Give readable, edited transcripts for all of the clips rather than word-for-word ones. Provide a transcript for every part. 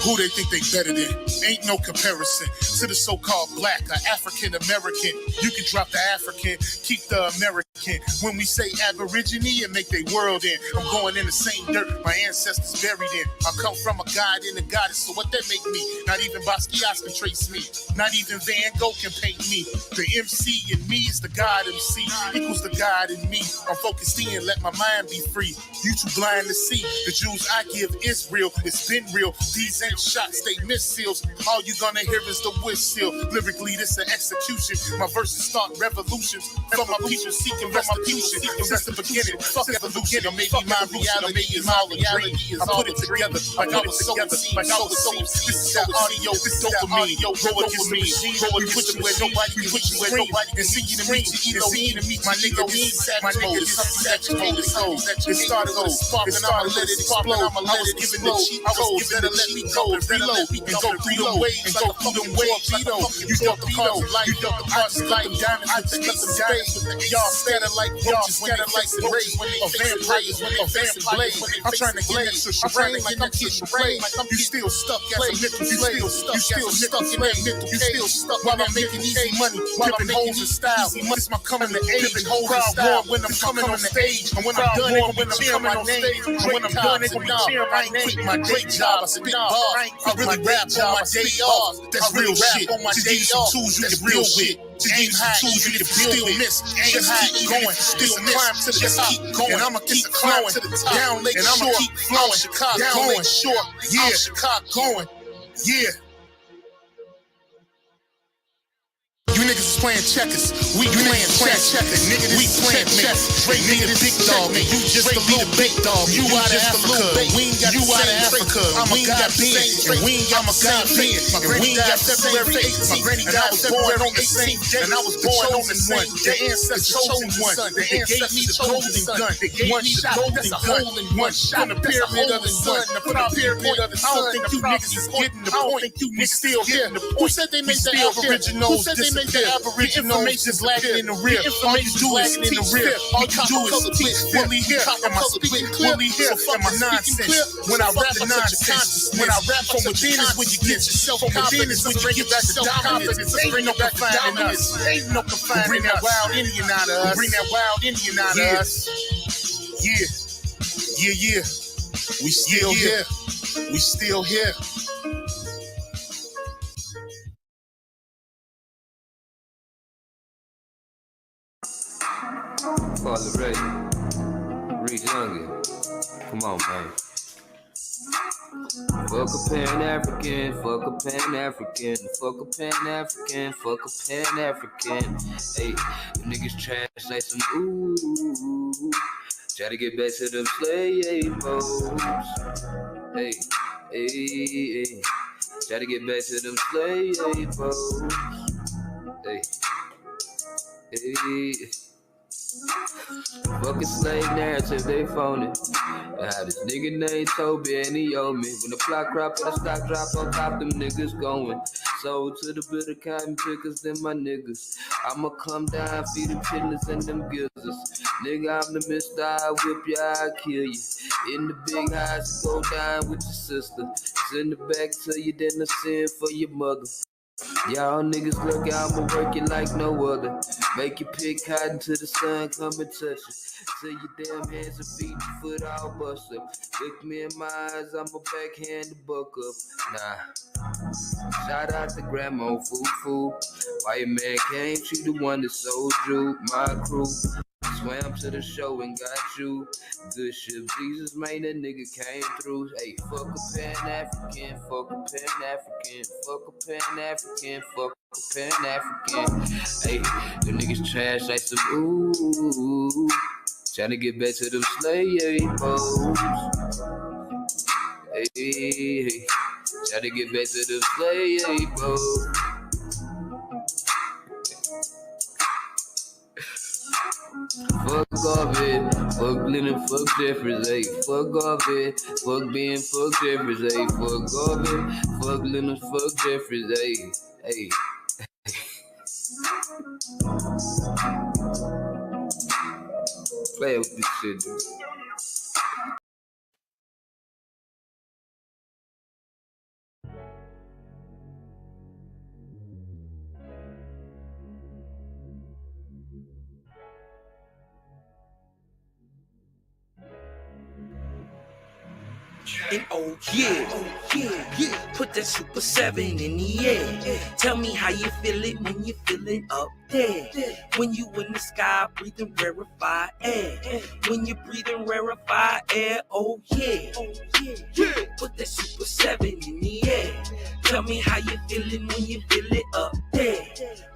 Who they think they better than? Ain't no comparison to the so-called black or African American. You can drop the African, keep the American. When we say Aborigine and make their world in, I'm going in the same dirt my ancestors buried in. I come from a god and a goddess, so what that make me? Not even Basquiat can trace me. Not even Van Gogh can paint me. The MC in me is the God MC, equals the God in me. I'm focused in, let my mind be free. You too blind to see. The Jews I give is real, it's been real. These ain't shots, they missiles. All you gonna hear is the whistle. Lyrically, this an execution. My verses start revolutions. For my people seeking restitution. Since the beginning, fuck evolution. Or maybe my reality is all a dream. I put it together like I was so like I was so. This is that audio, this dopamine. Go against the machine. We put you where nobody can put you where nobody can see you to meet you. My nigga, this is savage mode. It's saturated soul. It started with a spark and I'ma let it explode. I was given the cheat codes that'll let me go and reload and go through them waves and go through them waves. You dealt the cards of life, you dealt the cards of life. Diamonds with the spades. Y'all scatter like roaches when they facing rage. Or vampires when they facing blade. I'm trying to get extra charade like I'm kissing rain. You still stuck as a mental slave. You still stuck in that mental cave. You still stuck while I'm making easy money. While I'm hoes in style. This my coming to age. Crowd warm when I'm coming on stage. And when I'm done, they gon' be cheering my name. And when I'm done, they gon' be cheering my name. My day job, I spit bars. I really rap on my day off. That's real shit. To give you some tools you can build with. To give you some tools you can still miss. Aim high, going, still climb to the top. Keep going, and I'ma keep flowing to the top. Down Lake Shore, and I'ma keep flowing. Chicago, down Lake Shore, yeah. Chicago going, yeah. You niggas is playing checkers. We playing checkers. Nigga, we playing chess. Straight nigga, big dog. Man, you just a little big dog. You out of Africa. We ain't got you out of Africa. We ain't got Ben. And we ain't got my God Ben. And we ain't got February 18th. My granny died born on the same day. And I was born on the same day. The ancestor chosen one. They gave me the golden gun. They gave me the golden gun. One shot. From the pyramid of the sun. From the pyramid of the sun. I don't think you niggas is getting the point. We still getting the point. Who said they made the Aboriginals disappear? The information is lacking in the rear. All you do is teach. All you do is teach. Fully here. Am I speaking clearly here? Am I nonsense? When I rap the nonsense. When I rap from within is when you get yourself. From within is when you get back to dominance. Ain't no confining us. Ain't no confining us. Bring that wild Indian out of us. Bring that wild Indian out of us. Yeah. We still here. We still here. Father Ray, Reed Youngin. Come on, man. Fuck a Pan-African, fuck a Pan-African, fuck a Pan-African, fuck a Pan-African. Hey, you niggas trash like some ooh. Try to get back to them slave hoes. Hey. Try to get back to them slave hoes. Hey. Fucking slave narrative, they phone it. I had this nigga named Toby and he owe me. When the plot crop and the stock drop on top, them niggas going. Sold to the bitter cotton pickers, them my niggas. I'ma come down, feed them chitlins and them gizzards. Nigga, I'm the mister, I whip ya, I kill you. In the big house, go down with your sister. Send it back to you, then I send for your mother. Y'all niggas look out, I'ma work you like no other. Make you pick cotton till the sun come and touch you. Till your damn hands and feet, your foot all bust up. Look me in my eyes, I'ma backhand the buck up. Nah. Shout out to Grandma Foo. Why your man came, she the one that sold you. My crew swam to the show and got you. Good shit, Jesus, man, that nigga came through. Hey, fuck a Pan-African, fuck a Pan-African, fuck a Pan-African, fuck a Pan-African. Hey, the niggas trash like some ooh. Trying to get back to them slave hoes. Hey, trying to get back to them slave hoes. Fuck off it, fuck Lennon, fuck Jeffries, ayy. Fuck off it, fuck Ben, fuck Jeffries, ayy. Fuck off it, fuck Lennon, fuck Jeffries, ayy. Play with this shit, dude. And oh yeah, put that Super 7 in the air. Tell me how you feel it when you feeling up there. When you in the sky breathing rarefied air. When you breathing rarefied air, oh yeah. Put that Super 7 in the air. Tell me how you feeling when you feel it up there.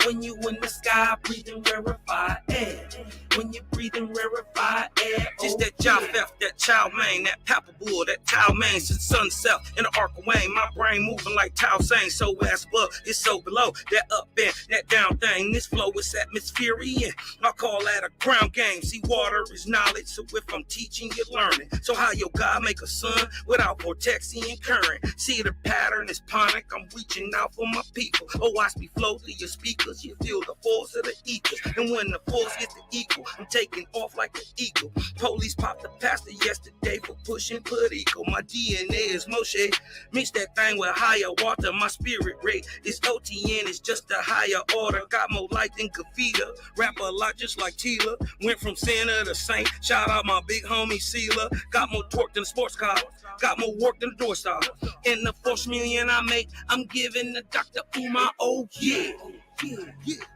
When you in the sky breathing rarefied air. When you breathing rarefied air, just that Japheth, that Chow Mein, that Papa Bull, that Tao Mein, since sunset in the arc of Wayne. My brain moving like Tao Sang, so as above, it's so below. That up and that down thing, this flow is atmospheric. I call that a ground game. See, water is knowledge, so if I'm teaching, you're learning. So how your God make a sun without vortexing and current? See the pattern is ponic, I'm reaching out for my people. Oh, watch me flow through your speakers, you feel the force of the ether. And when the force gets the equal, I'm taking off like an eagle. Police popped the pastor yesterday for pushing political. My DNA is Moshe. Mix that thing with higher water. My spirit rate is OTN. It's just a higher order. Got more light than Kavita. Rap a lot just like Tila. Went from sinner to saint. Shout out my big homie Sela. Got more torque than a sports car. Got more work than a door star. In the 4 million I make, I'm giving the Dr. Umar. Oh yeah.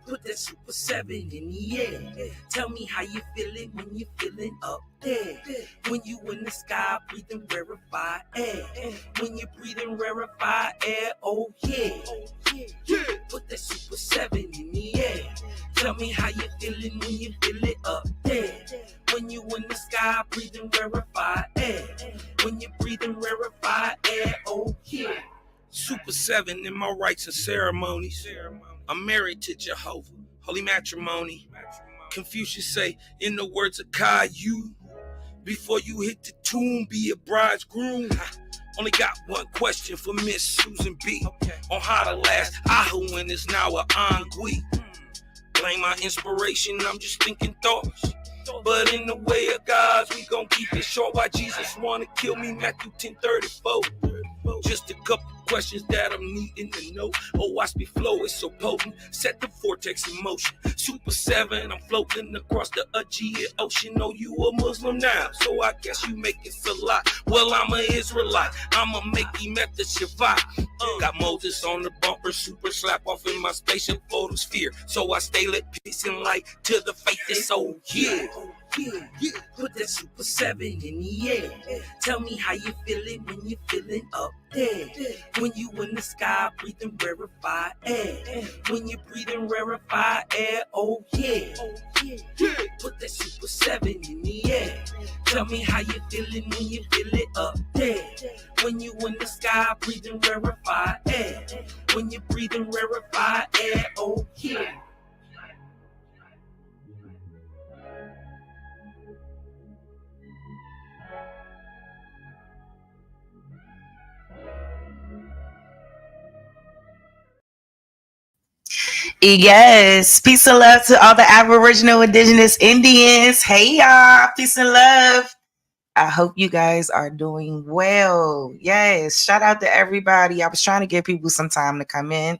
Put that Super 7 in the air. Tell me how you feeling when you feeling up there. When you in the sky breathing rarefied air. When you breathing rarefied air, oh yeah. Put that Super 7 in the air. Tell me how you feeling when you feel it up there. When you in the sky breathing rarefied air. When you breathing rarefied air, oh yeah. Super 7 in my rites and ceremonies. I'm married to Jehovah, holy matrimony. Confucius say, in the words of Caillou, before you hit the tomb, be a bridegroom. Only got one question for Miss Susan B. On how to last Ahuin is now a Angui. Blame my inspiration, I'm just thinking thoughts. But in the way of God's, we gon' keep it short. Why Jesus wanna kill me, Matthew 10:34. Just a couple questions that I'm needing to know. Oh, watch me flow, it's so potent. Set the vortex in motion. Super 7, I'm floating across the Aegean Ocean. Oh, you a Muslim now, so I guess you make it Salat. Well, I'm an Israelite, I'ma make him at the Shabbat. Got Moses on the bumper, super slap off in my spaceship photosphere. So I stay lit, peace and light to the faith is so yeah. Put that Super 7 in the air. Tell me how you feeling when you feeling up there. When you in the sky breathing rarefied air. When you breathing rarefied air, oh yeah. Put that Super 7 in the air. Tell me how you feeling when you feel it up there. When you in the sky breathing rarefied air. When you breathing rarefied air, oh yeah. Yes, peace and love to all the Aboriginal, Indigenous, Indians. Hey y'all, peace and love. I hope you guys are doing well. Yes, shout out to everybody. I was trying to give people some time to come in,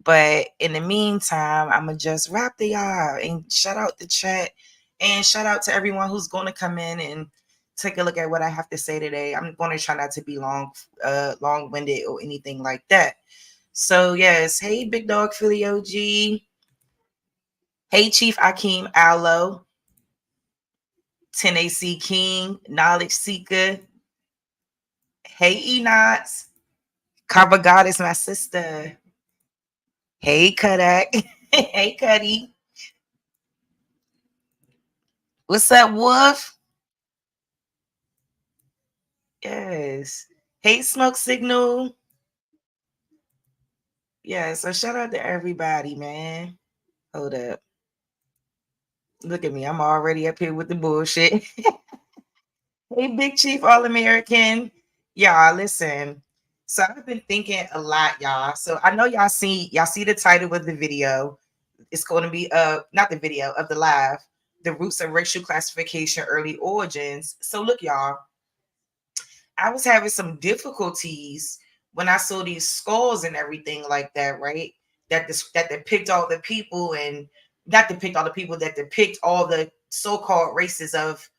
but in the meantime, I'm gonna just wrap the y'all and shout out the chat and shout out to everyone who's going to come in and take a look at what I have to say today. I'm going to try not to be long-winded or anything like that. So yes, hey Big Dog Philly OG. Hey Chief Akeem Allo. 10AC King, Knowledge Seeker. Hey Enox. Carver Goddess, my sister. Hey Kodak. Hey Cuddy. What's up, Wolf? Yes. Hey Smoke Signal. Yeah, so shout out to everybody, man. Hold up. Look at me. I'm already up here with the bullshit. Hey, Big Chief All American. Y'all, listen. So I've been thinking a lot, y'all. So I know y'all see the title of the video. It's going to be not the video of the live, the roots of racial classification, early origins. So look, y'all, I was having some difficulties when I saw these skulls and everything like that, right? That depict all the people and not depict all the people, that depict all the so-called races of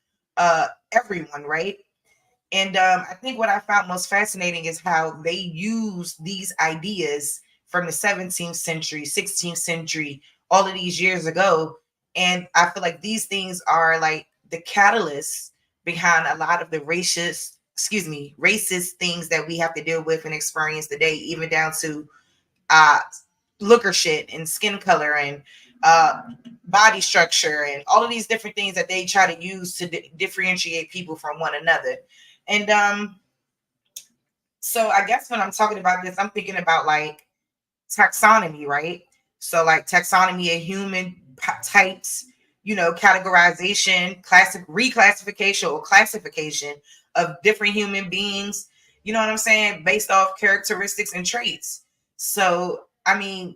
everyone, right? And I think what I found most fascinating is how they use these ideas from the 17th century, 16th century, all of these years ago. And I feel like these things are like the catalyst behind a lot of the racist things that we have to deal with and experience today, even down to uh looker shit and skin color and uh body structure and all of these different things that they try to use to differentiate people from one another. And so I guess when I'm talking about this, I'm thinking about like taxonomy, right? So like taxonomy of human types, categorization, reclassification or classification of different human beings, you know what I'm saying, based off characteristics and traits. So I mean,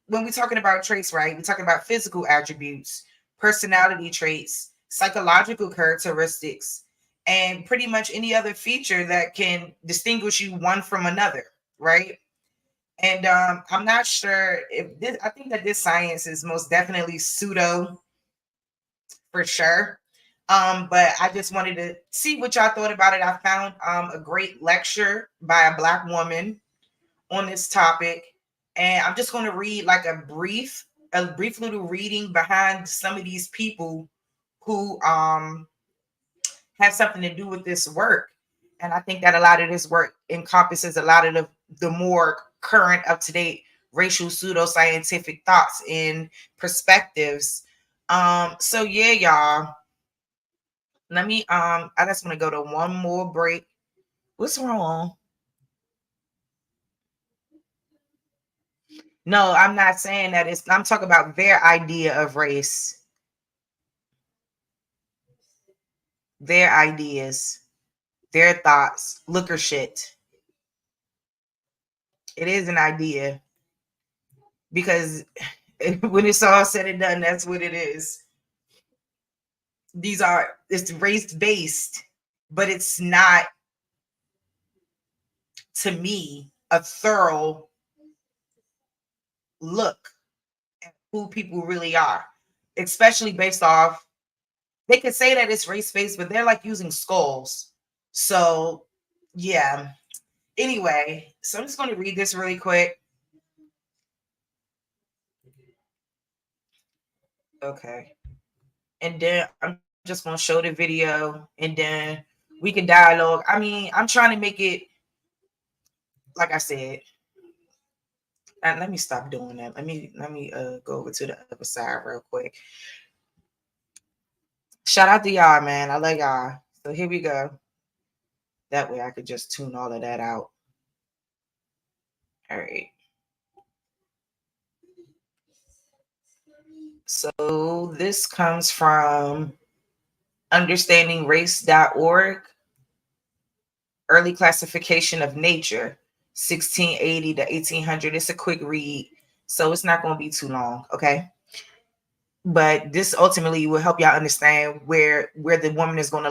when we're talking about traits, right, we're talking about physical attributes, personality traits, psychological characteristics, and pretty much any other feature that can distinguish you one from another, right? And I'm not sure if this, I think that this science is most definitely pseudo for sure. But I just wanted to see what y'all thought about it. I found a great lecture by a Black woman on this topic. And I'm just going to read like a brief little reading behind some of these people who have something to do with this work. And I think that a lot of this work encompasses a lot of the more current, up to date racial pseudoscientific thoughts and perspectives. So yeah, y'all. Let me I just want to go to one more break. What's wrong? No, I'm not saying that. I'm talking about their idea of race, their ideas, their thoughts. Looker shit. It is an idea because when it's all said and done, that's what it is. It's race based, but it's not, to me, a thorough look at who people really are, especially based off, they could say that it's race based, but they're like using skulls. So yeah. Anyway, so I'm just going to read this really quick. Okay. And then I'm just going to show the video and then we can dialogue. I mean, I'm trying to make it, like I said, and let me stop doing that. Let me go over to the other side real quick. Shout out to y'all, man. I love y'all. So here we go. That way I could just tune all of that out. All right. So this comes from understandingrace.org, early classification of nature, 1680 to 1800. It's a quick read, so it's not going to be too long, okay? But this ultimately will help y'all understand where the woman is going to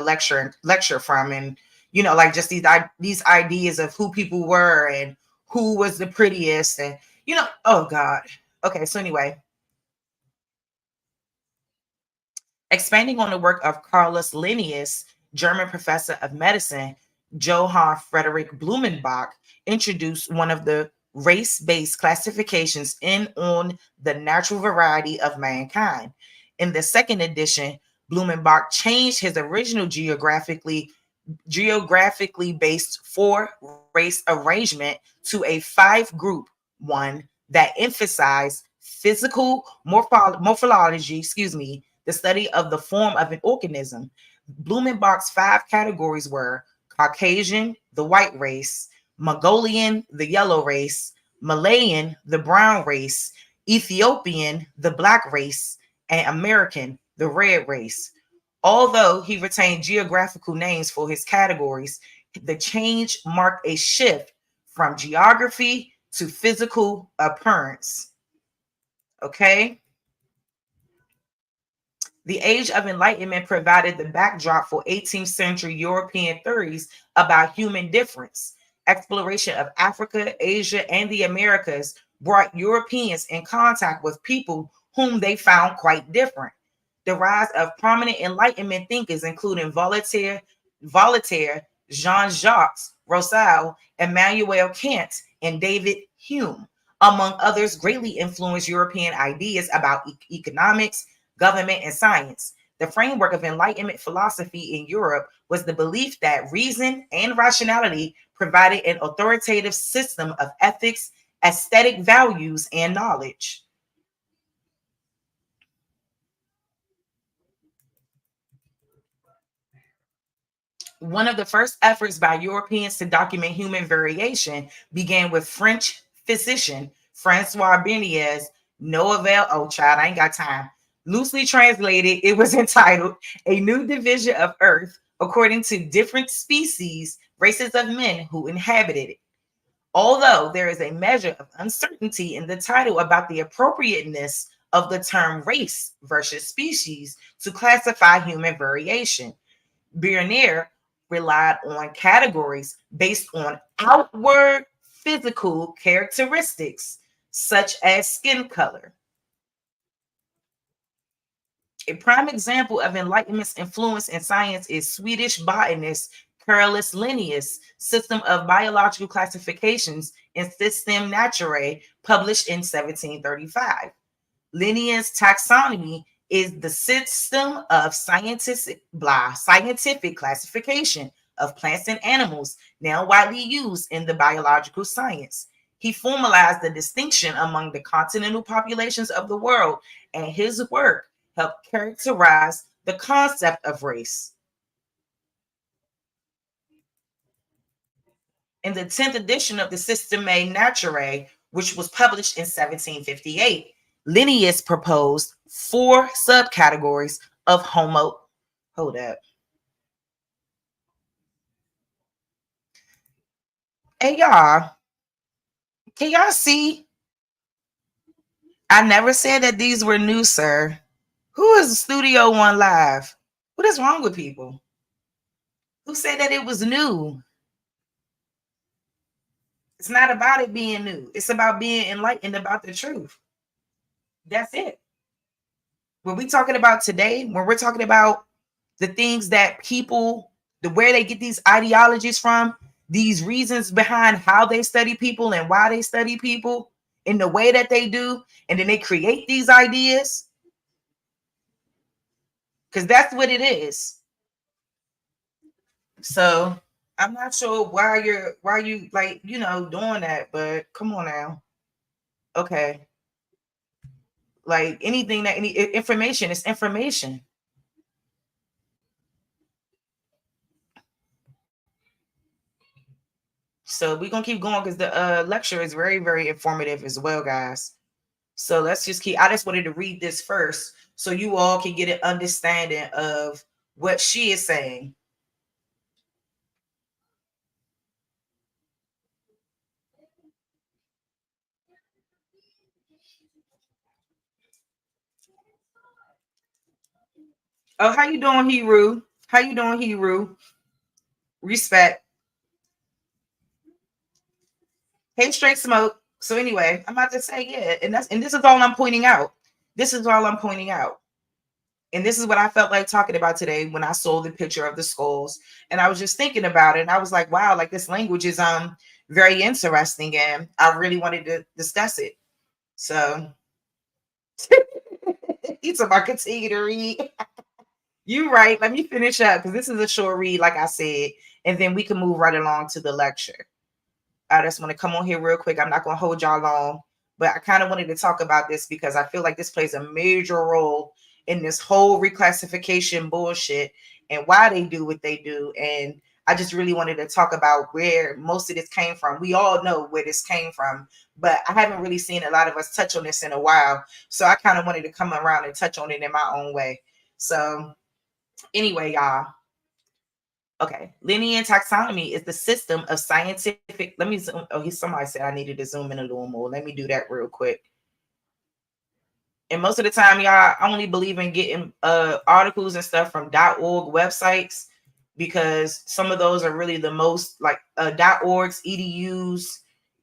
lecture from, and like just these ideas of who people were and who was the prettiest, and oh god. Okay, so anyway, expanding on the work of Carlos Linnaeus, German professor of medicine, Johann Friedrich Blumenbach introduced one of the race-based classifications in on the natural variety of mankind. In the second edition, Blumenbach changed his original geographically based four race arrangement to a five group one that emphasized physical morphology, the study of the form of an organism. Blumenbach's five categories were Caucasian, the white race, Mongolian, the yellow race, Malayan, the brown race, Ethiopian, the black race, and American, the red race. Although he retained geographical names for his categories, the change marked a shift from geography to physical appearance. Okay. The Age of Enlightenment provided the backdrop for 18th century European theories about human difference. Exploration of Africa, Asia, and the Americas brought Europeans in contact with people whom they found quite different. The rise of prominent Enlightenment thinkers, including Voltaire, Jean-Jacques Rousseau, Immanuel Kant, and David Hume, among others, greatly influenced European ideas about economics, government, and science. The framework of Enlightenment philosophy in Europe was the belief that reason and rationality provided an authoritative system of ethics, aesthetic values, and knowledge. One of the first efforts by Europeans to document human variation began with French physician Francois Berniers' Nouvelle. Oh, child, I ain't got time. Loosely translated, it was entitled A New Division of Earth According to Different Species, Races of Men Who Inhabited It. Although there is a measure of uncertainty in the title about the appropriateness of the term race versus species to classify human variation, Bernier relied on categories based on outward physical characteristics, such as skin color. A prime example of Enlightenment's influence in science is Swedish botanist Carolus Linnaeus' system of biological classifications in System Naturae, published in 1735. Linnaeus' taxonomy is the system of scientific classification of plants and animals, now widely used in the biological science. He formalized the distinction among the continental populations of the world, and his work helped characterize the concept of race. In the 10th edition of the Systemae Naturae, which was published in 1758, Linnaeus proposed 4 subcategories of Homo. Hold up. Hey, y'all. Can y'all see? I never said that these were new, sir. Who is Studio One Live? What is wrong with people? Who said that it was new? It's not about it being new. It's about being enlightened about the truth. That's it. When we're talking about today, when we're talking about the things that people, where they get these ideologies from, these reasons behind how they study people and why they study people in the way that they do, and then they create these ideas, because that's what it is. So I'm not sure why you like, doing that, but come on now. Okay. Like anything that any information is information. So we're gonna keep going because the lecture is very, very informative as well, guys. So let's just keep. I just wanted to read this first so you all can get an understanding of what she is saying. Oh, how you doing, Hero? How you doing, Hero? Respect. Hey, Straight Smoke. So anyway, I'm about to say, yeah, and this is all I'm pointing out. This is all I'm pointing out. And this is what I felt like talking about today when I saw the picture of the skulls. And I was just thinking about it. And I was like, wow, like this language is very interesting. And I really wanted to discuss it. So it's about continue to read. You're right. Let me finish up because this is a short read, like I said, and then we can move right along to the lecture. I just want to come on here real quick. I'm not going to hold y'all long, but I kind of wanted to talk about this because I feel like this plays a major role in this whole reclassification bullshit and why they do what they do. And I just really wanted to talk about where most of this came from. We all know where this came from, but I haven't really seen a lot of us touch on this in a while. So I kind of wanted to come around and touch on it in my own way. So anyway, y'all. Okay, linear taxonomy is the system of scientific. Let me zoom. Oh, somebody said I needed to zoom in a little more. Let me do that real quick. And most of the time, y'all, I only believe in getting articles and stuff from .org websites because some of those are really the most like .orgs, EDUs,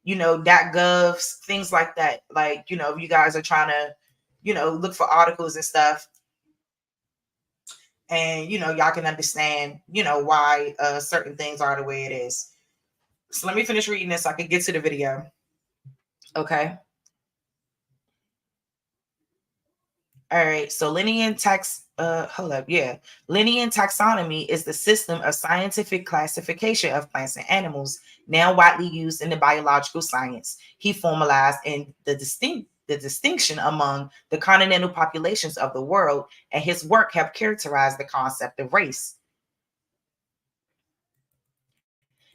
.govs, things like that. Like, if you guys are trying to, look for articles and stuff. and y'all can understand why certain things are the way it is. So let me finish reading this so I can get to the video. Okay. All right, so linear taxonomy is the system of scientific classification of plants and animals, now widely used in the biological science. He formalized in the distinction among the continental populations of the world, and his work helped characterize the concept of race.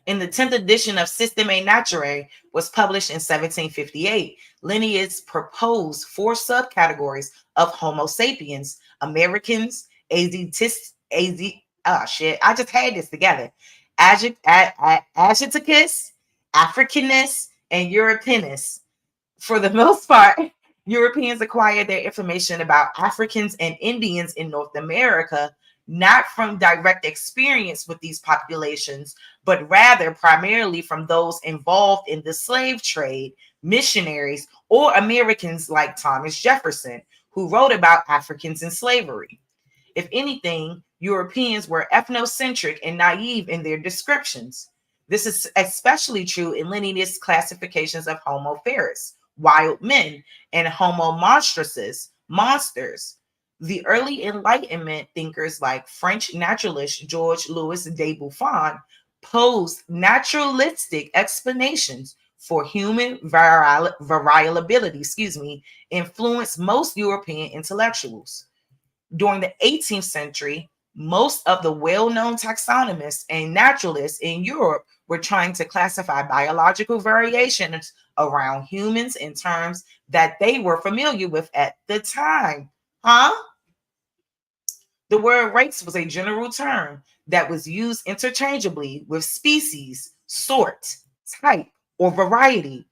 In the 10th edition of Systemae Naturae was published in 1758, Linnaeus proposed 4 subcategories of Homo sapiens: Americans, Asiatists, I just had this together. Asiaticus, Africanus, and Europeanus. For the most part, Europeans acquired their information about Africans and Indians in North America not from direct experience with these populations, but rather primarily from those involved in the slave trade, missionaries, or Americans like Thomas Jefferson, who wrote about Africans in slavery. If anything, Europeans were ethnocentric and naive in their descriptions. This is especially true in Linnaeus' classifications of Homo ferus, wild men, and Homo monstruosus, monsters. The early Enlightenment thinkers like French naturalist Georges Louis de Buffon posed naturalistic explanations for human variability, influenced most European intellectuals. During the 18th century, most of the well-known taxonomists and naturalists in Europe were trying to classify biological variations around humans in terms that they were familiar with at the time. The word race was a general term that was used interchangeably with species, sort, type, or variety.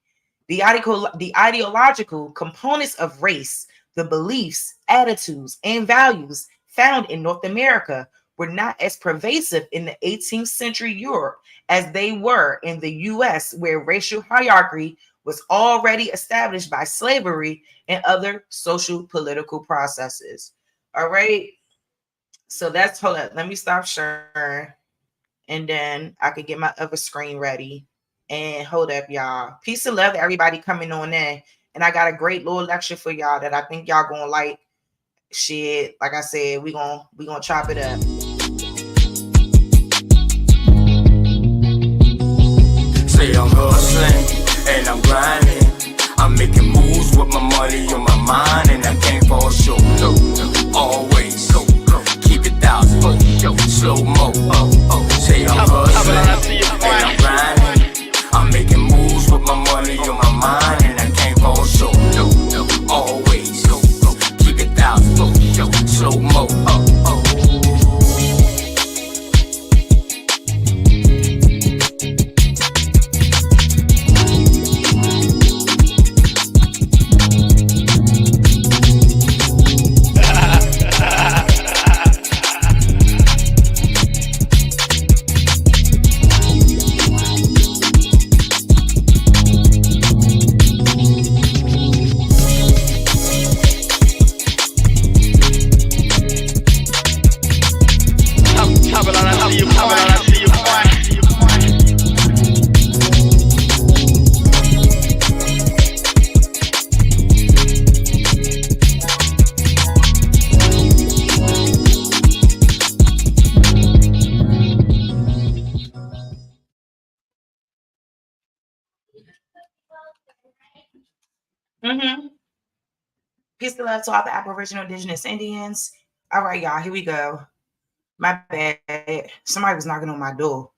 The ideological components of race, the beliefs, attitudes, and values found in North America were not as pervasive in the 18th century Europe as they were in the US, where racial hierarchy was already established by slavery and other social political processes. All right. So hold up. Let me stop sharing, and then I could get my other screen ready. And hold up, y'all. Peace and love to everybody coming on in. And I got a great little lecture for y'all that I think y'all gonna like. Shit, like I said, we gonna chop it up. Say I'm hustling and I'm grinding. I'm making moves with my money on my mind, and I can't fall short. No, always keep it down, slow mo. Say I'm hustling and I'm grinding. I'm making moves with my money on my mind, and I can't fall short. No, always keep it down, slow mo. Peace and love to all the Aboriginal Indigenous Indians. All right, y'all, here we go. My bad. Somebody was knocking on my door.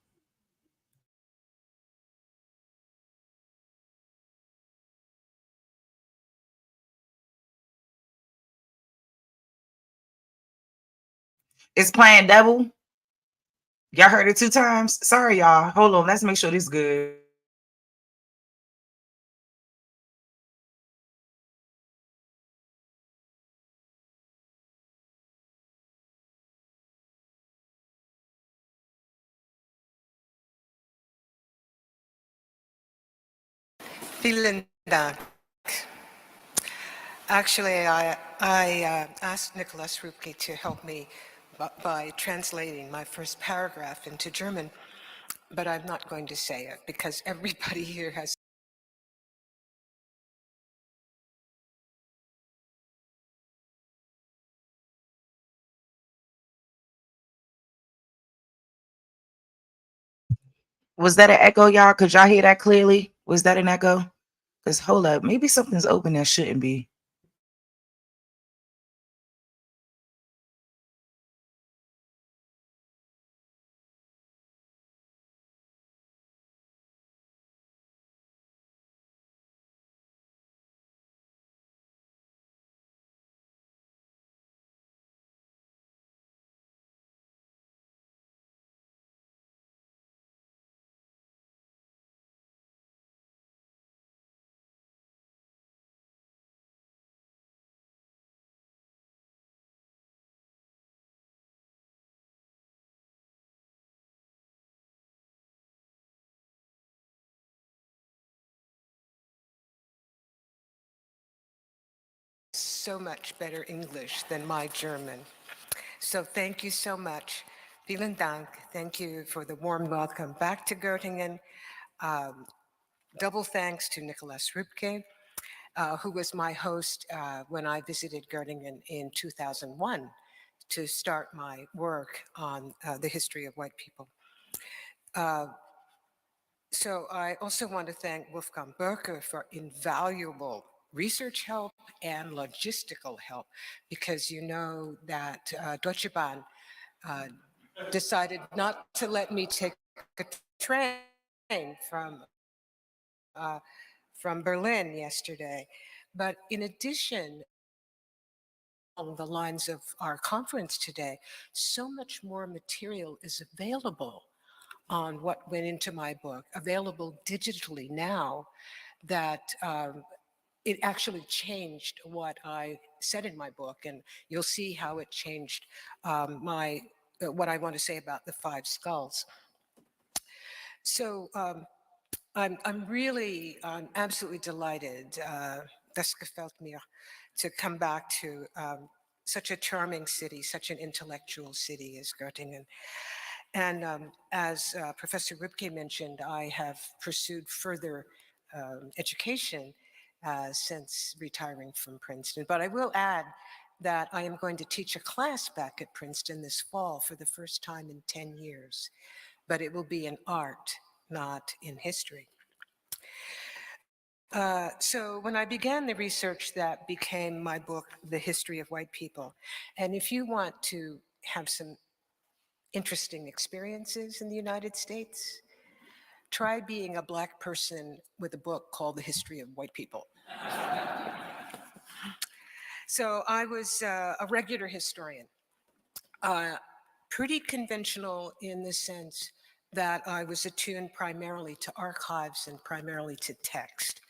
It's playing double. Y'all heard it 2 times. Sorry, y'all. Hold on. Let's make sure this is good. Vielen Dank. Actually, I asked Nicholas Rupke to help me by translating my first paragraph into German, but I'm not going to say it because everybody here has. Was that an echo, y'all? Could y'all hear that clearly? Was that an echo? Because hold up, maybe something's open that shouldn't be. So much better English than my German. So thank you so much. Vielen Dank. Thank you for the warm welcome back to Göttingen. Double thanks to Nicolas Rübke, who was my host when I visited Göttingen in 2001 to start my work on the history of white people. So I also want to thank Wolfgang Bürker for invaluable research help and logistical help, because you know that Deutsche Bahn decided not to let me take a train from from Berlin yesterday. But in addition, along the lines of our conference today, so much more material is available on what went into my book, available digitally now, that it actually changed what I said in my book, and you'll see how it changed my what I want to say about the five skulls. So I'm really, absolutely delighted, das gefällt mir, to come back to such a charming city, such an intellectual city as Göttingen. And as Professor Ripke mentioned, I have pursued further education since retiring from Princeton. But I will add that I am going to teach a class back at Princeton this fall for the first time in 10 years. But it will be in art, not in history. So when I began the research that became my book, The History of White People, and if you want to have some interesting experiences in the United States, try being a Black person with a book called The History of White People. So I was a regular historian, pretty conventional in the sense that I was attuned primarily to archives and primarily to text.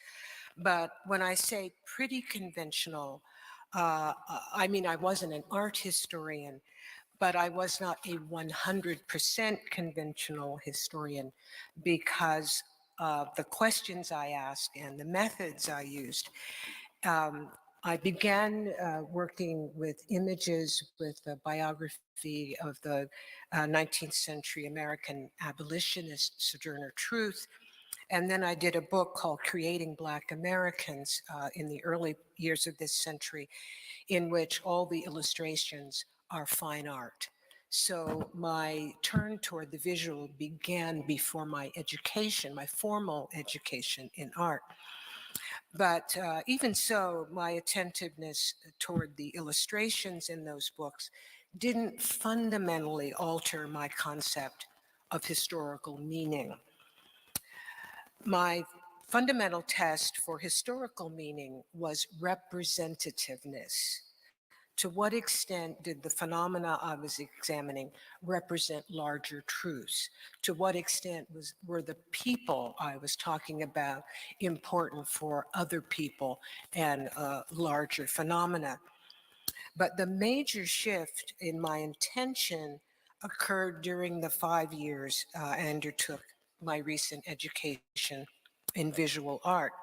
But when I say pretty conventional, I mean I wasn't an art historian, but I was not a 100% conventional historian, because of the questions I asked and the methods I used. I began working with images, with the biography of the 19th century American abolitionist Sojourner Truth. And then I did a book called Creating Black Americans in the early years of this century, in which all the illustrations are fine art. So my turn toward the visual began before my education, my formal education in art. But even so, my attentiveness toward the illustrations in those books didn't fundamentally alter my concept of historical meaning. My fundamental test for historical meaning was representativeness. To what extent did the phenomena I was examining represent larger truths? To what extent were the people I was talking about important for other people and larger phenomena? But the major shift in my intention occurred during the 5 years I undertook my recent education in visual art.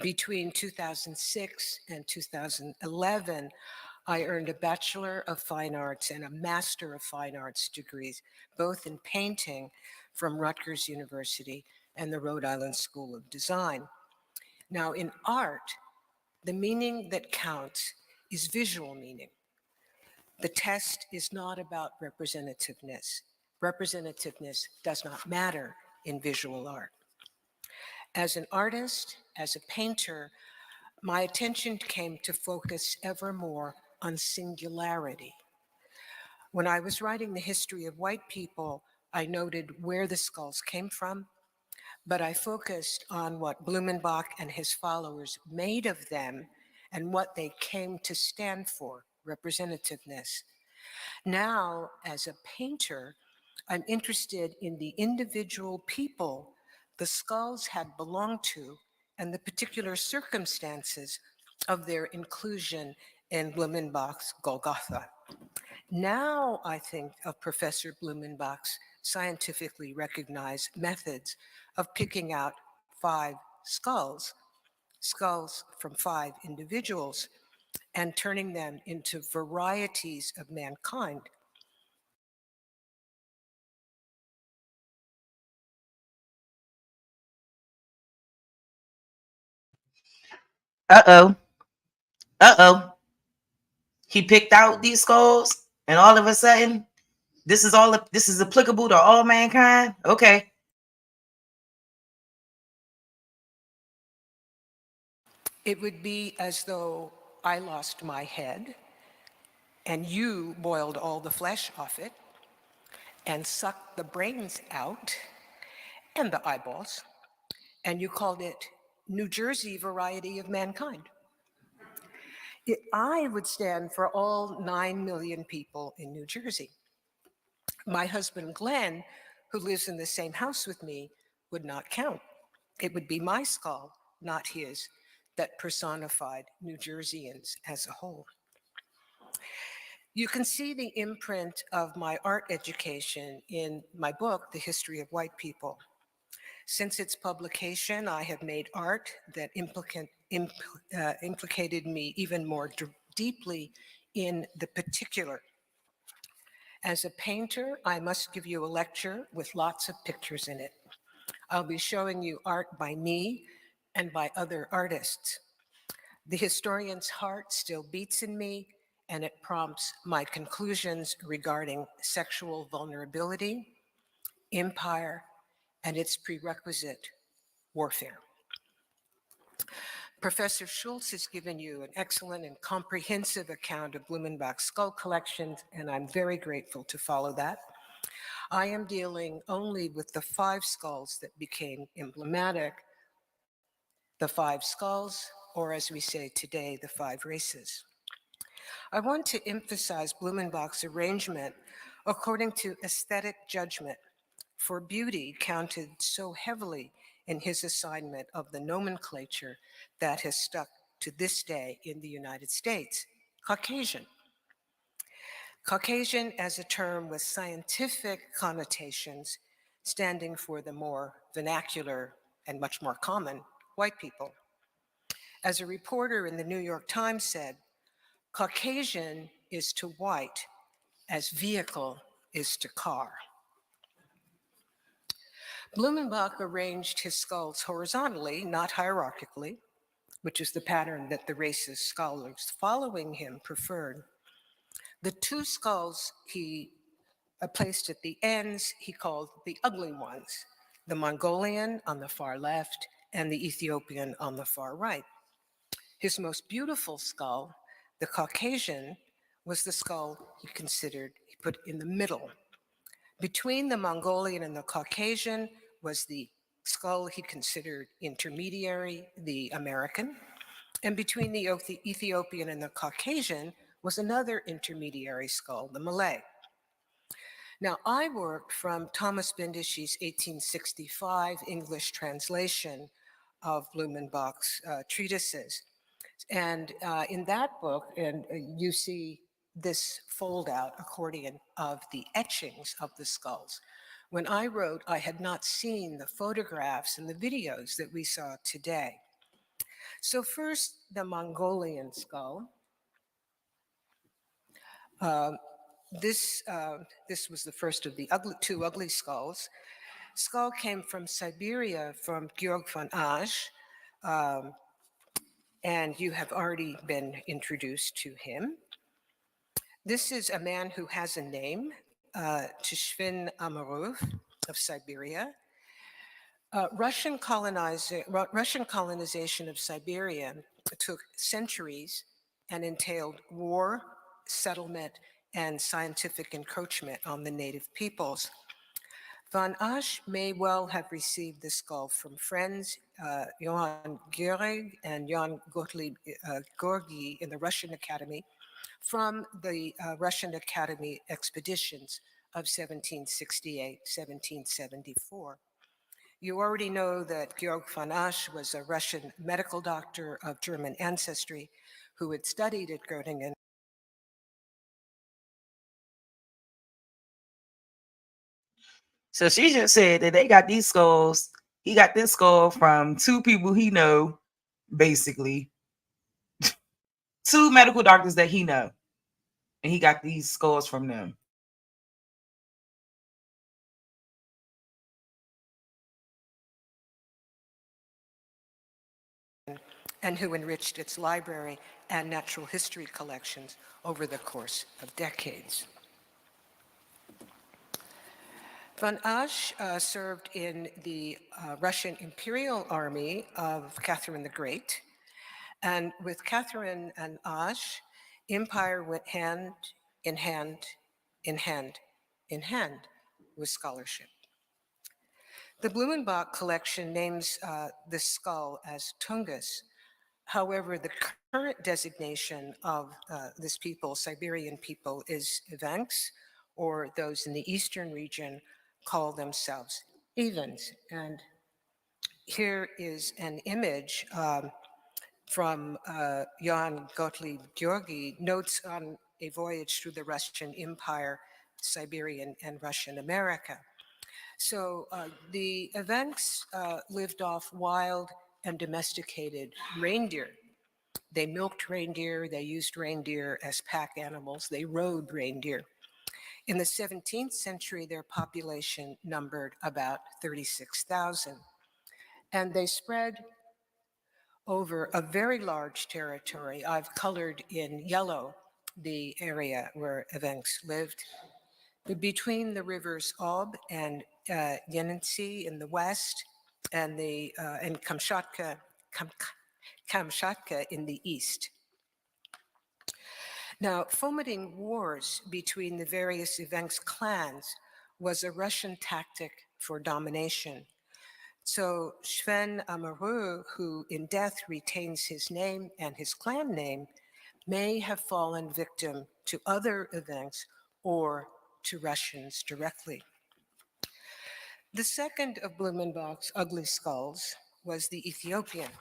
Between 2006 and 2011, I earned a Bachelor of Fine Arts and a Master of Fine Arts degrees, both in painting from Rutgers University and the Rhode Island School of Design. Now, in art, the meaning that counts is visual meaning. The test is not about representativeness. Representativeness does not matter in visual art. As an artist, as a painter, my attention came to focus ever more on singularity. When I was writing the history of white people, I noted where the skulls came from, but I focused on what Blumenbach and his followers made of them and what they came to stand for, representativeness. Now, as a painter, I'm interested in the individual people the skulls had belonged to and the particular circumstances of their inclusion in Blumenbach's Golgotha. Now I think of Professor Blumenbach's scientifically recognized methods of picking out five skulls, skulls from five individuals, and turning them into varieties of mankind. Uh-oh. Uh-oh. He picked out these skulls, and all of a sudden, this is applicable to all mankind. Okay. It would be as though I lost my head and you boiled all the flesh off it and sucked the brains out and the eyeballs, and you called it New Jersey variety of mankind. I would stand for all 9 million people in New Jersey. My husband, Glenn, who lives in the same house with me, would not count. It would be my skull, not his, that personified New Jerseyans as a whole. You can see the imprint of my art education in my book, The History of White People. Since its publication, I have made art that implicated me even more deeply in the particular. As a painter, I must give you a lecture with lots of pictures in it. I'll be showing you art by me and by other artists. The historian's heart still beats in me, and it prompts my conclusions regarding sexual vulnerability, empire, and its prerequisite, warfare. Professor Schultz has given you an excellent and comprehensive account of Blumenbach's skull collections, and I'm very grateful to follow that. I am dealing only with the five skulls that became emblematic, the five skulls, or as we say today, the five races. I want to emphasize Blumenbach's arrangement according to aesthetic judgment, for beauty counted so heavily in his assignment of the nomenclature that has stuck to this day in the United States, Caucasian. Caucasian as a term with scientific connotations, standing for the more vernacular and much more common white people. As a reporter in the New York Times said, Caucasian is to white as vehicle is to car. Blumenbach arranged his skulls horizontally, not hierarchically, which is the pattern that the racist scholars following him preferred. The two skulls he placed at the ends, he called the ugly ones, the Mongolian on the far left and the Ethiopian on the far right. His most beautiful skull, the Caucasian, was the skull he put in the middle. Between the Mongolian and the Caucasian was the skull he considered intermediary, the American, and between the Ethiopian and the Caucasian was another intermediary skull, the Malay. Now, I worked from Thomas Bindishi's 1865 English translation of Blumenbach's treatises. And in that book, and you see this fold out accordion of the etchings of the skulls. When I wrote, I had not seen the photographs and the videos that we saw today. So first, the Mongolian skull. Uh, this was the first of the two ugly skulls. Skull came from Siberia from Georg von Asch, um, and you have already been introduced to him. This is a man who has a name, Tishfin Amarov of Siberia. Russian colonization of Siberia took centuries and entailed war, settlement, and scientific encroachment on the native peoples. Von Asch may well have received the skull from friends Johann Göring and Jan Gottlieb Gorgi in the Russian Academy from the Russian Academy expeditions of 1768, 1774. You already know that Georg von Asch was a Russian medical doctor of German ancestry who had studied at Göttingen. So she just said that they got these skulls. He got this skull from two people he know, basically. Two medical doctors that he know. And he got these skulls from them. And who enriched its library and natural history collections over the course of decades. Von Asch served in the Russian Imperial Army of Catherine the Great, and with Catherine and Asch, empire went hand in hand, in hand, in hand with scholarship. The Blumenbach collection names this skull as Tungus. However, the current designation of this people, Siberian people, is Evenks, or those in the eastern region call themselves Evens. And here is an image from Jan Gottlieb Georgi, notes on a voyage through the Russian Empire, Siberian and Russian America. So the Evenks lived off wild and domesticated reindeer. They milked reindeer, they used reindeer as pack animals, they rode reindeer. In the 17th century, their population numbered about 36,000. And they spread over a very large territory. I've colored in yellow the area where Evenks lived. Between the rivers Ob and Yenisei in the west and Kamchatka in the east. Now, fomenting wars between the various Evenks clans was a Russian tactic for domination. So Sven Amaru, who in death retains his name and his clan name, may have fallen victim to other Evenks or to Russians directly. The second of Blumenbach's ugly skulls was the Ethiopian.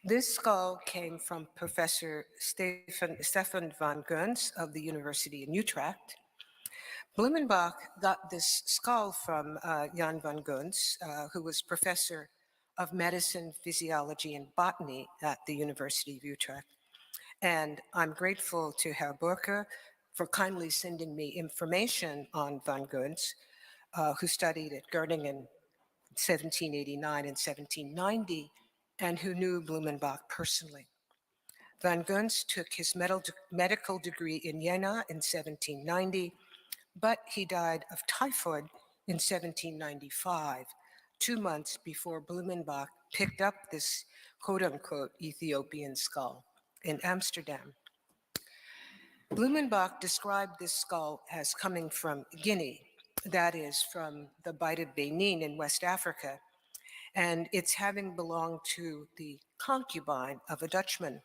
This skull came from Professor Stefan van Guns of the University in Utrecht. Blumenbach got this skull from Jan van Guns, who was professor of medicine, physiology, and botany at the University of Utrecht. And I'm grateful to Herr Burke for kindly sending me information on van Guns, who studied at Göttingen 1789 and 1790, and who knew Blumenbach personally. Van Guns took his medical degree in Jena in 1790, but he died of typhoid in 1795, 2 months before Blumenbach picked up this quote-unquote Ethiopian skull in Amsterdam. Blumenbach described this skull as coming from Guinea, that is, from the Bight of Benin in West Africa, and it's having belonged to the concubine of a Dutchman.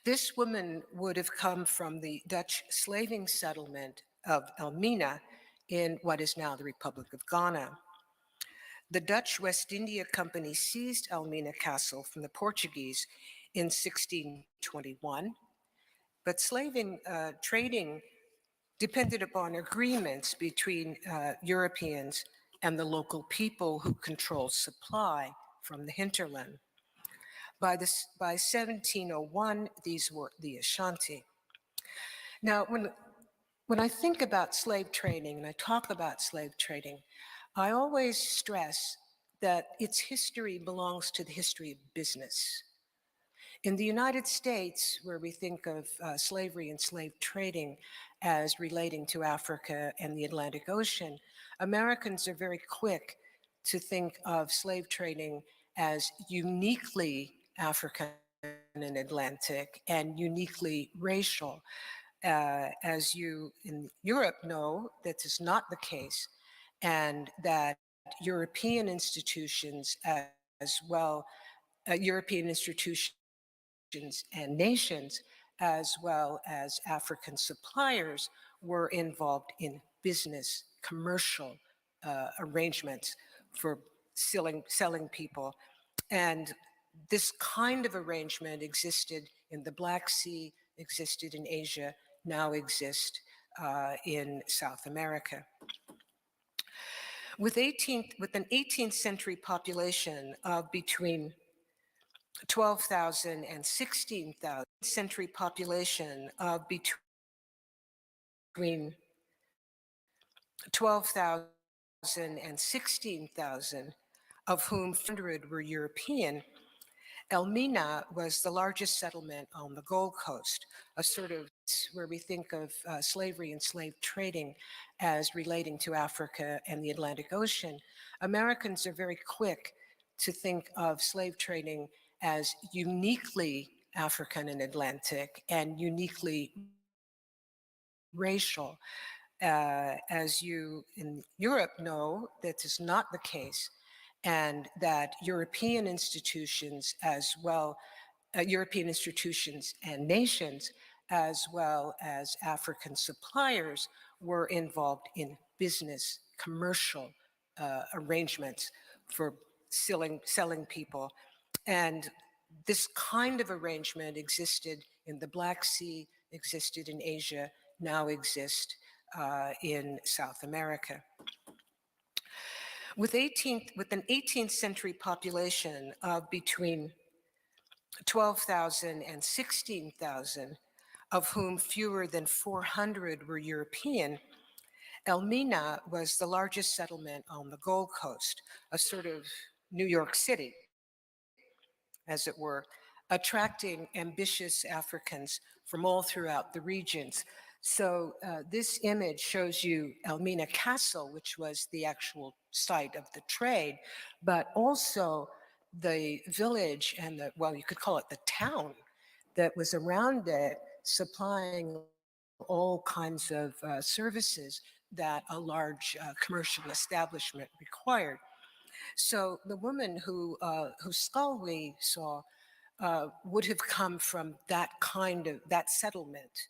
This woman would have come from the Dutch slaving settlement of Elmina in what is now the Republic of Ghana. The Dutch West India Company seized Elmina Castle from the Portuguese in 1621, but slaving trading depended upon agreements between Europeans and the local people who controlled supply from the hinterland. By 1701, these were the Ashanti. Now, when I think about slave trading and I talk about slave trading, I always stress that its history belongs to the history of business. In the United States, where we think of slavery and slave trading as relating to Africa and the Atlantic Ocean, Americans are very quick to think of slave trading as uniquely African and Atlantic and uniquely racial. As you in Europe know, that is not the case, and that European institutions as well, European institutions and nations, as well as African suppliers, were involved in business, commercial arrangements for selling people. And this kind of arrangement existed in the Black Sea, existed in Asia, now exist in South America. With an 18th century population of between 12,000 and 16,000, century population of between 12,000 and 16,000, of whom 100 were European, Elmina was the largest settlement on the Gold Coast, a sort of where we think of slavery and slave trading as relating to Africa and the Atlantic Ocean. Americans are very quick to think of slave trading as uniquely African and Atlantic and uniquely racial. As you in Europe know, that is not the case, and that European institutions as well, European institutions and nations, as well as African suppliers, were involved in business, commercial arrangements for selling people. And this kind of arrangement existed in the Black Sea, existed in Asia, now exist in South America. With an 18th century population of between 12,000 and 16,000, of whom fewer than 400 were European, Elmina was the largest settlement on the Gold Coast, a sort of New York City, as it were, attracting ambitious Africans from all throughout the regions. So this image shows you Elmina Castle, which was the actual site of the trade, but also the village and you could call it the town that was around it, supplying all kinds of services that a large commercial establishment required. So the woman whose skull we saw would have come from that settlement.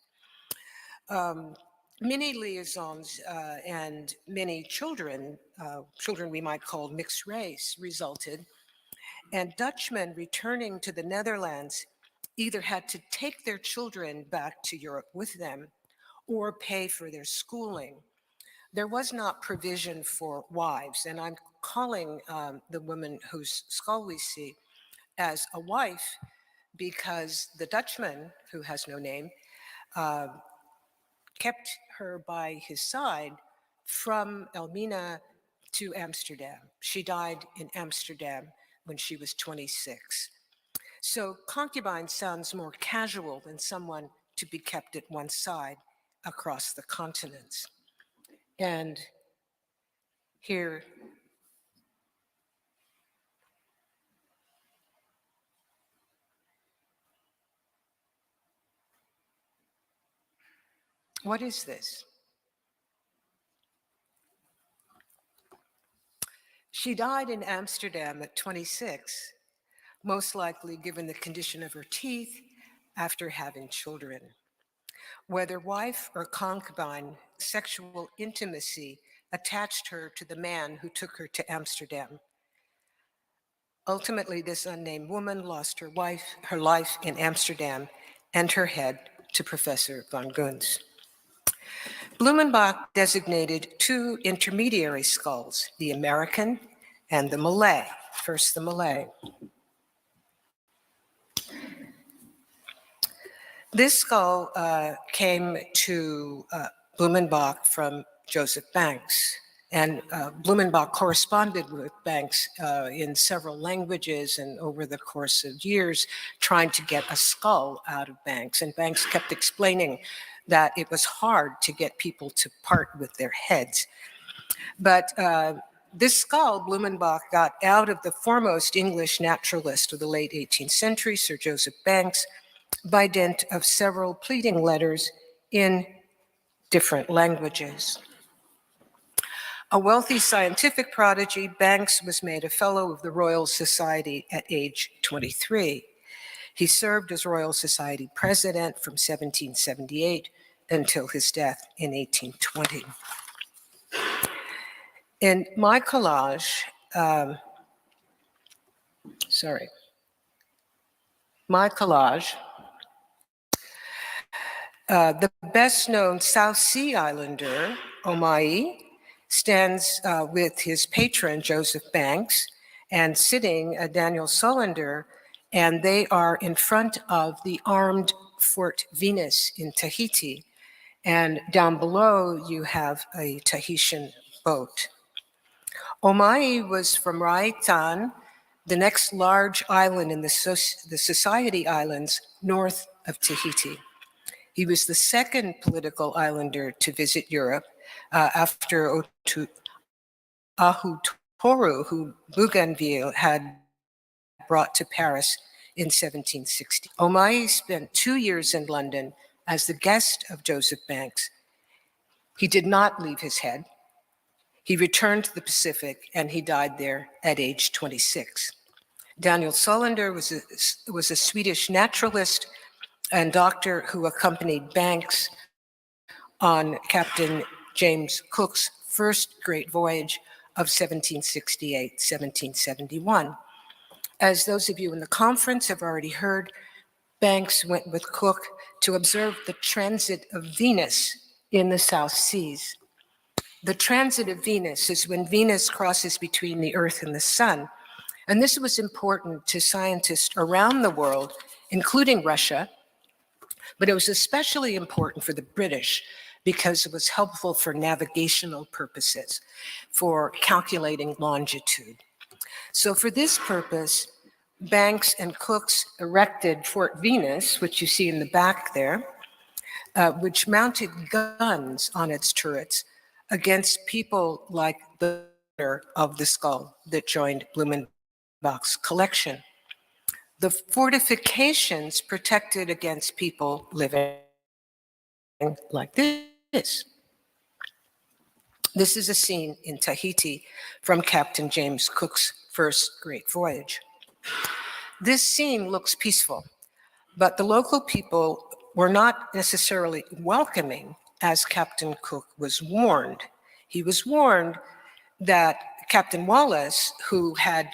Many liaisons and many children we might call mixed race, resulted, and Dutchmen returning to the Netherlands either had to take their children back to Europe with them or pay for their schooling. There was not provision for wives, and I'm calling the woman whose skull we see as a wife because the Dutchman, who has no name, kept her by his side from Elmina to Amsterdam. She died in Amsterdam when she was 26. So concubine sounds more casual than someone to be kept at one side across the continents. And here, what is this? She died in Amsterdam at 26, most likely given the condition of her teeth after having children. Whether wife or concubine, sexual intimacy attached her to the man who took her to Amsterdam. Ultimately, this unnamed woman lost her life in Amsterdam and her head to Professor von Gunz. Blumenbach designated two intermediary skulls, the American and the Malay. First, the Malay. This skull came to Blumenbach from Joseph Banks. And Blumenbach corresponded with Banks in several languages and over the course of years, trying to get a skull out of Banks. And Banks kept explaining that it was hard to get people to part with their heads. But this skull, Blumenbach got out of the foremost English naturalist of the late 18th century, Sir Joseph Banks, by dint of several pleading letters in different languages. A wealthy scientific prodigy, Banks was made a Fellow of the Royal Society at age 23. He served as Royal Society President from 1778 until his death in 1820. In my collage, the best known South Sea Islander, Omai, stands with his patron, Joseph Banks, and sitting Daniel Solander, and they are in front of the armed Fort Venus in Tahiti. And down below, you have a Tahitian boat. Omai was from Raitan, the next large island in the Society Islands north of Tahiti. He was the second political islander to visit Europe after Ahutoru, who Bougainville had brought to Paris in 1760. Omai spent 2 years in London as the guest of Joseph Banks. He did not leave his head. He returned to the Pacific and he died there at age 26. Daniel Solander was a Swedish naturalist and doctor who accompanied Banks on Captain James Cook's first great voyage of 1768-1771. As those of you in the conference have already heard, Banks went with Cook to observe the transit of Venus in the South Seas. The transit of Venus is when Venus crosses between the Earth and the Sun. And this was important to scientists around the world, including Russia, but it was especially important for the British because it was helpful for navigational purposes, for calculating longitude. So for this purpose, Banks and Cooks erected Fort Venus, which you see in the back there, which mounted guns on its turrets against people like the owner of the skull that joined Blumenbach's collection. The fortifications protected against people living like this. This is a scene in Tahiti from Captain James Cook's first great voyage. This scene looks peaceful, but the local people were not necessarily welcoming, as Captain Cook was warned. He was warned that Captain Wallace, who had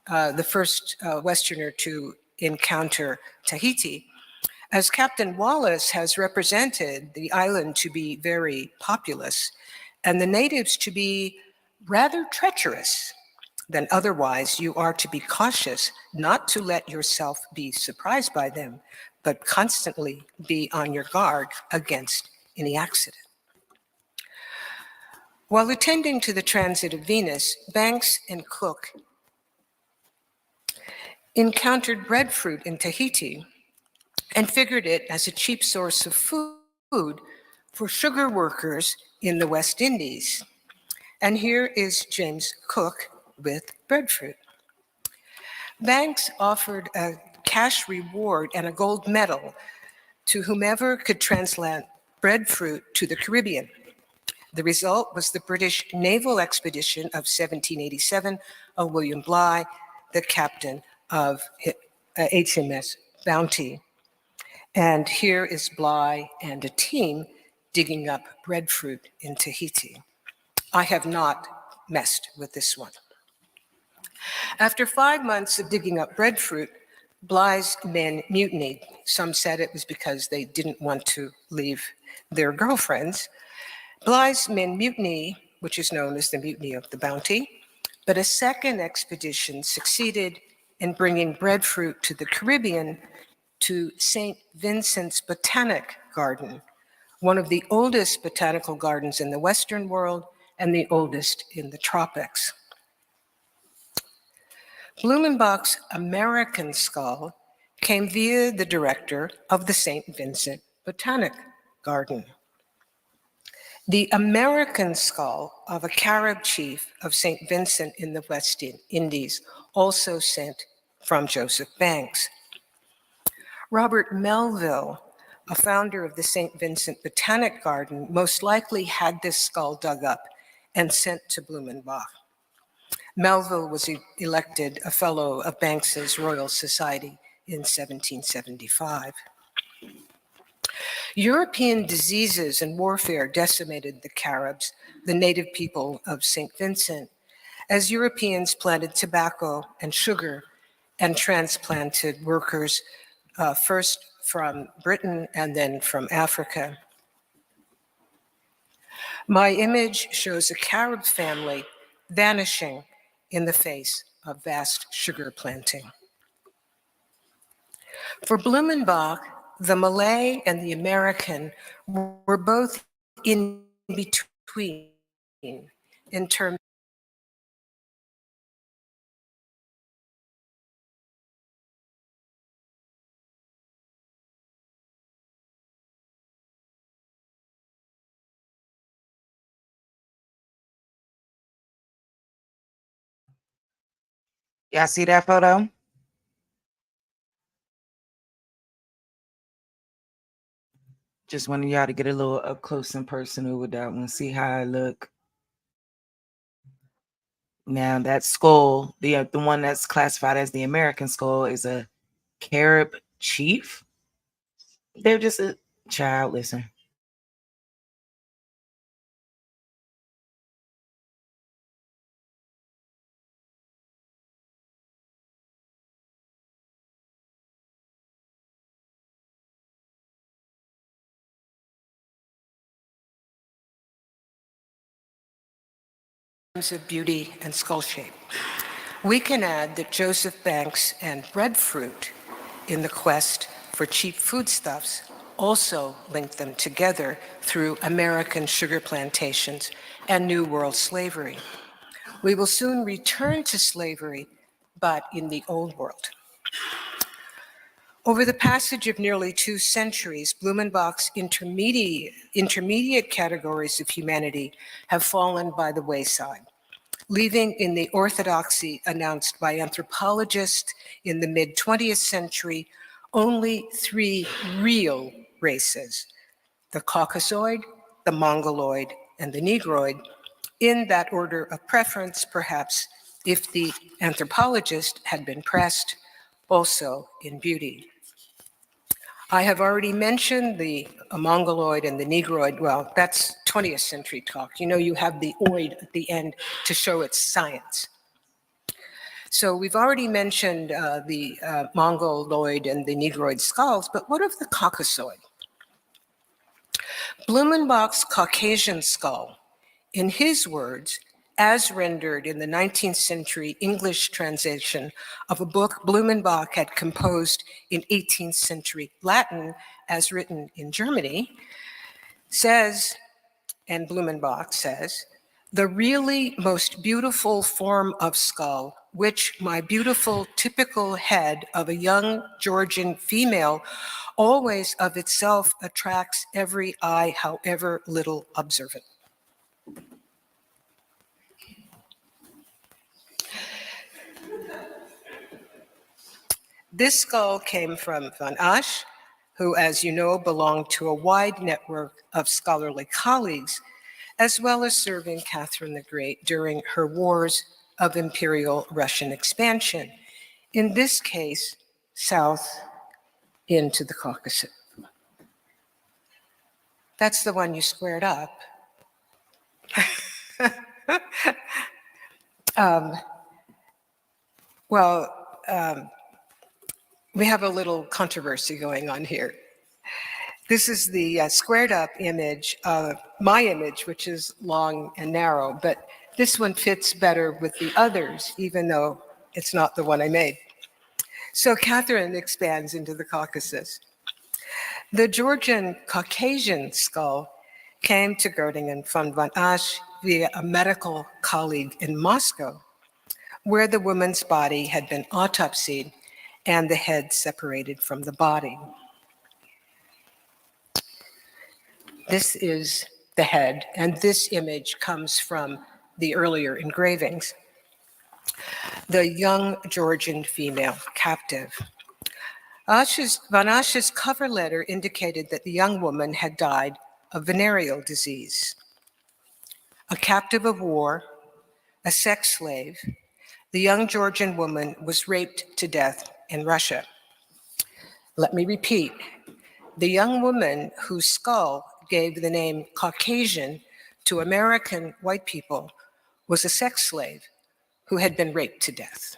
the first Westerner to encounter Tahiti, as Captain Wallace has represented the island to be very populous and the natives to be rather treacherous than otherwise, you are to be cautious not to let yourself be surprised by them, but constantly be on your guard against any accident. While attending to the transit of Venus, Banks and Cook encountered breadfruit in Tahiti and figured it as a cheap source of food for sugar workers in the West Indies. And here is James Cook with breadfruit. Banks offered a cash reward and a gold medal to whomever could transplant breadfruit to the Caribbean. The result was the British naval expedition of 1787 of William Bligh, the captain of HMS Bounty. And here is Bligh and a team digging up breadfruit in Tahiti. I have not messed with this one. After 5 months of digging up breadfruit, Bligh's men mutinied. Some said it was because they didn't want to leave their girlfriends. Bligh's men mutiny, which is known as the Mutiny of the Bounty, but a second expedition succeeded in bringing breadfruit to the Caribbean to St. Vincent's Botanic Garden, one of the oldest botanical gardens in the Western world and the oldest in the tropics. Blumenbach's American skull came via the director of the St. Vincent Botanic Garden. The American skull of a Carib chief of St. Vincent in the West Indies, also sent from Joseph Banks. Robert Melville, a founder of the St. Vincent Botanic Garden, most likely had this skull dug up and sent to Blumenbach. Melville was elected a fellow of Banks's Royal Society in 1775. European diseases and warfare decimated the Caribs, the native people of St. Vincent, as Europeans planted tobacco and sugar and transplanted workers first from Britain and then from Africa. My image shows a Carib family vanishing in the face of vast sugar planting. For Blumenbach, the Malay and the American were both in between in terms Y'all see that photo? Just wanted y'all to get a little up close and personal with that one. See how I look. Now that skull, the one that's classified as the American skull, is a Carib chief. They're just a child. Listen. of beauty and skull shape. We can add that Joseph Banks and breadfruit in the quest for cheap foodstuffs also linked them together through American sugar plantations and New World slavery. We will soon return to slavery, but in the Old World. Over the passage of nearly 2 centuries, Blumenbach's intermediate categories of humanity have fallen by the wayside, leaving in the orthodoxy announced by anthropologists in the mid-20th century only 3 real races: the Caucasoid, the Mongoloid, and the Negroid, in that order of preference, perhaps, if the anthropologist had been pressed, also in beauty. I have already mentioned the Mongoloid and the Negroid. Well, that's 20th century talk. You know, you have the oid at the end to show its science. So we've already mentioned the Mongoloid and the Negroid skulls, but what of the Caucasoid? Blumenbach's Caucasian skull, in his words, as rendered in the 19th century English translation of a book Blumenbach had composed in 18th century Latin, as written in Germany, says, and Blumenbach says, "The really most beautiful form of skull, which my beautiful typical head of a young Georgian female always of itself attracts every eye, however little observant." This skull came from Van Asch, who, as you know, belonged to a wide network of scholarly colleagues, as well as serving Catherine the Great during her wars of imperial Russian expansion, in this case, south into the Caucasus. That's the one you squared up. We have a little controversy going on here. This is the squared up image of my image, which is long and narrow, but this one fits better with the others, even though it's not the one I made. So Catherine expands into the Caucasus. The Georgian Caucasian skull came to Göttingen from Van Asch via a medical colleague in Moscow, where the woman's body had been autopsied and the head separated from the body. This is the head, and this image comes from the earlier engravings. The young Georgian female captive. Van Asch's cover letter indicated that the young woman had died of venereal disease. A captive of war, a sex slave, the young Georgian woman was raped to death in Russia. Let me repeat, the young woman whose skull gave the name Caucasian to American white people was a sex slave who had been raped to death.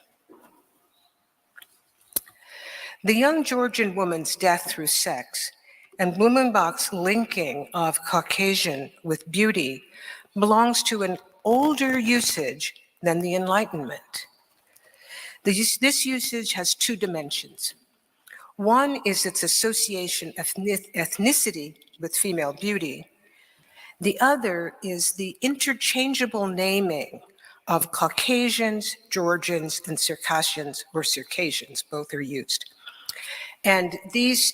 The young Georgian woman's death through sex and Blumenbach's linking of Caucasian with beauty belongs to an older usage than the Enlightenment. This usage has two dimensions. One is its association of ethnicity with female beauty. The other is the interchangeable naming of Caucasians, Georgians, and Circassians, or Circassians, both are used. And these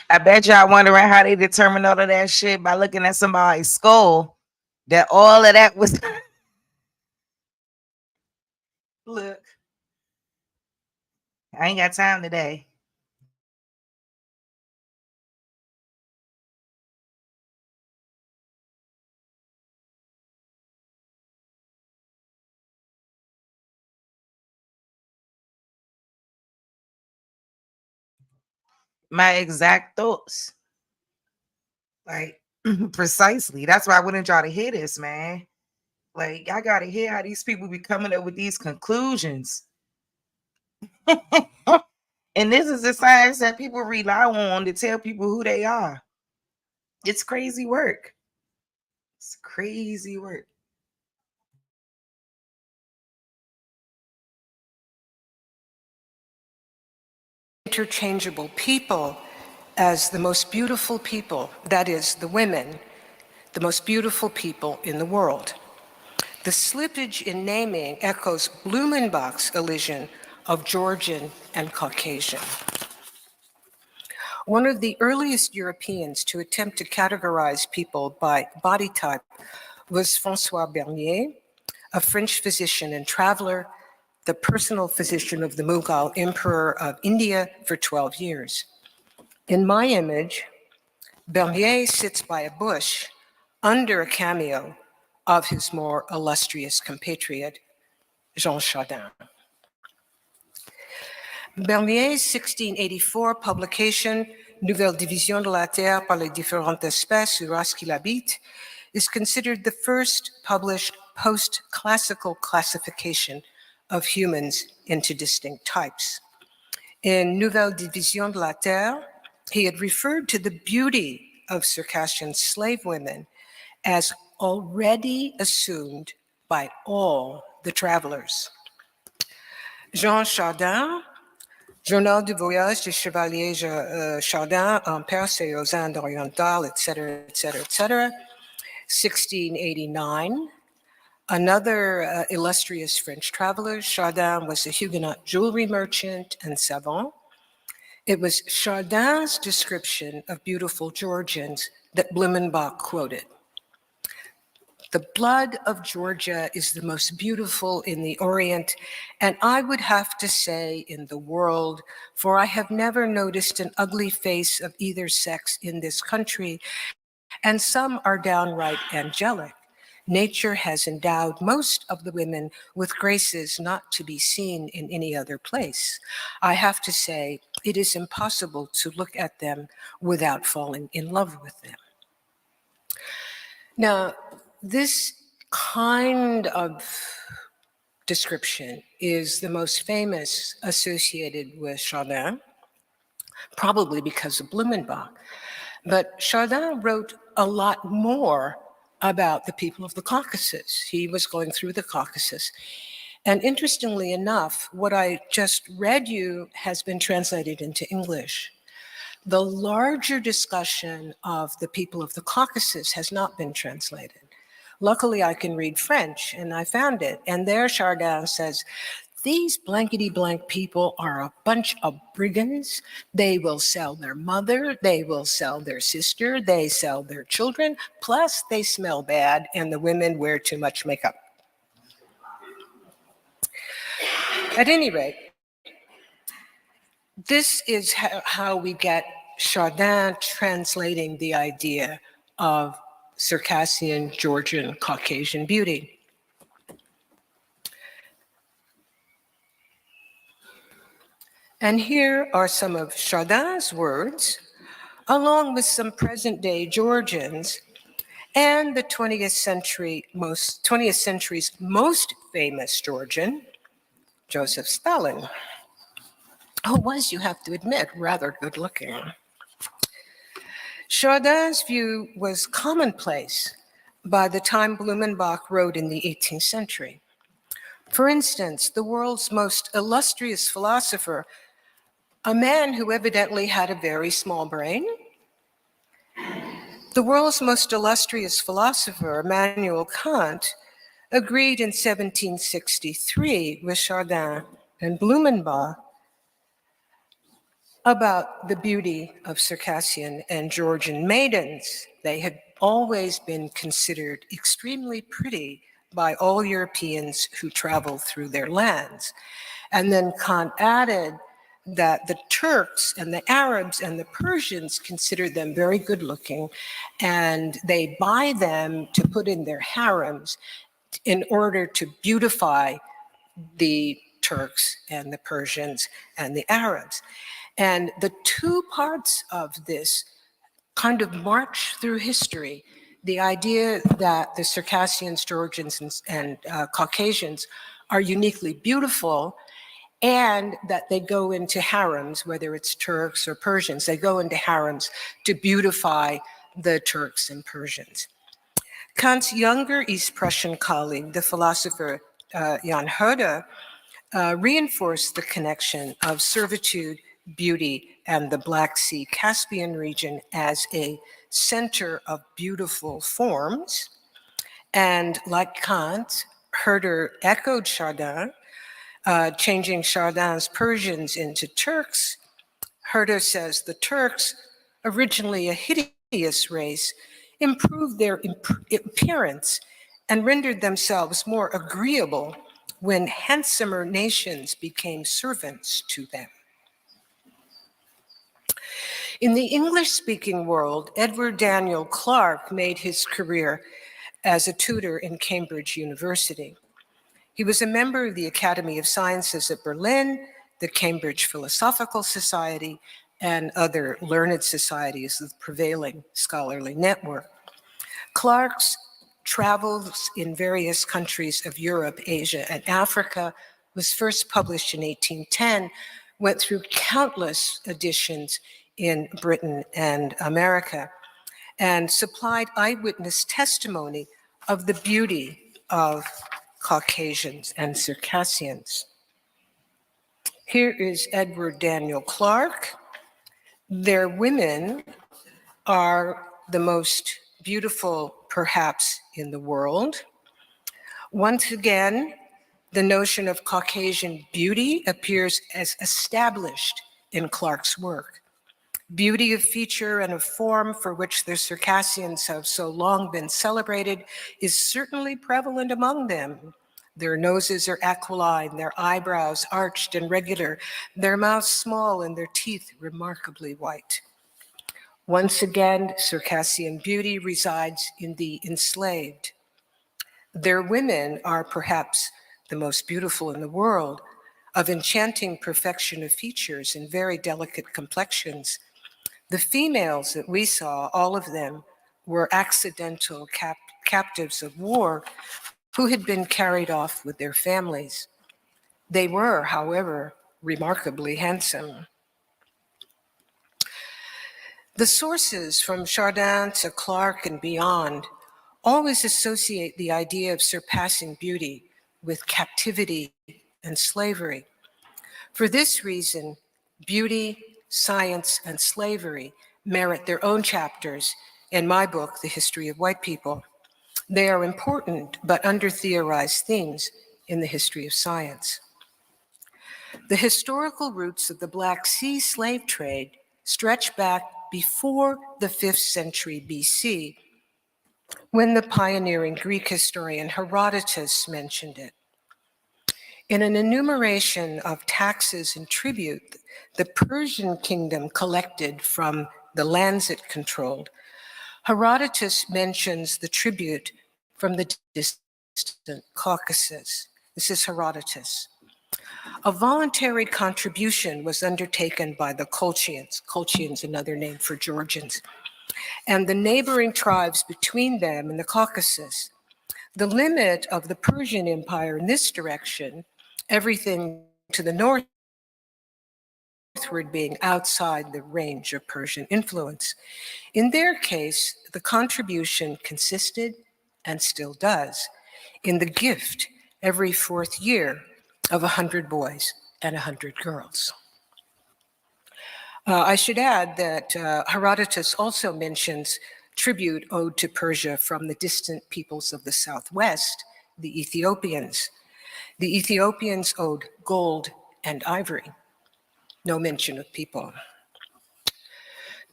I bet y'all wondering how they determined all of that shit by looking at somebody's skull. That all of that was. Look, I ain't got time today. My exact thoughts. Like, precisely. That's why I wouldn't try to hear this, man. Like, I gotta hear how these people be coming up with these conclusions. And this is the science that people rely on to tell people who they are. It's crazy work. It's crazy work. interchangeable people as the most beautiful people, that is, the women, the most beautiful people in the world. The slippage in naming echoes Blumenbach's elision of Georgian and Caucasian. One of the earliest Europeans to attempt to categorize people by body type was François Bernier, a French physician and traveler, the personal physician of the Mughal Emperor of India for 12 years. In my image, Bernier sits by a bush under a cameo of his more illustrious compatriot, Jean Chardin. Bernier's 1684 publication, Nouvelle division de la Terre par les différentes espèces ou races qui l'habitent, is considered the first published post-classical classification of humans into distinct types. In Nouvelle division de la Terre, he had referred to the beauty of Circassian slave women as already assumed by all the travelers. Jean Chardin, Journal du voyage du chevalier Chardin en Perse et aux Indes orientales, etc., etc., etc., 1689. Another illustrious French traveler, Chardin was a Huguenot jewelry merchant and savant. It was Chardin's description of beautiful Georgians that Blumenbach quoted. The blood of Georgia is the most beautiful in the Orient, and I would have to say in the world, for I have never noticed an ugly face of either sex in this country, and some are downright angelic. Nature has endowed most of the women with graces not to be seen in any other place. I have to say, it is impossible to look at them without falling in love with them. Now, this kind of description is the most famous associated with Chardin, probably because of Blumenbach. But Chardin wrote a lot more about the people of the Caucasus. He was going through the Caucasus. And interestingly enough, what I just read you has been translated into English. The larger discussion of the people of the Caucasus has not been translated. Luckily, I can read French, and I found it. And there Chardin says, these blankety blank people are a bunch of brigands. They will sell their mother, they will sell their sister, they sell their children, plus they smell bad, and the women wear too much makeup. At any rate, this is how we get Chardin translating the idea of Circassian, Georgian, Caucasian beauty. And here are some of Chardin's words, along with some present-day Georgians and the 20th century's most famous Georgian, Joseph Stalin, who was, you have to admit, rather good looking. Chardin's view was commonplace by the time Blumenbach wrote in the 18th century. For instance, the world's most illustrious philosopher, a man who evidently had a very small brain, the world's most illustrious philosopher, Immanuel Kant, agreed in 1763 with Chardin and Blumenbach about the beauty of Circassian and Georgian maidens. They had always been considered extremely pretty by all Europeans who traveled through their lands. And then Kant added that the Turks and the Arabs and the Persians considered them very good looking, and they buy them to put in their harems in order to beautify the Turks and the Persians and the Arabs. And the two parts of this kind of march through history. The idea that the Circassians, Georgians, and Caucasians are uniquely beautiful, and that they go into harems, whether it's Turks or Persians, they go into harems to beautify the Turks and Persians. Kant's younger East Prussian colleague, the philosopher Jan Herder, reinforced the connection of servitude, beauty, and the Black Sea Caspian region as a center of beautiful forms. And like Kant, Herder echoed Chardin, changing Chardin's Persians into Turks. Herder says the Turks, originally a hideous race, improved their appearance and rendered themselves more agreeable when handsomer nations became servants to them. In the English-speaking world, Edward Daniel Clarke made his career as a tutor in Cambridge University. He was a member of the Academy of Sciences at Berlin, the Cambridge Philosophical Society, and other learned societies of the prevailing scholarly network. Clarke's travels in various countries of Europe, Asia, and Africa was first published in 1810, went through countless editions in Britain and America, and supplied eyewitness testimony of the beauty of Caucasians and Circassians. Here is Edward Daniel Clarke. Their women are the most beautiful, perhaps, in the world. Once again, the notion of Caucasian beauty appears as established in Clarke's work. Beauty of feature and of form, for which the Circassians have so long been celebrated, is certainly prevalent among them. Their noses are aquiline, their eyebrows arched and regular, their mouths small, and their teeth remarkably white. Once again, Circassian beauty resides in the enslaved. Their women are perhaps the most beautiful in the world, of enchanting perfection of features and very delicate complexions. The females that we saw, all of them, were accidental captives of war who had been carried off with their families. They were, however, remarkably handsome. The sources from Chardin to Clark and beyond always associate the idea of surpassing beauty with captivity and slavery. For this reason, beauty, science, and slavery merit their own chapters in my book, The History of White People. They are important but under-theorized themes in the history of science. The historical roots of the Black Sea slave trade stretch back before the 5th century BC, when the pioneering Greek historian Herodotus mentioned it. In an enumeration of taxes and tribute the Persian kingdom collected from the lands it controlled, Herodotus mentions the tribute from the distant Caucasus. This is Herodotus. A voluntary contribution was undertaken by the Colchians, another name for Georgians, and the neighboring tribes between them and the Caucasus. The limit of the Persian Empire in this direction, everything to the northward being outside the range of Persian influence. In their case, the contribution consisted, and still does, in the gift every 4th year of 100 boys and 100 girls. I should add that Herodotus also mentions tribute owed to Persia from the distant peoples of the southwest, the Ethiopians. The Ethiopians owed gold and ivory. No mention of people.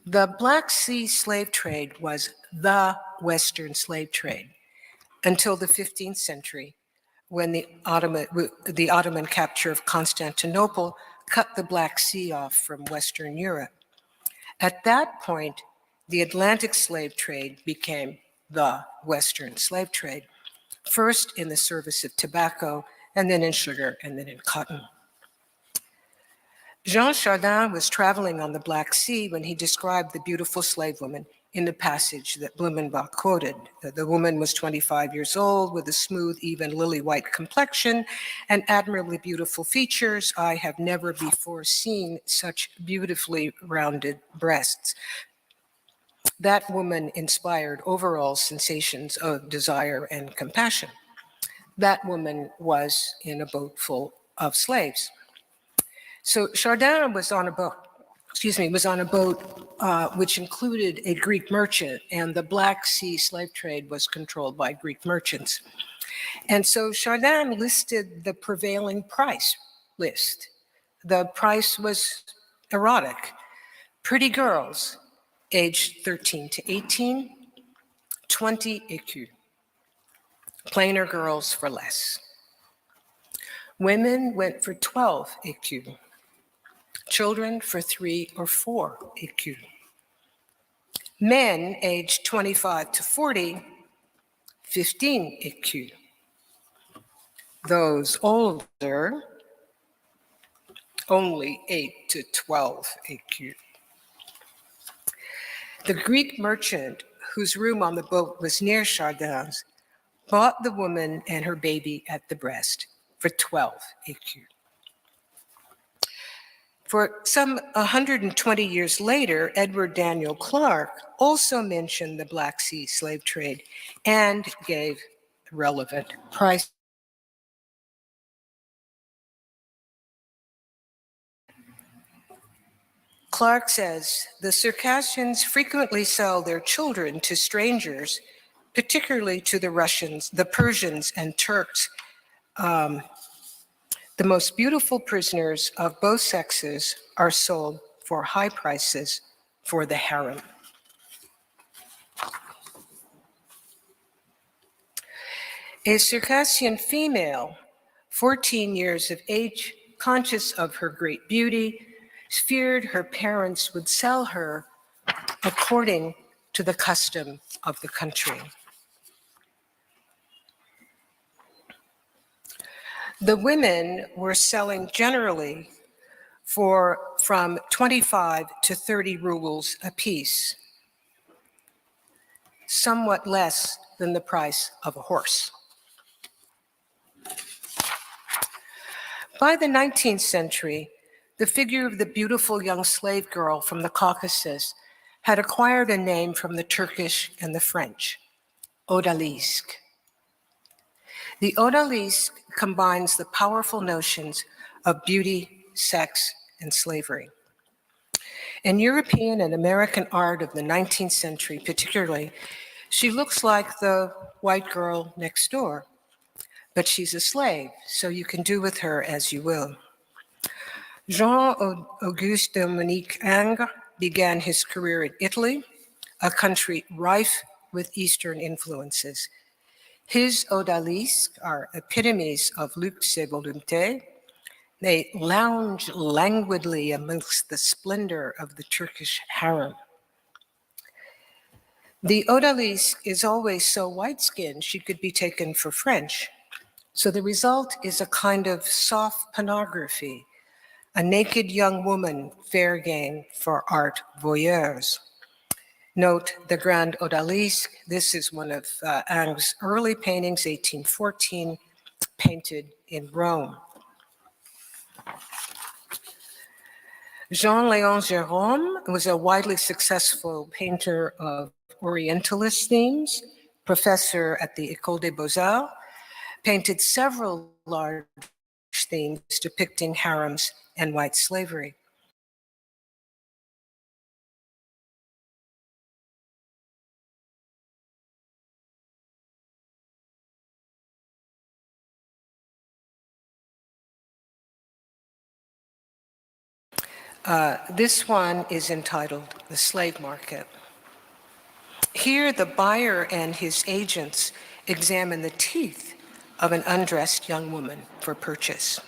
The Black Sea slave trade was the Western slave trade until the 15th century, when the Ottoman capture of Constantinople cut the Black Sea off from Western Europe. At that point, the Atlantic slave trade became the Western slave trade, first in the service of tobacco, and then in sugar, and then in cotton. Jean Chardin was traveling on the Black Sea when he described the beautiful slave woman in the passage that Blumenbach quoted. The woman was 25 years old with a smooth, even lily-white complexion and admirably beautiful features. I have never before seen such beautifully rounded breasts. That woman inspired overall sensations of desire and compassion. That woman was in a boat full of slaves. So Chardin was on a boat, which included a Greek merchant, and the Black Sea slave trade was controlled by Greek merchants. And so Chardin listed the prevailing price list. The price was erotic. Pretty girls, aged 13 to 18, 20 écus. Plainer girls for less. Women went for 12 écus. Children for 3 or 4 écus. Men aged 25 to 40, 15 écus. Those older, only 8 to 12 écus. The Greek merchant, whose room on the boat was near Chardin's, bought the woman and her baby at the breast for 12 écus. For some 120 years later, Edward Daniel Clark also mentioned the Black Sea slave trade and gave relevant prices. Clark says, the Circassians frequently sell their children to strangers, particularly to the Russians, the Persians, and Turks. The most beautiful prisoners of both sexes are sold for high prices for the harem. A Circassian female, 14 years of age, conscious of her great beauty, feared her parents would sell her according to the custom of the country. The women were selling generally for from 25 to 30 rubles apiece, somewhat less than the price of a horse. By the 19th century, the figure of the beautiful young slave girl from the Caucasus had acquired a name from the Turkish and the French, odalisque. The odalisque combines the powerful notions of beauty, sex, and slavery. In European and American art of the 19th century particularly, she looks like the white girl next door, but she's a slave, so you can do with her as you will. Jean-Auguste Dominique Ingres began his career in Italy, a country rife with Eastern influences. His odalisques are epitomes of luxe et volonté. They lounge languidly amongst the splendor of the Turkish harem. The odalisque is always so white-skinned she could be taken for French. So the result is a kind of soft pornography, a naked young woman fair game for art voyeurs. Note the Grand Odalisque. This is one of Ingres' early paintings, 1814, painted in Rome. Jean-Léon Gérôme was a widely successful painter of Orientalist themes, professor at the École des Beaux-Arts, painted several large themes depicting harems and white slavery. This one is entitled The Slave Market. Here, the buyer and his agents examine the teeth of an undressed young woman for purchase.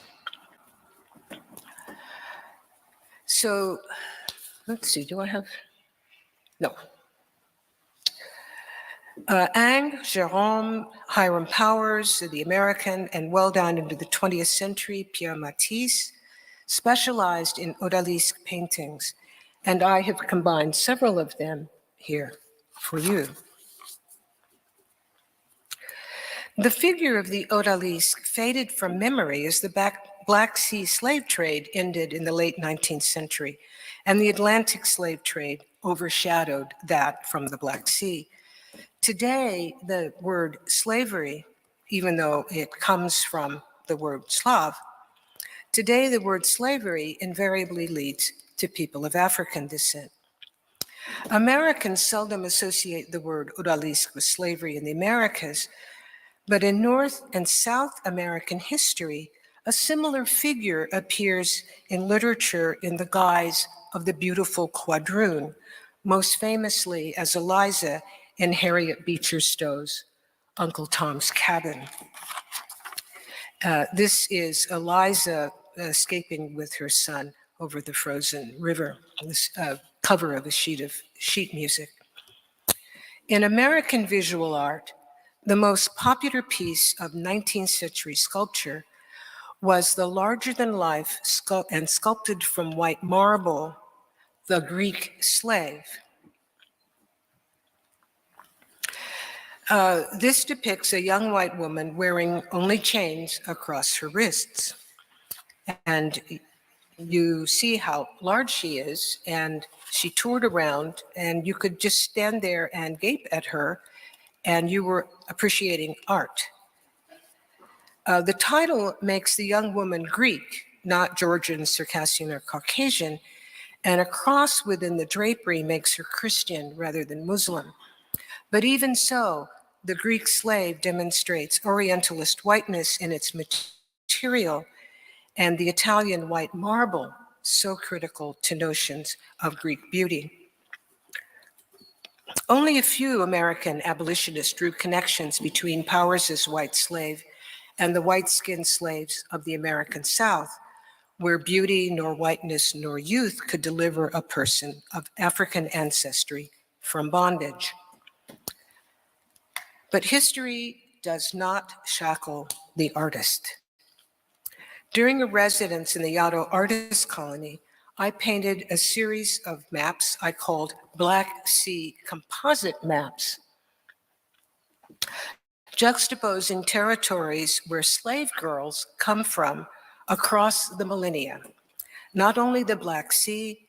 So, let's see, do I have? No. Ingres, Gérôme, Hiram Powers, the American, and well down into the 20th century, Pierre Matisse, specialized in odalisque paintings, and I have combined several of them here for you. The figure of the odalisque faded from memory as the Black Sea slave trade ended in the late 19th century, and the Atlantic slave trade overshadowed that from the Black Sea. Today, the word slavery, even though it comes from the word Slav, today the word slavery invariably leads to people of African descent. Americans seldom associate the word odalisque with slavery in the Americas, but in North and South American history, a similar figure appears in literature in the guise of the beautiful quadroon, most famously as Eliza in Harriet Beecher Stowe's Uncle Tom's Cabin. This is Eliza escaping with her son over the frozen river, this cover of a sheet music. In American visual art, the most popular piece of 19th century sculpture was the larger-than-life and sculpted from white marble, the Greek slave. This depicts a young white woman wearing only chains across her wrists. And you see how large she is, and she toured around, and you could just stand there and gape at her, and you were appreciating art. The title makes the young woman Greek, not Georgian, Circassian, or Caucasian, and a cross within the drapery makes her Christian rather than Muslim. But even so, the Greek slave demonstrates Orientalist whiteness in its material, and the Italian white marble, so critical to notions of Greek beauty. Only a few American abolitionists drew connections between Powers' white slave and the white-skinned slaves of the American South, where beauty nor whiteness nor youth could deliver a person of African ancestry from bondage. But history does not shackle the artist. During a residence in the Yaddo Artist Colony, I painted a series of maps I called Black Sea composite maps, juxtaposing territories where slave girls come from across the millennia. Not only the Black Sea,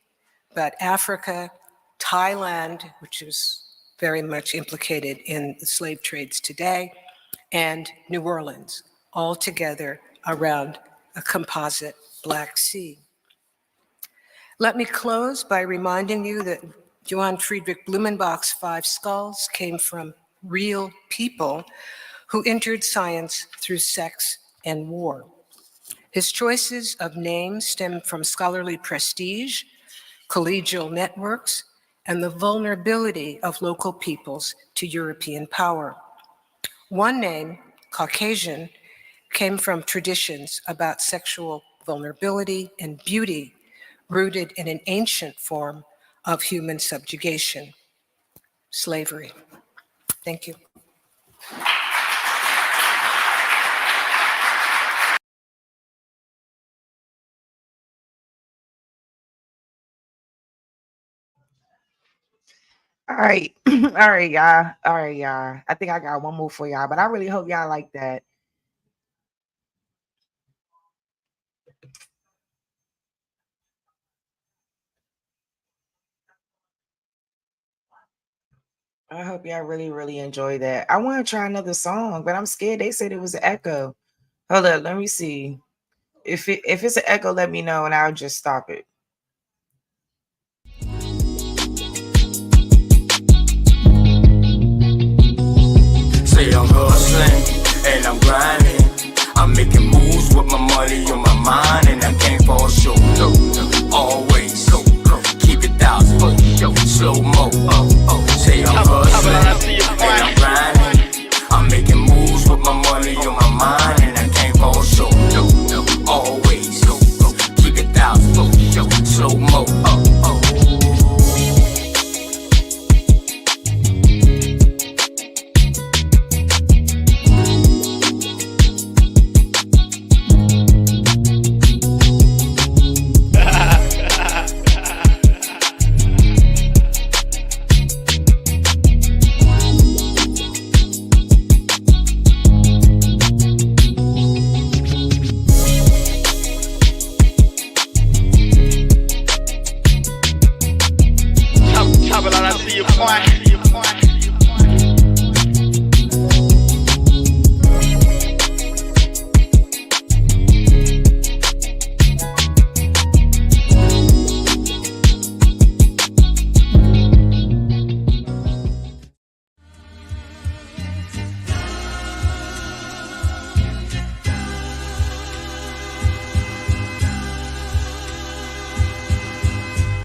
but Africa, Thailand, which is very much implicated in the slave trades today, and New Orleans, all together around a composite Black Sea. Let me close by reminding you that Johann Friedrich Blumenbach's 5 skulls came from real people who entered science through sex and war. His choices of names stem from scholarly prestige, collegial networks, and the vulnerability of local peoples to European power. One name, Caucasian, came from traditions about sexual vulnerability and beauty rooted in an ancient form of human subjugation, slavery. Thank you. All right. All right, y'all. All right, y'all. I think I got one more for y'all, but I really hope y'all like that. I hope y'all really, really enjoy that. I want to try another song, but I'm scared. They said it was an echo. Hold up, let me see. If it's an echo, let me know and I'll just stop it. Say I'm hustling and I'm grinding. I'm making moves with my money on my mind, and I can't fall short. No, always keep it thousand. Slow mo. Say I'm hustling and I'm grinding. I'm making moves with my money on my mind, and I can't fall short. Always keep it thousand. Slow mo.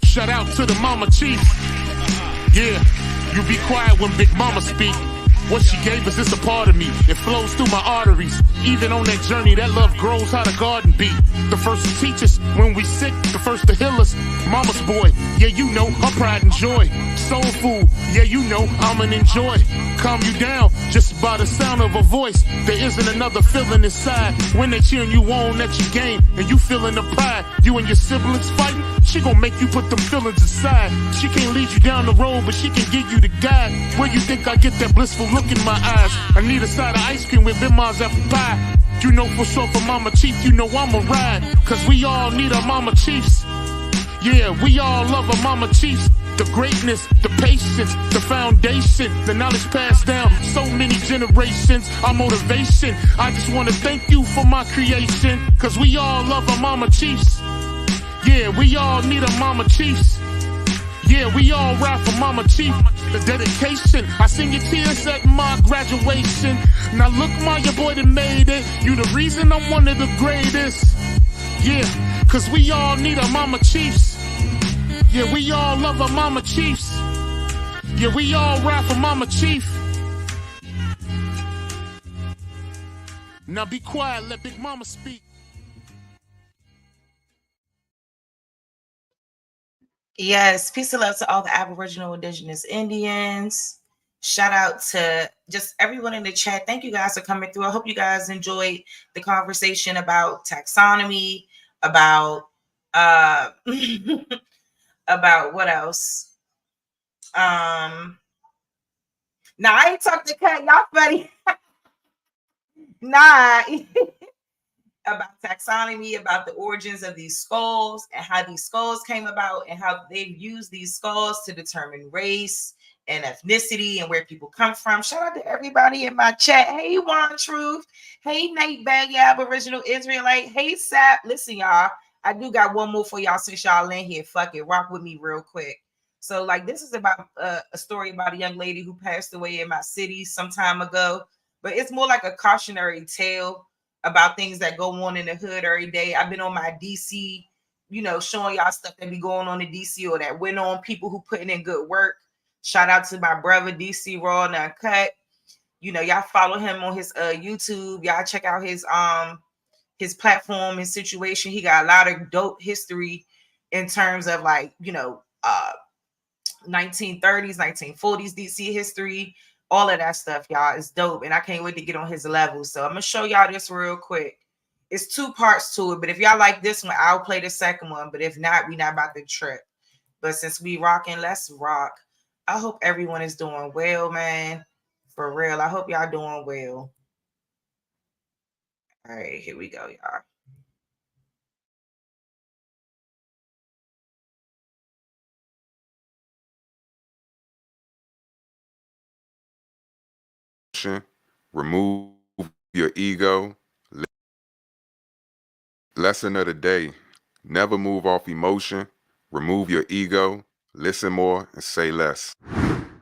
Shout out to the mama chief. Yeah, you be quiet when Big Mama speak. What she gave us is a part of me. It flows through my arteries. Even on that journey, that love grows how the garden be. The first to teach us when we sick, the first to heal us. Mama's boy, yeah, you know, her pride and joy. Soul food, yeah, you know, I'm an enjoy. Calm you down just by the sound of her voice. There isn't another feeling inside when they cheering you on at your game and you feeling the pride. You and your siblings fighting, she gon' make you put them feelings aside. She can't lead you down the road, but she can give you the guide. Where you think I get that blissful look in my eyes? I need a side of ice cream with Bim's apple pie. You know for sure for Mama Chief, you know I'ma ride. Cause we all need our Mama Chiefs. Yeah, we all love our Mama Chiefs. The greatness, the patience, the foundation, the knowledge passed down so many generations, our motivation. I just wanna thank you for my creation. Cause we all love our Mama Chiefs. Yeah, we all need our Mama Chiefs. Yeah, we all ride for Mama Chief. The dedication, I seen your tears at my graduation. Now look, ma, your boy done made it. You the reason I'm one of the greatest. Yeah, cause we all need our Mama Chiefs. Yeah, we all love our Mama Chiefs. Yeah, we all ride for Mama Chief. Now be quiet, let Big Mama speak. Yes, peace and love to all the Aboriginal, Indigenous, Indians. Shout out to just everyone in the chat. Thank you guys for coming through. I hope you guys enjoyed the conversation about taxonomy, about about what else? Now I ain't talked to Kat, y'all funny. Nah. about taxonomy, about the origins of these skulls and how these skulls came about and how they've used these skulls to determine race and ethnicity and where people come from. Shout out to everybody in my chat. Hey, Juan Truth. Hey, Nate Baggy, Aboriginal Israelite. Hey, Sap. Listen, y'all, I do got one more for y'all since y'all in here. Fuck it. Rock with me real quick. So, like, this is about a story about a young lady who passed away in my city some time ago, but it's more like a cautionary tale about things that go on in the hood every day. I've been on my DC, showing y'all stuff that be going on in DC or that went on, people who putting in good work. Shout out to my brother DC Raw and Uncut. Y'all follow him on his YouTube. Y'all check out his platform and situation. He got a lot of dope history in terms of 1930s, 1940s DC history. All of that stuff, y'all, is dope. And I can't wait to get on his level. So I'm going to show y'all this real quick. It's 2 parts to it. But if y'all like this one, I'll play the second one. But if not, we not about to trip. But since we rocking, let's rock. I hope everyone is doing well, man. For real. I hope y'all doing well. All right, here we go, y'all. Remove your ego. Lesson of the day: never move off emotion. Remove your ego. Listen more and say less.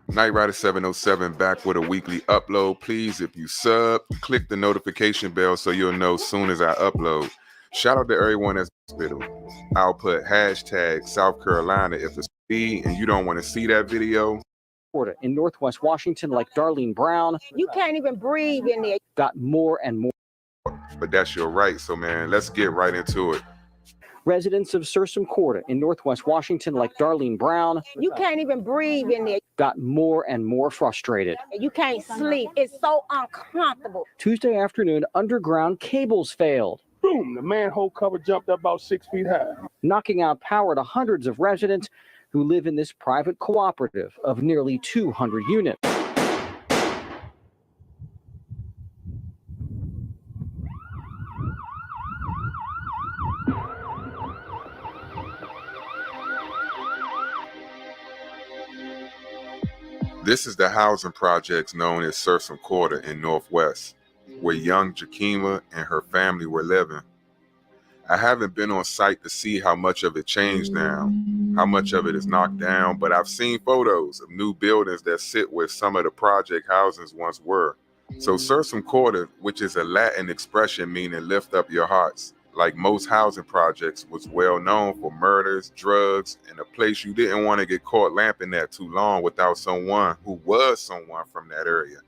Night Rider 707 back with a weekly upload. Please, if you sub, click the notification bell so you'll know soon as I upload. Shout out to everyone that's hospital. I'll put hashtag South Carolina if it's me and you don't want to see that video. In Northwest Washington, like Darlene Brown. You can't even breathe in there. Got more and more. But that's your right. So, man, let's get right into it. Residents of Sursum Corda in Northwest Washington, like Darlene Brown. You can't even breathe in there. Got more and more frustrated. You can't sleep. It's so uncomfortable. Tuesday afternoon, underground cables failed. Boom, the manhole cover jumped up about 6 feet high, knocking out power to hundreds of residents who live in this private cooperative of nearly 200 units. This is the housing projects known as Sursum Corda in Northwest, where young Jakima and her family were living. I haven't been on site to see how much of it changed now, how much of it is knocked down, but I've seen photos of new buildings that sit where some of the project housings once were. So Sursum Corda, which is a Latin expression meaning lift up your hearts, like most housing projects, was well known for murders, drugs, and a place you didn't want to get caught lamping at too long without someone who was someone from that area.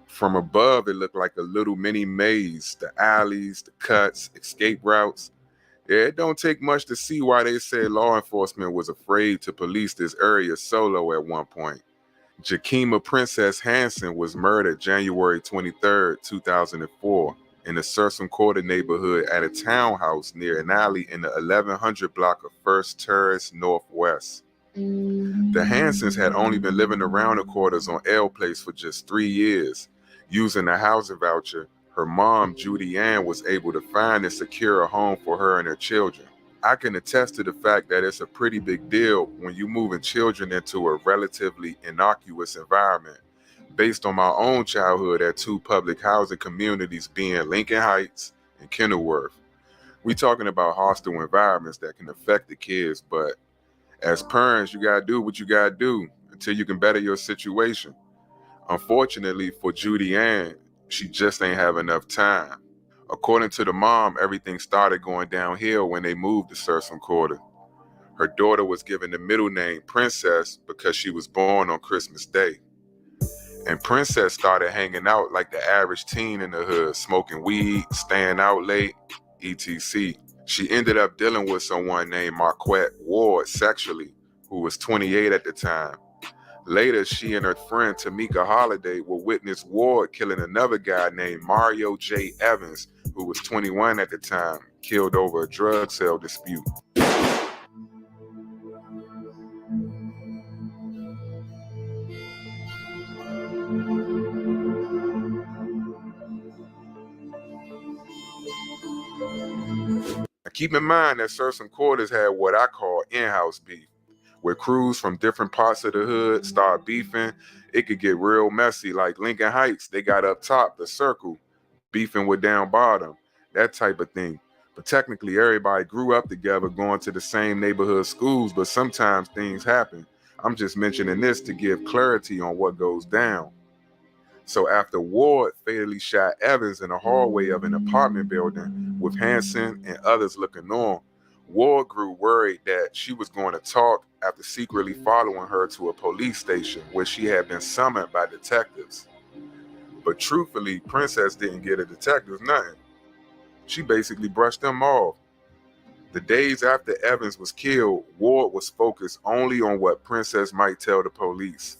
From above, it looked like a little mini maze, the alleys, the cuts, escape routes. Yeah, it don't take much to see why they said law enforcement was afraid to police this area solo at one point. Jakima Princess Hansen was murdered January 23, 2004 in the Sursum Corda neighborhood at a townhouse near an alley in the 1100 block of First Terrace Northwest. The Hansens had only been living around the quarters on L Place for just 3 years. Using a housing voucher, her mom, Judy Ann, was able to find and secure a home for her and her children. I can attest to the fact that it's a pretty big deal when you're moving children into a relatively innocuous environment. Based on my own childhood at 2 public housing communities being Lincoln Heights and Kenilworth. We're talking about hostile environments that can affect the kids, but as parents, you gotta do what you gotta do until you can better your situation. Unfortunately for Judy Ann, she just ain't have enough time. According to the mom, everything started going downhill when they moved to Sursum Corda. Her daughter was given the middle name Princess because she was born on Christmas Day. And Princess started hanging out like the average teen in the hood, smoking weed, staying out late, etc. She ended up dealing with someone named Marquette Ward sexually, who was 28 at the time. Later, she and her friend Tamika Holiday will witness Ward killing another guy named Mario J. Evans, who was 21 at the time, killed over a drug sale dispute. Keep in mind that Sursum Quarters had what I call in-house beef, where crews from different parts of the hood start beefing. It could get real messy, like Lincoln Heights. They got up top, the circle, beefing with down bottom, that type of thing. But technically, everybody grew up together going to the same neighborhood schools, but sometimes things happen. I'm just mentioning this to give clarity on what goes down. So after Ward fatally shot Evans in the hallway of an apartment building with Hanson and others looking on, Ward grew worried that she was going to talk after secretly following her to a police station where she had been summoned by detectives. But truthfully, Princess didn't get a detective nothing. She basically brushed them off. The days after Evans was killed, Ward was focused only on what Princess might tell the police.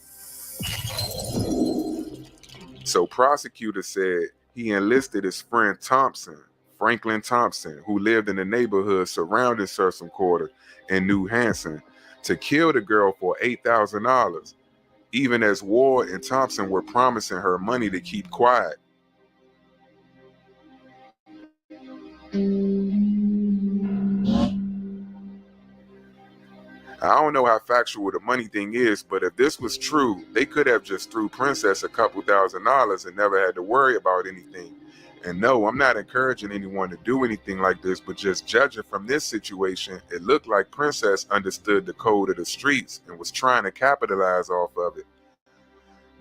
So prosecutors said he enlisted his friend Thompson, Franklin Thompson, who lived in the neighborhood surrounding Sursum Quarter and knew Hanson, to kill the girl for $8,000, even as Ward and Thompson were promising her money to keep quiet. I don't know how factual the money thing is, but if this was true, they could have just threw Princess a couple $1,000s and never had to worry about anything. And no, I'm not encouraging anyone to do anything like this, but just judging from this situation, it looked like Princess understood the code of the streets and was trying to capitalize off of it.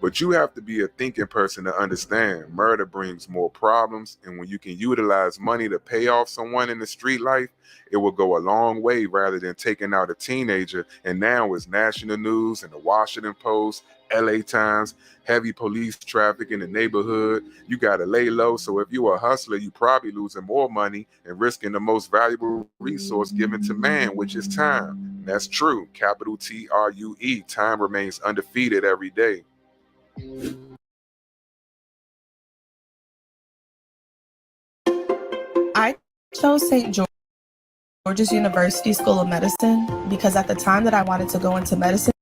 But you have to be a thinking person to understand murder brings more problems, and when you can utilize money to pay off someone in the street life, it will go a long way rather than taking out a teenager. And now it's national news and the Washington Post, LA Times, heavy police traffic in the neighborhood. You got to lay low. So if you're a hustler, you probably losing more money and risking the most valuable resource given to man, which is time. That's true. Capital TRUE. Time remains undefeated every day. I chose St. George's University School of Medicine because at the time that I wanted to go into medicine,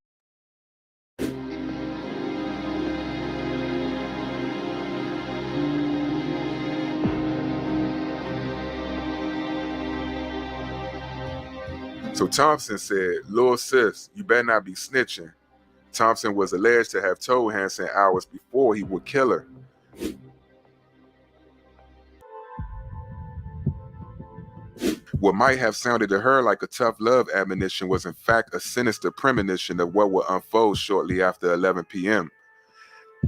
So Thompson said, "Lil sis, you better not be snitching." Thompson was alleged to have told Hanson hours before he would kill her. What might have sounded to her like a tough love admonition was in fact a sinister premonition of what would unfold shortly after 11 p.m.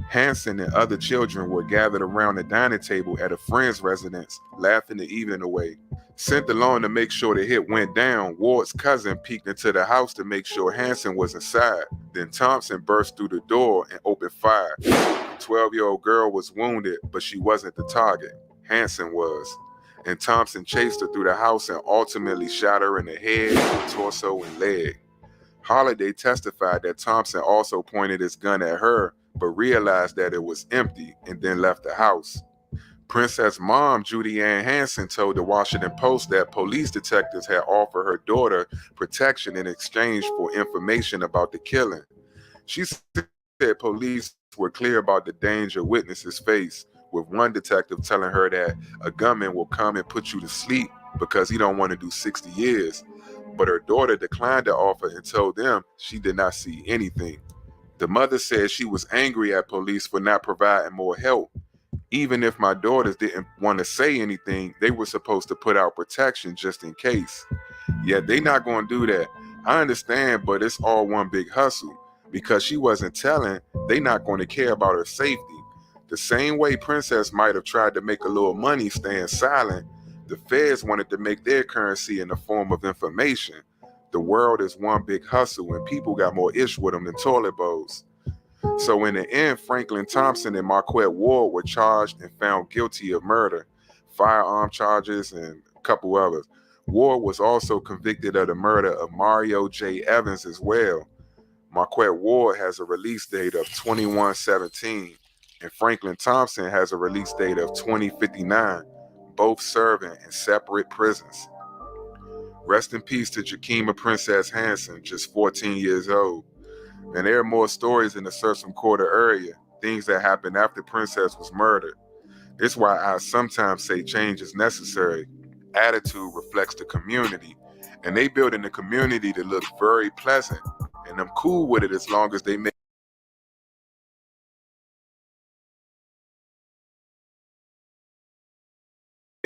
Hanson and other children were gathered around the dining table at a friend's residence, laughing the evening away. Sent along to make sure the hit went down, Ward's cousin peeked into the house to make sure Hanson was inside. Then Thompson burst through the door and opened fire. The 12-year-old girl was wounded, but she wasn't the target. Hanson was. And Thompson chased her through the house and ultimately shot her in the head, torso, and leg. Holiday testified that Thompson also pointed his gun at her, but realized that it was empty and then left the house. Princess' mom, Judy Ann Hanson, told the Washington Post that police detectives had offered her daughter protection in exchange for information about the killing. She said police were clear about the danger witnesses face, with one detective telling her that a gunman will come and put you to sleep because he don't want to do 60 years. But her daughter declined the offer and told them she did not see anything. The mother said she was angry at police for not providing more help. Even if my daughters didn't want to say anything, they were supposed to put out protection just in case. Yet they not going to do that. I understand, but it's all one big hustle. Because she wasn't telling, they not going to care about her safety. The same way Princess might have tried to make a little money staying silent, the feds wanted to make their currency in the form of information. The world is one big hustle and people got more ish with them than toilet bowls. So in the end, Franklin Thompson and Marquette Ward were charged and found guilty of murder, firearm charges, and a couple others. Ward was also convicted of the murder of Mario J. Evans as well. Marquette Ward has a release date of 21/17, and Franklin Thompson has a release date of 2059, both serving in separate prisons. Rest in peace to Jakima Princess Hanson, just 14 years old. And there are more stories in the Sursum Quarter area, things that happened after Princess was murdered. It's why I sometimes say change is necessary. Attitude reflects the community, and they build in the community to look very pleasant, and I'm cool with it as long as they make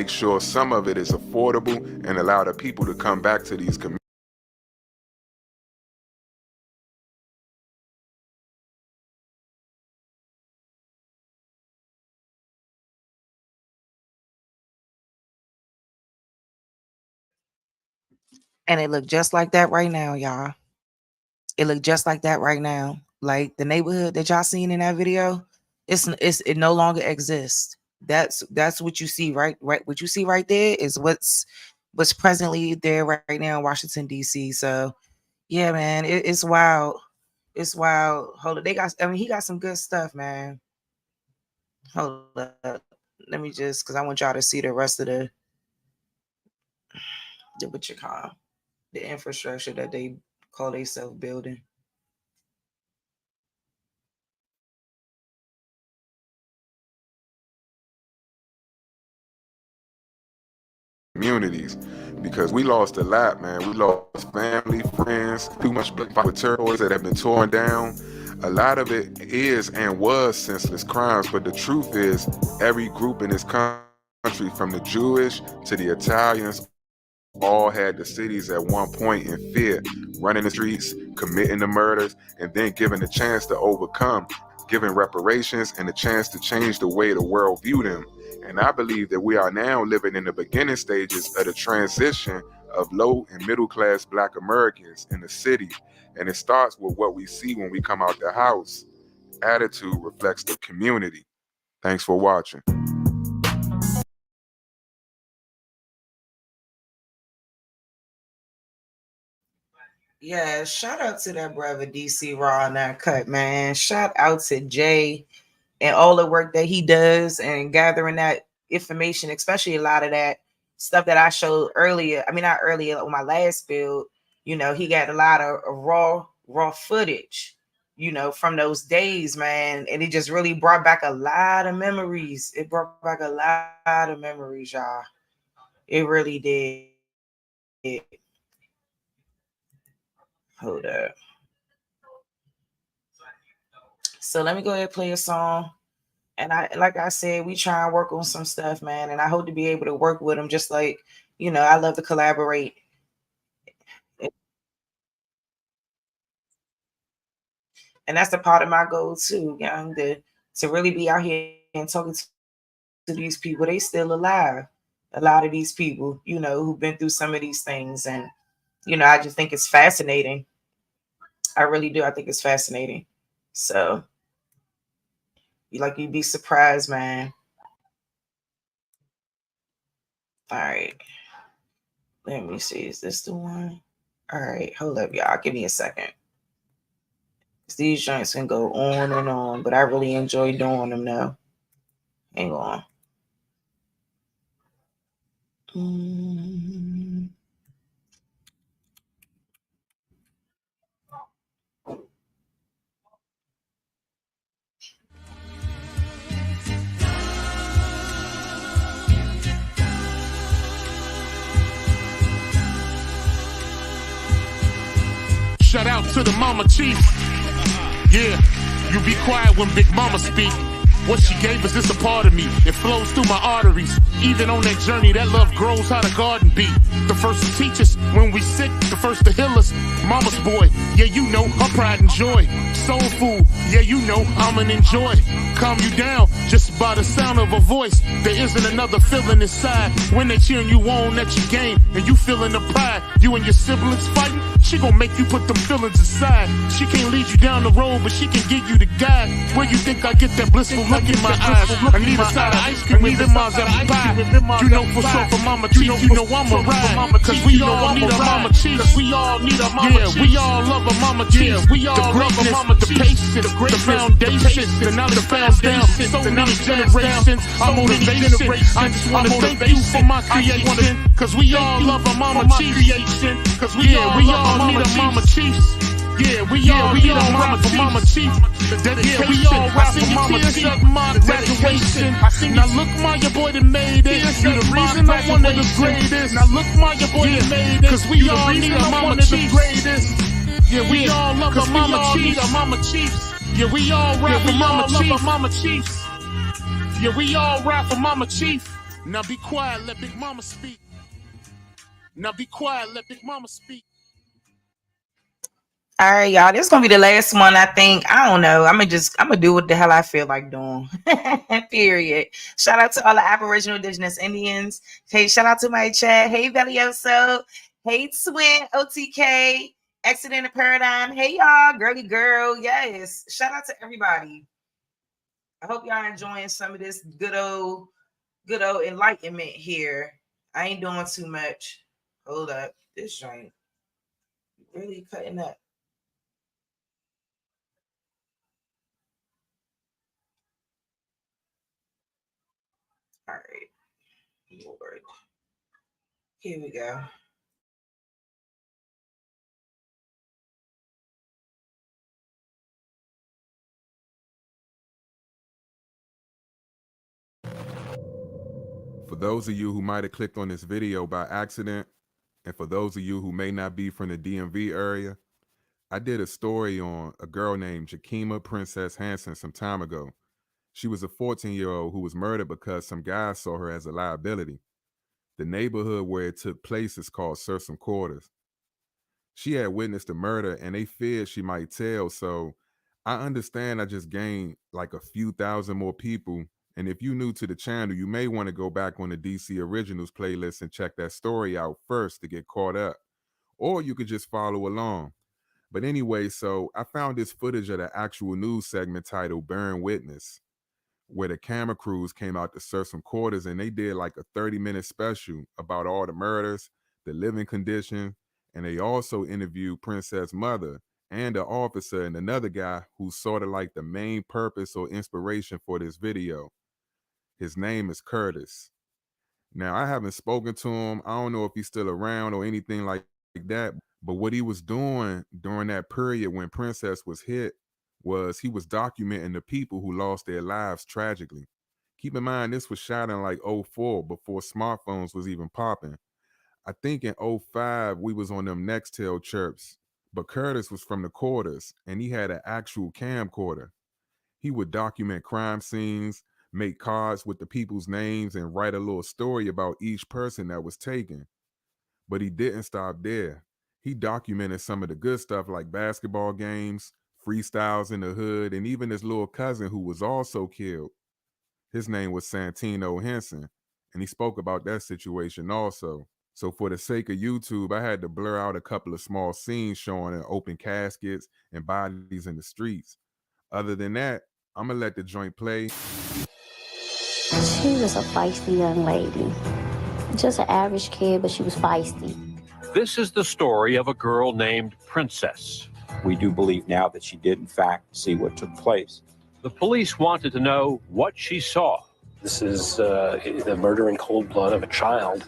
sure some of it is affordable and allow the people to come back to these communities. And it look just like that right now, y'all. It look just like that right now. Like the neighborhood that y'all seen in that video, it no longer exists. That's what you see, right? What you see right there is what's presently there right now in Washington, D.C. So yeah, man, it's wild. It's wild. Hold on. He got some good stuff, man. Hold up. Let me just, because I want y'all to see the rest of the what you call the infrastructure that they call themselves building. Communities, because we lost a lot, man. We lost family, friends, too much territories that have been torn down. A lot of it is and was senseless crimes, but the truth is every group in this country, from the Jewish to the Italians, all had the cities at one point in fear, running the streets, committing the murders, and then given the chance to overcome, given reparations and the chance to change the way the world viewed them. And I believe that we are now living in the beginning stages of the transition of low and middle class Black Americans in the city. And it starts with what we see when we come out the house. Attitude reflects the community. Thanks for watching. Yeah, shout out to that brother DC Raw on that cut, man. Shout out to Jay and all the work that he does and gathering that information, especially a lot of that stuff that I showed earlier. I mean, not earlier on my last build. You know, he got a lot of raw footage, you know, from those days, man. And it just really brought back a lot of memories. It brought back a lot of memories, y'all. It really did. Hold up. So let me go ahead and play a song. And like I said, we try and work on some stuff, man. And I hope to be able to work with them, just like, you know, I love to collaborate. And that's the part of my goal too, young, to really be out here and talking to these people. They still alive. A lot of these people, you know, who've been through some of these things. And, you know, I just think it's fascinating. I really do. I think it's fascinating. So you'd be surprised, man. All right. Let me see. Is this the one? All right. Hold up, y'all. Give me a second. These joints can go on and on, but I really enjoy doing them now. Hang on. Shout out to the Mama Chief. Yeah, you be quiet when Big Mama speak. What she gave us is a part of me. It flows through my arteries. Even on that journey, that love grows how the garden be. The first to teach us when we sick, the first to heal us. Mama's boy, yeah, you know, her pride and joy. Soul food, yeah, you know, I'm an enjoy. Calm you down just by the sound of a voice. There isn't another feeling inside when they cheering you on that you gain and you feeling the pride. You and your siblings fighting, she gon' make you put them feelings aside. She can't lead you down the road, but she can give you the guide. Where you think I get that blissful look in my eyes? I need a side of ice cream with them miles at the pie. You know for sure for Mama Chief, you know I'm a ride. Cause we all need a Mama Chief. We all need a Mama Chief. Yeah, we all love a Mama Chief. We all love a Mama Chief. The patience, the foundation, the knowledge passed down. So many generations, our motivation. I just wanna thank you for my creation. Cause we all love a Mama Chief. Cause we all need a Mama Chief. Yeah, we all rap for Mama Chief. The dedication. Yeah, we all rap for Mama Chief. The dedication. Now look, my your boy that made it. You the reason I'm one of the greatest. Now look, my your boy that made it. Cause we all need a Mama Chief. Yeah, we all love a Mama Chiefs. Yeah, we all rap for Mama Chiefs. Yeah, we all rap for Mama Chief. Now be quiet, let Big Mama speak. Now be quiet, let Big Mama speak. All right, y'all. This is gonna be the last one, I think. I don't know. I'm gonna do what the hell I feel like doing. Period. Shout out to all the Aboriginal Indigenous Indians. Hey, shout out to my chat. Hey, Velioso. Hey, Twin OTK. Accident Paradigm. Hey, y'all. Girly girl. Yes. Shout out to everybody. I hope y'all enjoying some of this good old enlightenment here. I ain't doing too much. Hold up. This joint really cutting up. All right. Lord. Here we go. For those of you who might have clicked on this video by accident, and for those of you who may not be from the DMV area, I did a story on a girl named Jakima Princess Hansen some time ago. She was a 14-year-old who was murdered because some guy saw her as a liability. The neighborhood where it took place is called Sursum Quarters. She had witnessed the murder and they feared she might tell, so I understand I just gained like a few thousand more people. And if you're new to the channel, you may want to go back on the DC Originals playlist and check that story out first to get caught up. Or you could just follow along. But anyway, so I found this footage of the actual news segment titled Bearing Witness, where the camera crews came out to Sursum Quarters and they did like a 30-minute special about all the murders, the living condition, and they also interviewed Princess' mother and the officer and another guy who's sort of like the main purpose or inspiration for this video. His name is Curtis. Now, I haven't spoken to him. I don't know if he's still around or anything like that, but what he was doing during that period when Princess was hit was he was documenting the people who lost their lives tragically. Keep in mind, this was shot in like 04, before smartphones was even popping. I think in 05, we was on them Nextel chirps, but Curtis was from the quarters and he had an actual camcorder. He would document crime scenes, make cards with the people's names, and write a little story about each person that was taken. But he didn't stop there. He documented some of the good stuff like basketball games, freestyles in the hood, and even his little cousin who was also killed. His name was Santino Henson, and he spoke about that situation also. So for the sake of YouTube, I had to blur out a couple of small scenes showing open caskets and bodies in the streets. Other than that, I'm gonna let the joint play. She was a feisty young lady. Just an average kid, but she was feisty. This is the story of a girl named Princess. We do believe now that she did, in fact, see what took place. The police wanted to know what she saw. This is the murder in cold blood of a child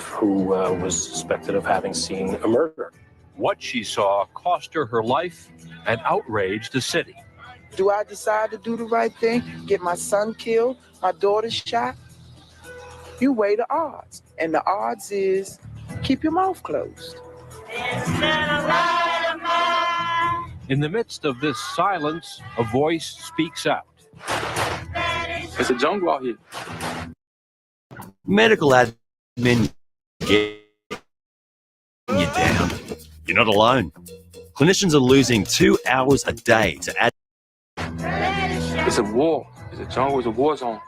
who was suspected of having seen a murder. What she saw cost her life and outraged the city. Do I decide to do the right thing, get my son killed, my daughter shot? You weigh the odds, and the odds is keep your mouth closed. In the midst of this silence, a voice speaks out. It's a jungle out here. Medical admin get you down. You're not alone. Clinicians are losing 2 hours a day to add. It's a war. It's a jungle. It's a war zone.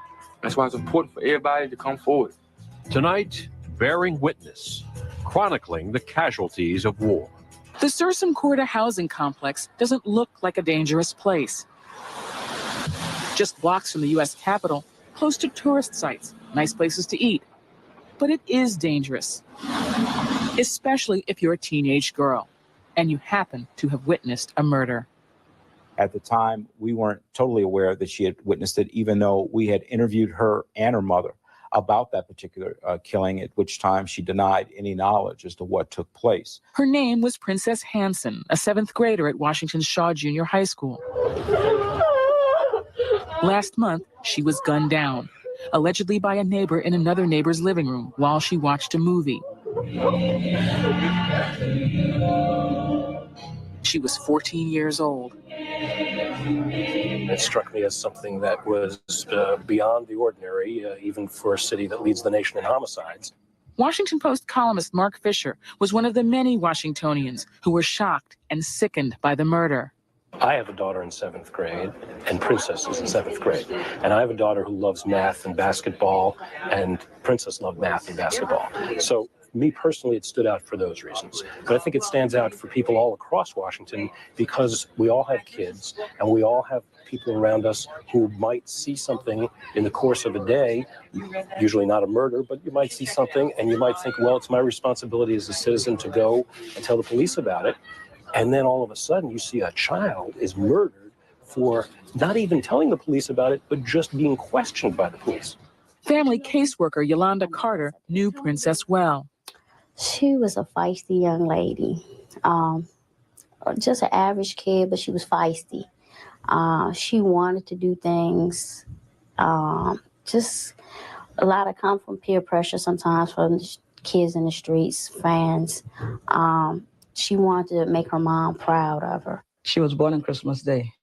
That's why it's important for everybody to come forward. Tonight, bearing witness, chronicling the casualties of war. The Sursum Quarter housing complex doesn't look like a dangerous place. Just blocks from the U.S. Capitol, close to tourist sites, nice places to eat. But it is dangerous, especially if you're a teenage girl and you happen to have witnessed a murder. At the time, we weren't totally aware that she had witnessed it, even though we had interviewed her and her mother about that particular killing, at which time she denied any knowledge as to what took place. Her name was Princess Hansen, a 7th grader at Washington's Shaw Junior High School. Last month, she was gunned down, allegedly by a neighbor in another neighbor's living room while she watched a movie. She was 14 years old. It struck me as something that was beyond the ordinary, even for a city that leads the nation in homicides. Washington Post columnist Mark Fisher was one of the many Washingtonians who were shocked and sickened by the murder. I have a daughter in 7th grade, and Princess is in 7th grade. And I have a daughter who loves math and basketball, and Princess loved math and basketball. So, me personally, it stood out for those reasons. But I think it stands out for people all across Washington because we all have kids, and we all have people around us who might see something in the course of a day, usually not a murder, but you might see something, and you might think, well, it's my responsibility as a citizen to go and tell the police about it. And then all of a sudden you see a child is murdered for not even telling the police about it, but just being questioned by the police. Family caseworker Yolanda Carter knew Princess well. She was a feisty young lady. Just an average kid, but she was feisty. She wanted to do things. Just a lot of come from peer pressure sometimes from kids in the streets, fans. She wanted to make her mom proud of her. She was born on Christmas Day,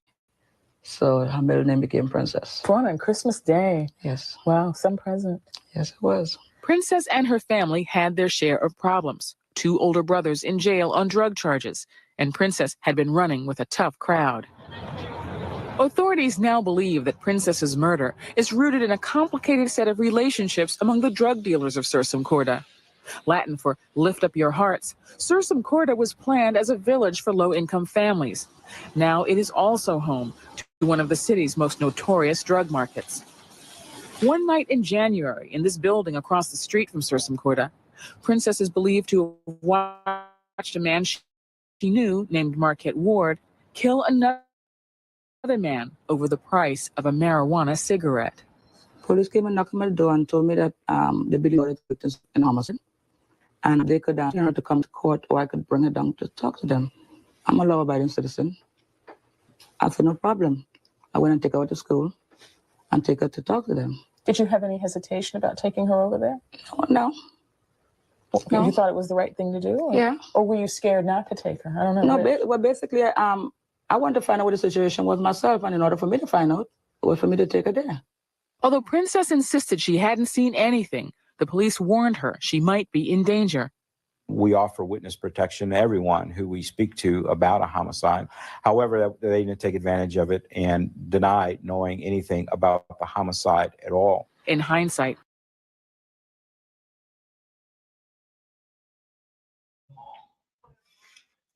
so her middle name became Princess. Born on Christmas Day? Yes. Wow, some present. Yes, it was. Princess and her family had their share of problems. 2 older brothers in jail on drug charges, and Princess had been running with a tough crowd. Authorities now believe that Princess's murder is rooted in a complicated set of relationships among the drug dealers of Sursum Corda. Latin for lift up your hearts, Sursum Corda was planned as a village for low-income families. Now it is also home to one of the city's most notorious drug markets. One night in January, in this building across the street from Sursum Corda, Princess is believed to have watched a man she knew, named Marquette Ward, kill another man over the price of a marijuana cigarette. Police came and knocked on my door and told me that they believed it was an homicide. And they could ask her to come to court, or I could bring her down to talk to them. I'm a law-abiding citizen. I said, no problem. I went and take her to school and take her to talk to them. Did you have any hesitation about taking her over there? No. No. You thought it was the right thing to do? Or, yeah. Or were you scared not to take her? I don't know. No, well, basically, I wanted to find out what the situation was myself, and in order for me to find out, it was for me to take her there. Although Princess insisted she hadn't seen anything, the police warned her she might be in danger. We offer witness protection to everyone who we speak to about a homicide. However, they didn't take advantage of it and denied knowing anything about the homicide at all. In hindsight,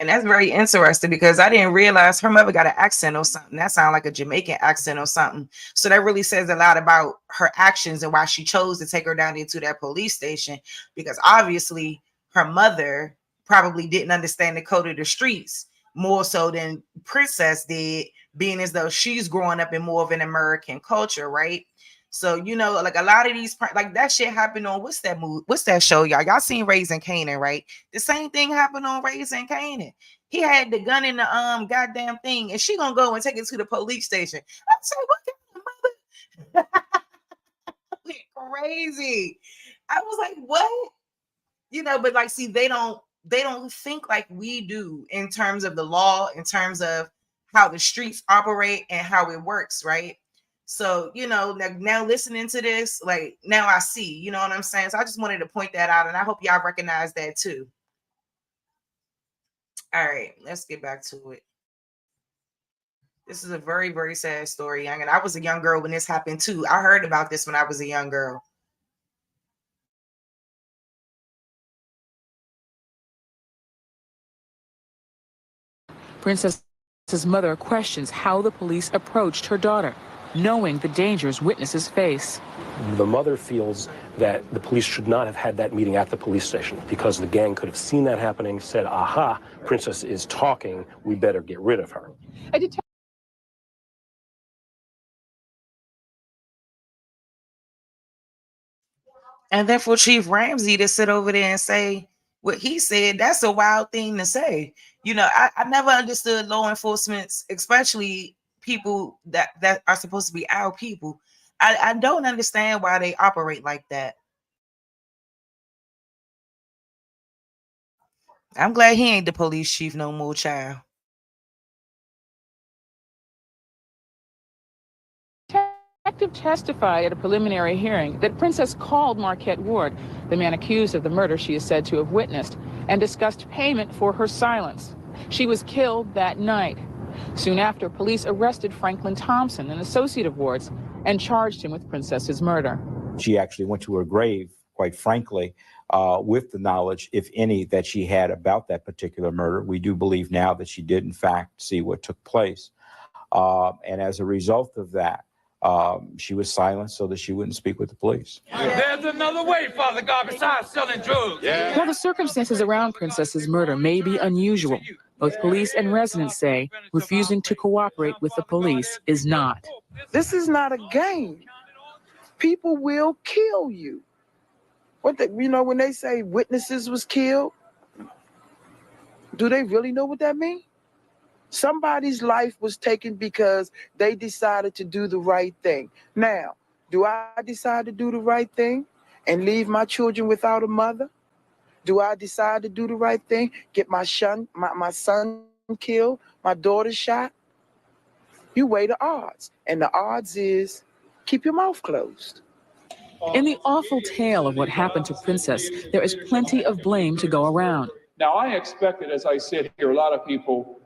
And that's very interesting because I didn't realize her mother got an accent or something. That sounds like a Jamaican accent or something. So that really says a lot about her actions and why she chose to take her down into that police station, because obviously her mother probably didn't understand the code of the streets more so than Princess did, being as though she's growing up in more of an American culture, right? So, you know, like a lot of these, like that shit happened on, what's that movie? What's that show, y'all? Y'all seen Raising Kanan, right? The same thing happened on Raising Kanan. He had the gun in the goddamn thing, and she gonna go and take it to the police station. I said, what kind of mother? Crazy. I was like, what? You know, but like, see, they don't think like we do in terms of the law, in terms of how the streets operate and how it works, right? So, you know, like now listening to this, like now I see, you know what I'm saying? So I just wanted to point that out, and I hope y'all recognize that too. All right, let's get back to it. This is a very, very sad story, young. And I was a young girl when this happened too. I heard about this when I was a young girl. Princess's mother questions how the police approached her daughter, knowing the dangers witnesses face. The mother feels that the police should not have had that meeting at the police station because the gang could have seen that happening, said, aha, Princess is talking, we better get rid of her. And then for Chief Ramsey to sit over there and say what he said, that's a wild thing to say. You know, I never understood law enforcement, especially people that are supposed to be our people. I don't understand why they operate like that. I'm glad he ain't the police chief no more, child. Detective testified at a preliminary hearing that Princess called Marquette Ward, the man accused of the murder she is said to have witnessed, and discussed payment for her silence. She was killed that night. Soon after, police arrested Franklin Thompson, an associate of Ward's, and charged him with Princess's murder. She actually went to her grave, quite frankly, with the knowledge, if any, that she had about that particular murder. We do believe now that she did, in fact, see what took place. And as a result of that, she was silenced so that she wouldn't speak with the police. There's another way, Father God, besides selling drugs. While the circumstances around Princess's murder may be unusual, both police and residents say refusing to cooperate with the police is not. This is not a game. People will kill you. When they say witnesses was killed, do they really know what that means? Somebody's life was taken because they decided to do the right thing. Now, do I decide to do the right thing and leave my children without a mother? Do I decide to do the right thing, get my son killed, my daughter shot? You weigh the odds, and the odds is keep your mouth closed. In the awful tale of what happened to Princess, there is plenty of blame to go around. Now, I expect that as I sit here, a lot of people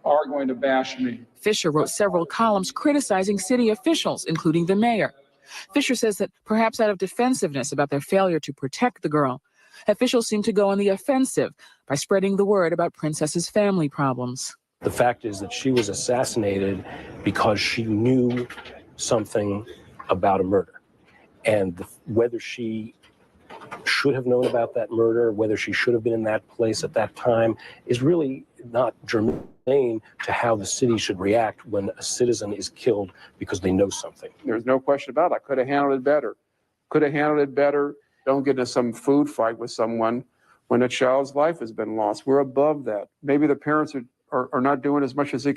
are going to bash me. Fisher wrote several columns criticizing city officials, including the mayor. Fisher says that perhaps out of defensiveness about their failure to protect the girl, officials seem to go on the offensive by spreading the word about Princess's family problems. The fact is that she was assassinated because she knew something about a murder. And whether she should have known about that murder, whether she should have been in that place at that time, is really not germane to how the city should react when a citizen is killed because they know something. There's no question about it. I could have handled it better. Don't get into some food fight with someone when a child's life has been lost. We're above that. Maybe the parents are not doing as much as they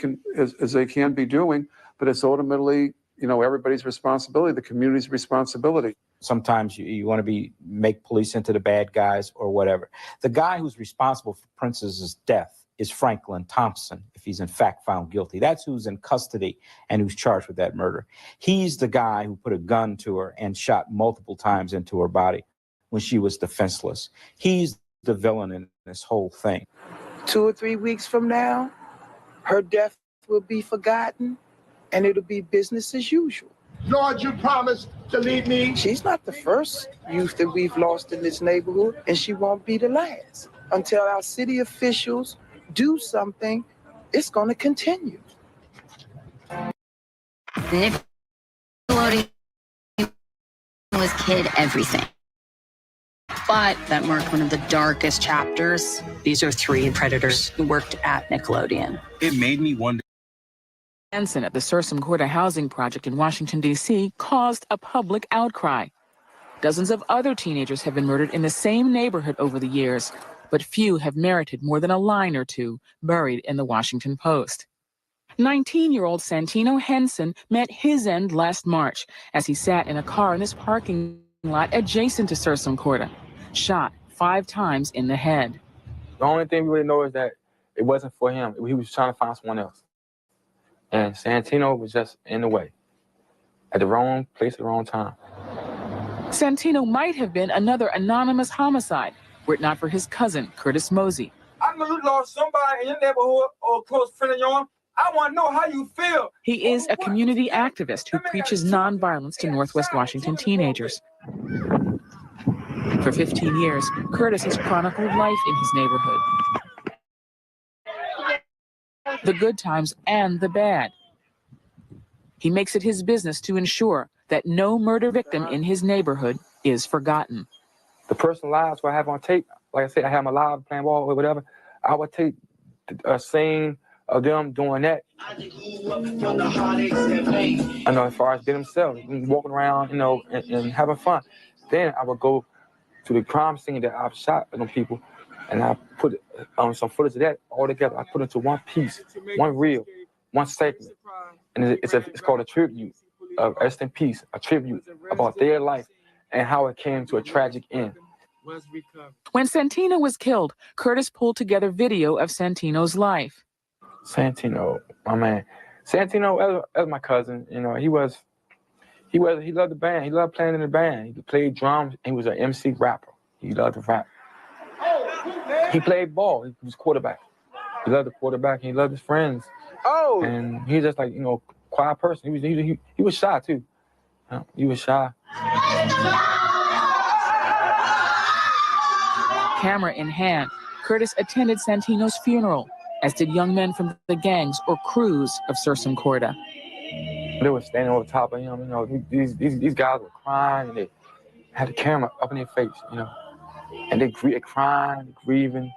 can be doing, but it's ultimately, everybody's responsibility, the community's responsibility. Sometimes you want to make police into the bad guys or whatever. The guy who's responsible for Princess's death is Franklin Thompson, if he's in fact found guilty. That's who's in custody and who's charged with that murder. He's the guy who put a gun to her and shot multiple times into her body when she was defenseless. He's the villain in this whole thing. 2 or 3 weeks from now, her death will be forgotten and it'll be business as usual. Lord, you promised to lead me. She's not the first youth that we've lost in this neighborhood, and she won't be the last. Until our city officials do something, it's going to continue. Nickelodeon was kid everything. But that marked one of the darkest chapters. These are 3 predators who worked at Nickelodeon. It made me wonder. Henson at the Sursum Corda housing project in Washington, D.C. caused a public outcry. Dozens of other teenagers have been murdered in the same neighborhood over the years, but few have merited more than a line or two buried in the Washington Post. 19-year-old Santino Henson met his end last March as he sat in a car in this parking lot adjacent to Sursum Corda, shot 5 times in the head. The only thing we really know is that it wasn't for him. He was trying to find someone else. And Santino was just in the way, at the wrong place at the wrong time. Santino might have been another anonymous homicide, were it not for his cousin, Curtis Mosey. I know you lost somebody in your neighborhood or a close friend of yours. I want to know how you feel. He is a community activist who preaches nonviolence to Northwest Washington teenagers. For 15 years, Curtis has chronicled life in his neighborhood. The good times and the bad. He makes it his business to ensure that no murder victim in his neighborhood is forgotten. The personal lives I have on tape, like I said, I have my live playing ball or whatever, I would take a scene of them doing that. I know as far as being themselves, walking around, and having fun. Then I would go to the crime scene that I've shot them people, and I put some footage of that all together. I put it into one piece, one reel, one segment, and it's called a tribute, rest in peace, a tribute about their life and how it came to a tragic end. When Santino was killed, Curtis pulled together video of Santino's life. Santino, my man. Santino, as my cousin, you know, he loved the band. He loved playing in the band. He played drums. And he was an MC rapper. He loved to rap. He played ball. He was quarterback. He loved the quarterback. And he loved his friends. Oh. And he was just like, you know, quiet person. He was shy too. You know, he was shy. Camera in hand, Curtis attended Santino's funeral, as did young men from the gangs or crews of Sursum Corda. They were standing over top of him, you know, these guys were crying, and they had the camera up in their face, you know, and they crying, grieving.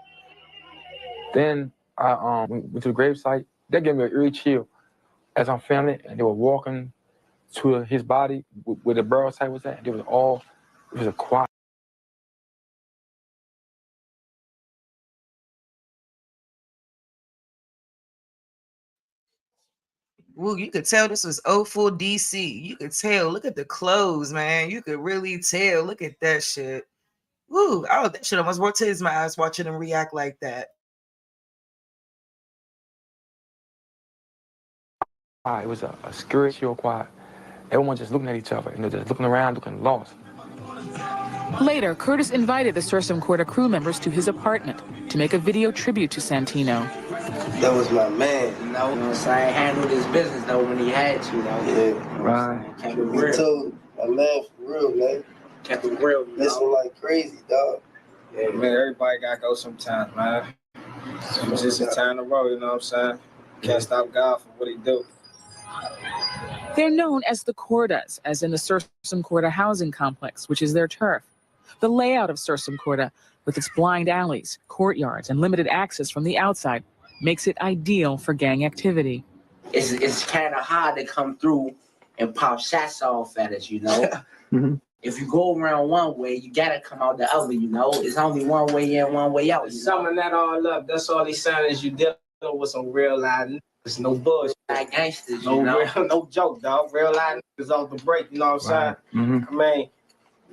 Then I went to the gravesite. That gave me an eerie chill as I'm filming it, and they were walking to his body where the burial site was at. It was a quiet. Woo, you could tell this was 04 DC. You could tell. Look at the clothes, man. You could really tell. Look at that shit. Woo, oh, that shit almost brought tears in my eyes watching them react like that. It was a scary, chill, quiet. Everyone just looking at each other, you know, just looking around, looking lost. Later, Curtis invited the Sursum Corda crew members to his apartment to make a video tribute to Santino. That was my man, you know what I'm saying? Handled his business, though, when he had to, though. Yeah. Right. Kept it real. He told my man for real, man. Kept it real, you listen like crazy, dog. Yeah, man, everybody gotta go sometime, man. It's just a time to roll, you know what I'm saying? Can't stop God for what he do. They're known as the Cordas, as in the Sursum Corda housing complex, which is their turf. The layout of Sursum Corda, with its blind alleys, courtyards, and limited access from the outside, makes it ideal for gang activity. It's kind of hard to come through and pop shots off at us, you know? Mm-hmm. If you go around one way, you gotta come out the other, you know? It's only one way in, one way out. Summing that all up, that's all they saying is you dealing with some real life. It's no bullshit. Like gangsters, no, you know? Real, no joke, dog. Real life is off the break, you know what I'm saying? Mm-hmm. I mean,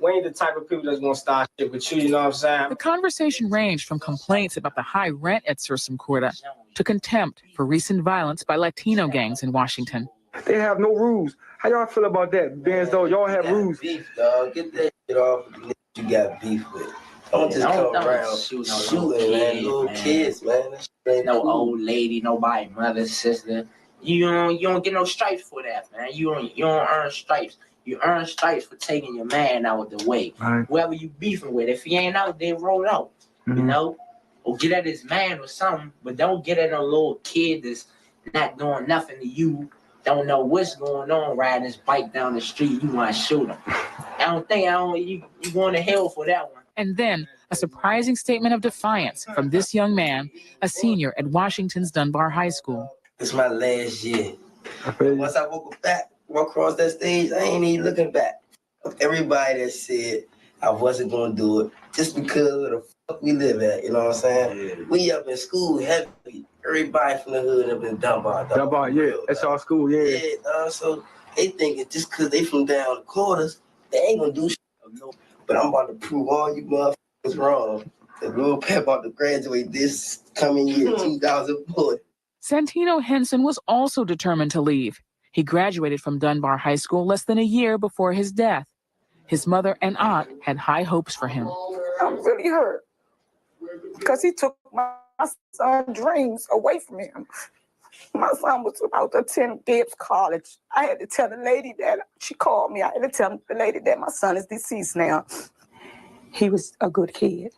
we ain't the type of people that's gonna start shit with you, you know what I'm saying? The conversation ranged from complaints about the high rent at Sursum Corda to contempt for recent violence by Latino gangs in Washington. They have no rules. How y'all feel about that? Being as though y'all have rules. Beef, dog. Get that shit off you got beef with. Don't just come around shooting, man. Little kids, man. No old lady, nobody, mother, sister. You don't get no stripes for that, man. You don't earn stripes. You earn stripes for taking your man out of the way. Right. Whoever you beefing with, if he ain't out, then roll out. Mm-hmm. You know? Or get at his man or something, but don't get at a little kid that's not doing nothing to you, don't know what's going on, riding his bike down the street, you want to shoot him. You going to hell for that one. And then a surprising statement of defiance from this young man, a senior at Washington's Dunbar High School. It's my last year. Once I walk across that stage, I ain't even looking back. Everybody that said I wasn't going to do it just because of the fuck we live at, you know what I'm saying? Yeah. We up in school heavy. Everybody from the hood up in Dunbar. Dunbar, yeah. That's our school, yeah. Yeah, so they thinking just because they from down the quarters, they ain't going to do shit. But I'm about to prove all you motherfuckers wrong. The Lil Pep about to graduate this coming year, 2004. Santino Henson was also determined to leave. He graduated from Dunbar High School less than a year before his death. His mother and aunt had high hopes for him. I'm really hurt because he took my son's dreams away from him. My son was about to attend Gibbs College. I had to tell the lady that, she called me, I had to tell the lady that my son is deceased now. He was a good kid.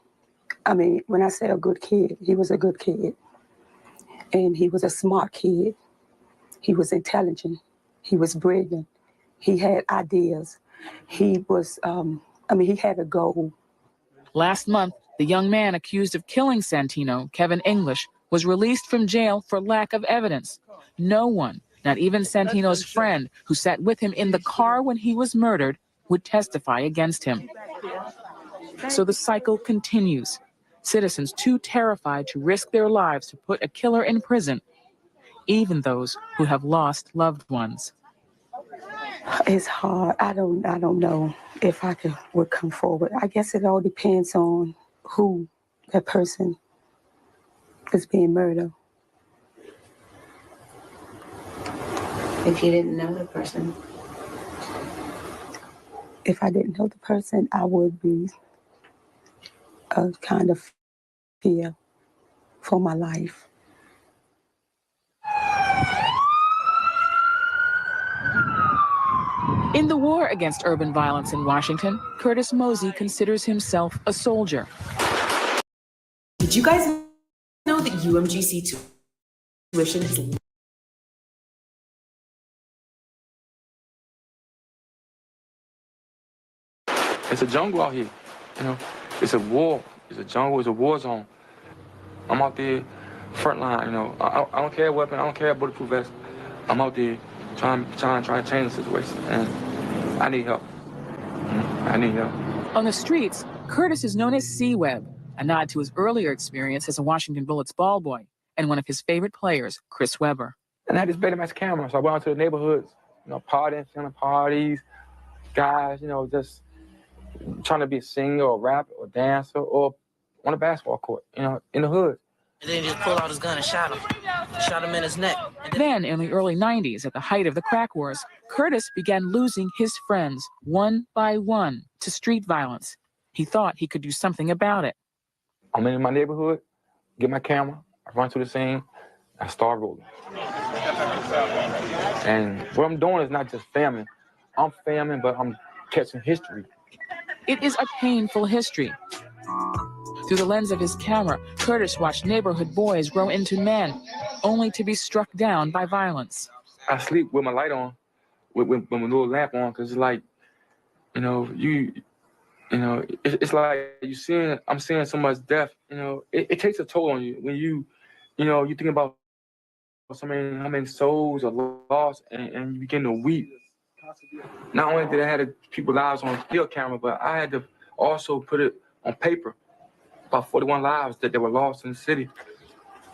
I mean, when I say a good kid, he was a good kid. And he was a smart kid. He was intelligent. He was brilliant. He had ideas. He was, he had a goal. Last month, the young man accused of killing Santino, Kevin English, was released from jail for lack of evidence. No one, not even Santino's friend, who sat with him in the car when he was murdered, would testify against him. So the cycle continues. Citizens too terrified to risk their lives to put a killer in prison, even those who have lost loved ones. It's hard. I don't know if would come forward. I guess it all depends on who that person is being murdered. If you didn't know the person. If I didn't know the person, I would be kind of fear for my life. In the war against urban violence in Washington, Curtis Mosey considers himself a soldier. Did you guys know that UMGC tuition is It's a jungle out here, you know. It's a war. It's a jungle. It's a war zone. I'm out there, front line, you know. I don't care weapon. I don't care bulletproof vest. I'm out there trying to change the situation, and I need help. I need help. On the streets, Curtis is known as C-Web, a nod to his earlier experience as a Washington Bullets ball boy and one of his favorite players, Chris Webber. And I had this Betamax camera, so I went out to the neighborhoods, you know, partying, filming parties, guys, you know, just trying to be a singer or rapper or dancer or on a basketball court, you know, in the hood. And then he just pulled out his gun and shot him in his neck. Then, in the early 90s, at the height of the crack wars, Curtis began losing his friends one by one to street violence. He thought he could do something about it. I'm in my neighborhood, get my camera, I run to the scene, I start rolling. And what I'm doing is not just filming. I'm filming, but I'm catching history. It is a painful history. Through the lens of his camera, Curtis watched neighborhood boys grow into men, only to be struck down by violence. I sleep with my light on, with my little lamp on, because it's like, you know, it's like I'm seeing so much death. You know, it takes a toll on you when you think about how many souls are lost, and you begin to weep. Not only did I have people's lives on still camera, but I had to also put it on paper. About 41 lives that were lost in the city.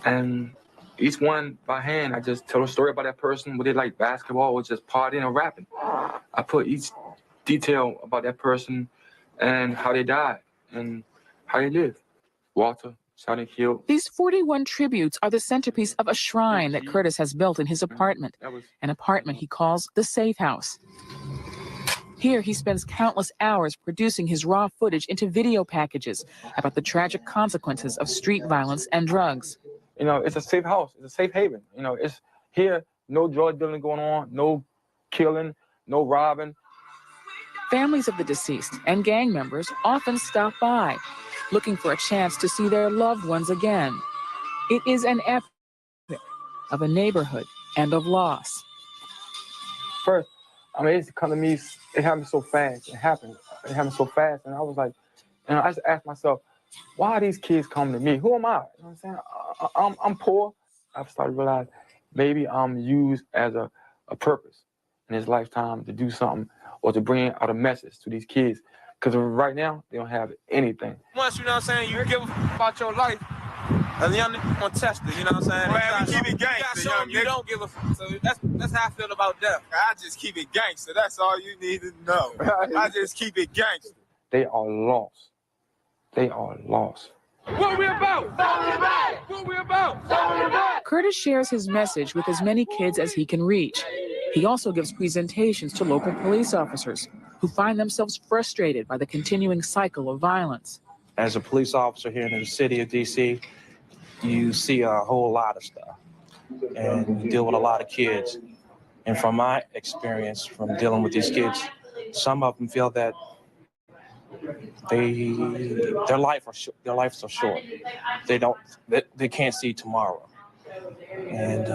And each one by hand, I just tell a story about that person, whether they like basketball or just partying or rapping. I put each detail about that person and how they died and how they lived. Walter, shot killed. These 41 tributes are the centerpiece of a shrine that Curtis has built in his apartment, an apartment he calls the Safe House. Here, he spends countless hours producing his raw footage into video packages about the tragic consequences of street violence and drugs. You know, it's a safe house. It's a safe haven. You know, it's here, no drug dealing going on, no killing, no robbing. Families of the deceased and gang members often stop by, looking for a chance to see their loved ones again. It is an epic of a neighborhood and of loss. First, I mean, it's come to me, it happened so fast. It happened so fast. And I was like, I just asked myself, why are these kids coming to me? Who am I? You know what I'm saying? I'm poor. I've started to realize maybe I'm used as a purpose in this lifetime to do something or to bring out a message to these kids. Because right now, they don't have anything. Once, you know what I'm saying, you give a about your life, a young nigga gonna test it, you know what I'm saying? Man, we keep it gangster, young nigga. You don't give a fuck, so that's how I feel about death. I just keep it gangster, that's all you need to know. I just keep it gangster. They are lost. They are lost. What we about? What we about? Curtis shares his message with as many kids as he can reach. He also gives presentations to local police officers who find themselves frustrated by the continuing cycle of violence. As a police officer here in the city of D.C., you see a whole lot of stuff, and you deal with a lot of kids. And from my experience from dealing with these kids, some of them feel that their lives are short. They can't see tomorrow, and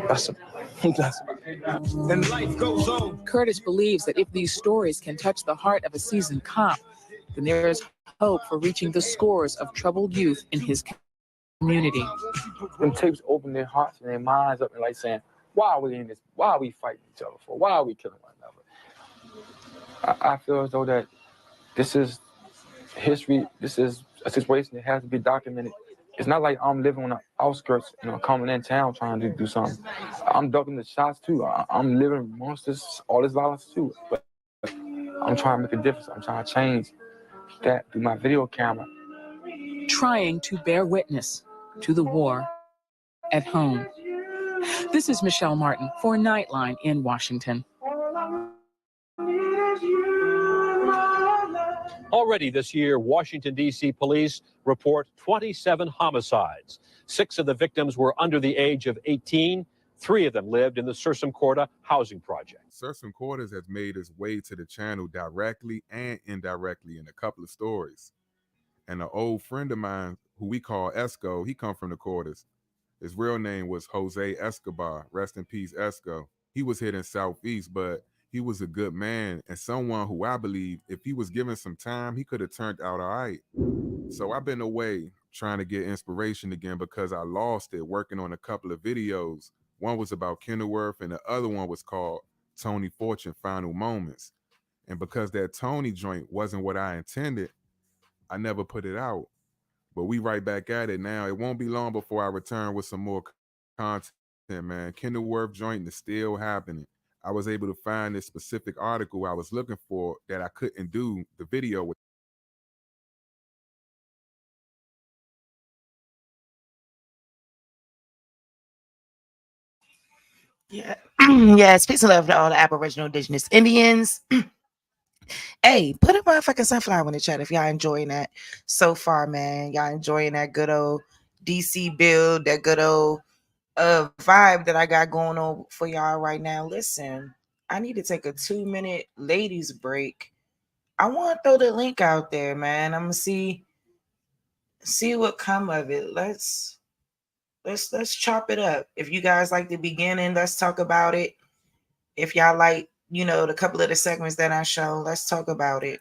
that's and life goes on. Curtis believes that if these stories can touch the heart of a seasoned cop, then there is hope for reaching the scores of troubled youth in his community. Them tapes open their hearts and their minds up and like saying, why are we in this? Why are we fighting each other for? Why are we killing one another? I feel as though that This is history. This is a situation that has to be documented. It's not like I'm living on the outskirts, coming in town trying to do something. I'm ducking the shots too. I'm living amongst all this violence too. But I'm trying to make a difference. I'm trying to change that through my video camera. Trying to bear witness to the war at home. This is Michelle Martin for Nightline in Washington. Already this year, Washington, D.C. police report 27 homicides. 6 of the victims were under the age of 18. 3 of them lived in the Sursum Corda housing project. Sursum Corda has made its way to the channel directly and indirectly in a couple of stories. And an old friend of mine, who we call Esco, he come from the Cordas. His real name was Jose Escobar. Rest in peace, Esco. He was hit in Southeast, but he was a good man and someone who I believe if he was given some time, he could have turned out all right. So I've been away trying to get inspiration again because I lost it working on a couple of videos. One was about Kenilworth and the other one was called Tony Fortune Final Moments. And because that Tony joint wasn't what I intended, I never put it out. But we right back at it now. It won't be long before I return with some more content, man. Kenilworth joint is still happening. I was able to find this specific article I was looking for that I couldn't do the video with. Yeah. Yes, peace and love to all the Aboriginal Indigenous Indians. Hey, put a motherfucking sunflower in the chat if y'all enjoying that so far, man. Y'all enjoying that good old DC build, that good old vibe that I got going on for y'all right now. Listen, I need to take a 2-minute ladies break. I want to throw the link out there, man. I'm gonna see what come of it. Let's chop it up. If you guys like the beginning, let's talk about it. If y'all like, the couple of the segments that I show, let's talk about it.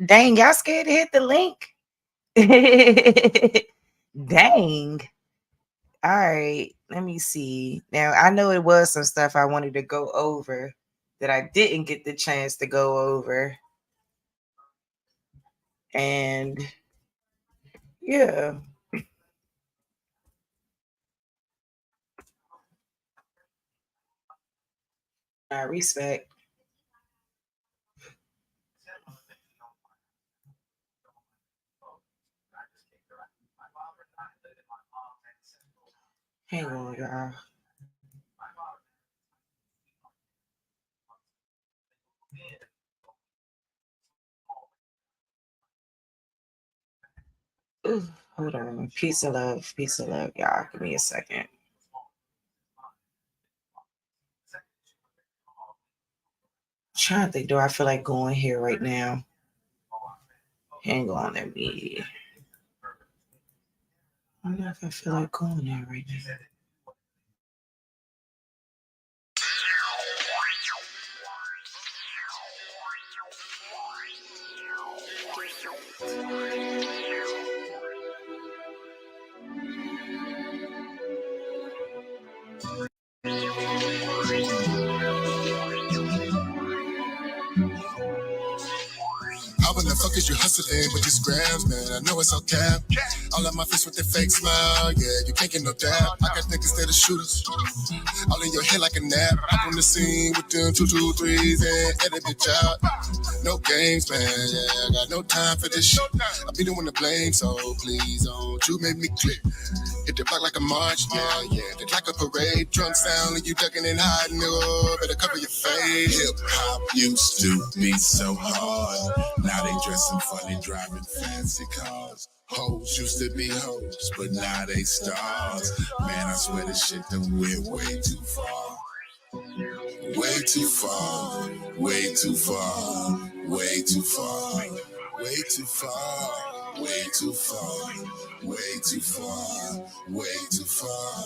Dang, y'all scared to hit the link? Dang. All right, let me see. Now, I know it was some stuff I wanted to go over that I didn't get the chance to go over. And yeah. I respect. Hang on, y'all. Ooh, hold on. Peace of love. Peace of love, y'all. Give me a second. I'm trying to think, do I feel like going here right now? Hang on, let me. I don't know if I feel like going there right now. How in the fuck is you hustling with these grams, man? I know it's all cap. All of my face with the fake smile, yeah, you can't get no dab. I got niggas that are shooters, all in your head like a nap. Up on the scene with them 223s and edit bitch out. No games, man, yeah, I got no time for this shit. I be the one to blame, so please don't you make me click. Hit the block like a march, yeah, yeah. Look like a parade, drunk sound, and you ducking and hiding, nigga. Better cover your face. Hip hop used to be so hard. Now they dressing funny, driving fancy cars. Hoes used to be hoes, but now they stars. Man, I swear this shit done went way too far. Way too far, way too far, way too far, way too far, way too far, way too far, way too far.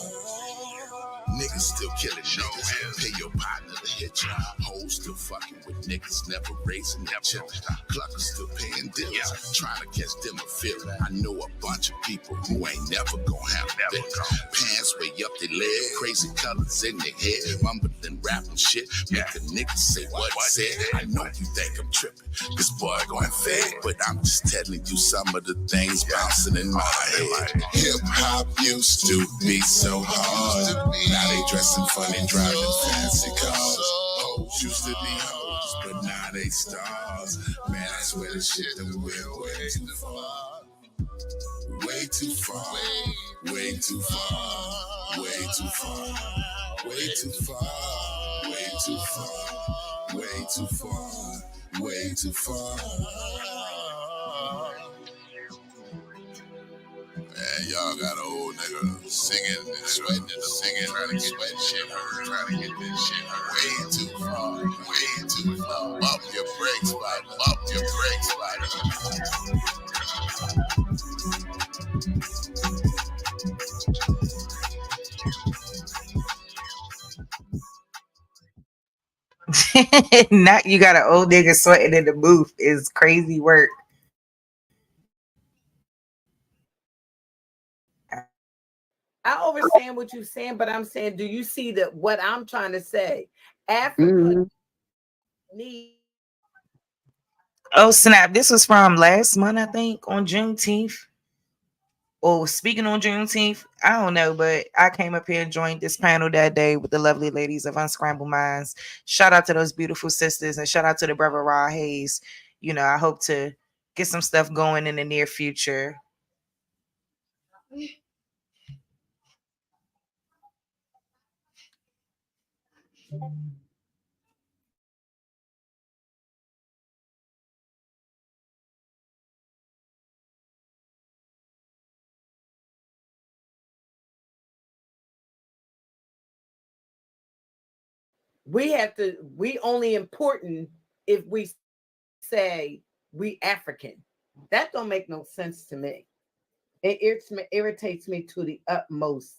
Niggas still killing niggas. Pay your partner to hit you. Hoes still fucking with niggas, never raising their children. Cluckers still paying deals, trying to catch them a feeling. I know a bunch of people who ain't never gonna have it. Pants way up their leg, crazy colors in their head, mumbling rapping shit, make the niggas say what he said. I know you think I'm tripping, this boy going fed, but I'm just telling you some of the things bouncing in my head. Hip hop used to be so hard. Now they dressing funny, driving fancy cars. Hoes used to be hoes, but now they stars. Man, I swear this shit done went way too far. Way too far, way too far, way too far, way too far, way too far, way too far, way too far. Man, y'all got an old nigga singing and sweating and singing, trying to get that shit heard, trying to get this shit heard. Way too far, way too far. Bump your brakes, spot, bump your brakes, Not you got an old nigga sweating in the booth is crazy work. I understand what you're saying, but I'm saying, do you see that what I'm trying to say? Africa needs. Oh snap! This was from last month, I think, on Juneteenth. Oh, speaking on Juneteenth, I don't know, but I came up here and joined this panel that day with the lovely ladies of Unscrambled Minds. Shout out to those beautiful sisters, and shout out to the brother Rod Hayes. You know, I hope to get some stuff going in the near future. We only important if we say we African. That don't make no sense to me. It irritates me to the utmost.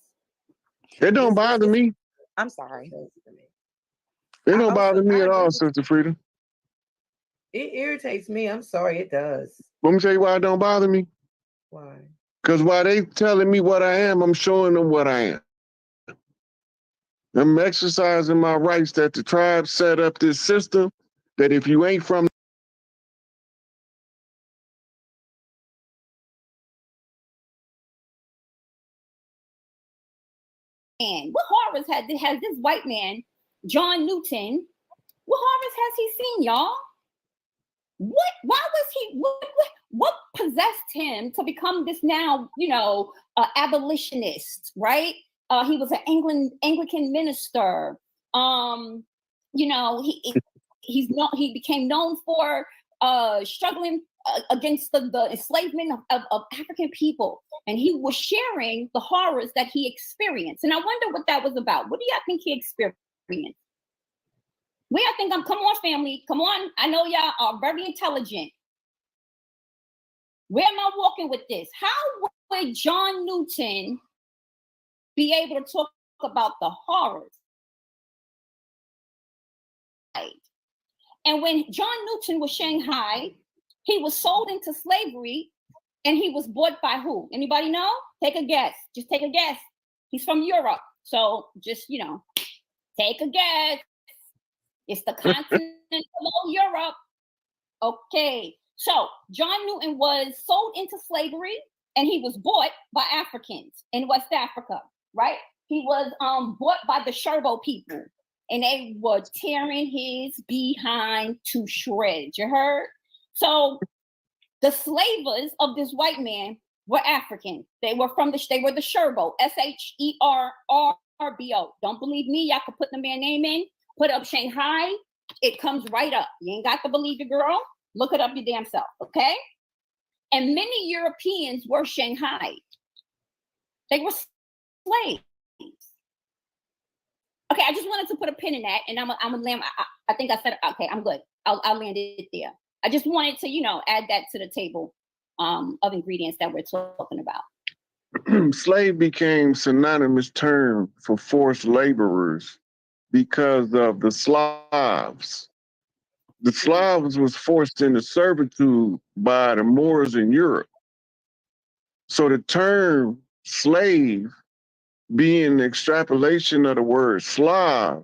It don't bother me. I'm sorry. It don't bother me at all, Sister Frida. It irritates me. I'm sorry, it does. Let me tell you why it don't bother me. Why? Because while they telling me what I am, I'm showing them what I am. I'm exercising my rights that the tribe set up this system that if you ain't from And what horrors has this white man, John Newton, what horrors has he seen, y'all? What? Why was he? What possessed him to become this now, abolitionist, right? He was an Anglican minister. He became known for struggling against the enslavement of African people, and he was sharing the horrors that he experienced. And I wonder what that was about. What do y'all think he experienced? Where I think come on, family, come on. I know y'all are very intelligent. Where am I walking with this? How would John Newton be able to talk about the horrors? And when John Newton was Shanghai, he was sold into slavery, and he was bought by who? Anybody know? Take a guess. Just take a guess. He's from Europe. So just, take a guess. It's the continent below Europe. Okay. So John Newton was sold into slavery, and he was bought by Africans in West Africa, right? He was bought by the Sherbo people, and they were tearing his behind to shreds. You heard? So the slavers of this white man were African. They were the Sherbo, Sherrbo. Don't believe me? Y'all could put the man name in. Put up Shanghai, it comes right up. You ain't got to believe your girl. Look it up your damn self, okay? And many Europeans were Shanghai. They were slaves. Okay, I just wanted to put a pin in that, and I'm a lamb. I think I said, okay, I'm good. I'll land it there. I just wanted to, add that to the table of ingredients that we're talking about. slave became synonymous term for forced laborers because of the Slavs. The Slavs was forced into servitude by the Moors in Europe. So the term slave, being the extrapolation of the word Slav,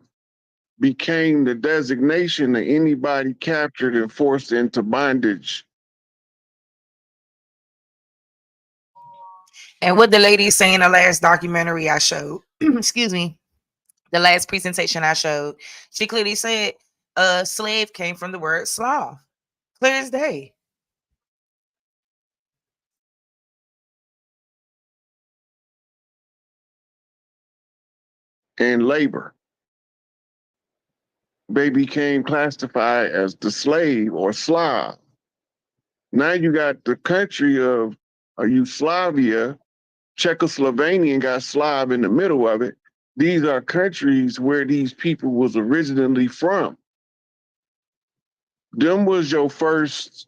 became the designation of anybody captured and forced into bondage. And what the lady saying in the last documentary I showed, excuse me, the last presentation I showed, she clearly said slave came from the word Slav. Clear as day. And labor. They became classified as the slave or Slav. Now you got the country of Yugoslavia, Czechoslovakia got Slav in the middle of it. These are countries where these people was originally from. Them was your first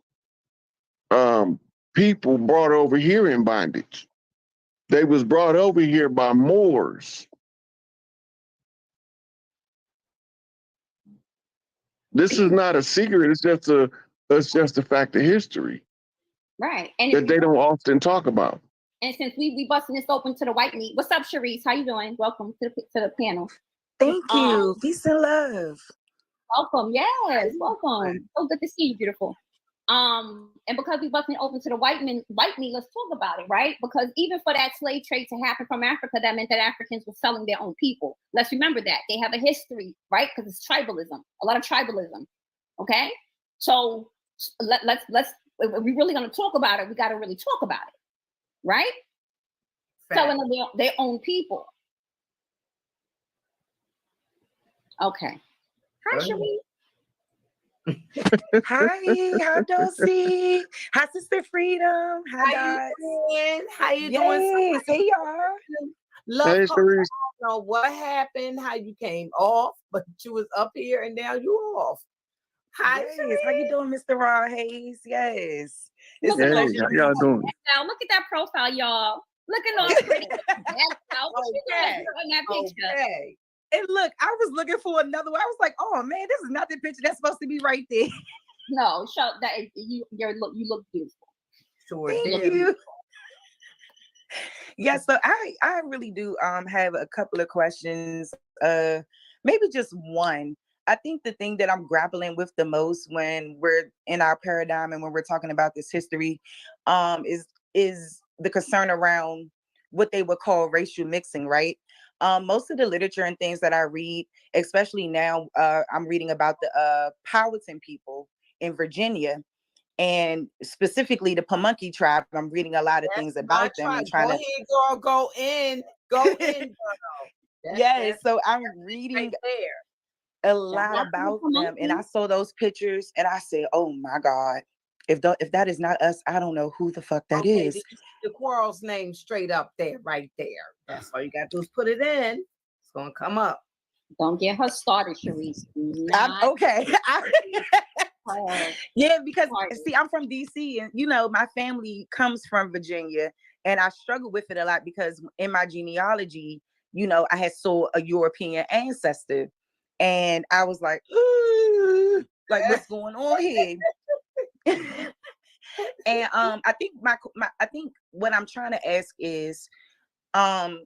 people brought over here in bondage. They was brought over here by Moors. This is not a secret. It's just a fact of history. Right. And that they don't often talk about. And since we busting this open to the white meat, what's up, Sharice? How you doing? Welcome to the panel. Thank you. Peace and love. Welcome. Yes, welcome. So good to see you, beautiful. And because we busting open to the white meat, let's talk about it, right? Because even for that slave trade to happen from Africa, that meant that Africans were selling their own people. Let's remember that. They have a history, right? Because it's tribalism, a lot of tribalism. Okay? So let's if we're really gonna talk about it, we gotta really talk about it. Right? Fact. Selling them their own people. Okay. Hi, Sharice. Hi Dulcie. Hi, Sister Freedom. Hi, How you doing? Hey, y'all. Love. Hey, I don't know what happened, how you came off, but you was up here and now you off. Hi, yes. How you doing, Mr. Raw Hayes? Yes. Hey, how y'all doing? Now look at that profile, y'all. Looking all pretty. Okay. That picture. Okay. And look, I was looking for another one. I was like, oh man, this is not the picture that's supposed to be right there. No, show that you look beautiful. Sure Thank did. you. Yeah, so I really do have a couple of questions. Maybe just one. I think the thing that I'm grappling with the most when we're in our paradigm and when we're talking about this history, is the concern around what they would call racial mixing, right? Most of the literature and things that I read, especially now, I'm reading about the Powhatan people in Virginia, and specifically the Pamunkey tribe. I'm reading a lot of things about them and trying Go to. ahead, girl. Go in. Go in, girl. Yes, so I'm reading right there. a lot about them, and I saw those pictures, and I said, "Oh my God, if that is not us, I don't know who the fuck that Okay, is." the quarrel's name straight up there, right there. That's all you got to do is put it in. It's gonna come up. Don't get her started, Sharice. Okay. Yeah, because see, I'm from DC, and my family comes from Virginia, and I struggle with it a lot because in my genealogy, I had saw a European ancestor, and I was like, ooh, like what's going on here? And I think I think what I'm trying to ask is, I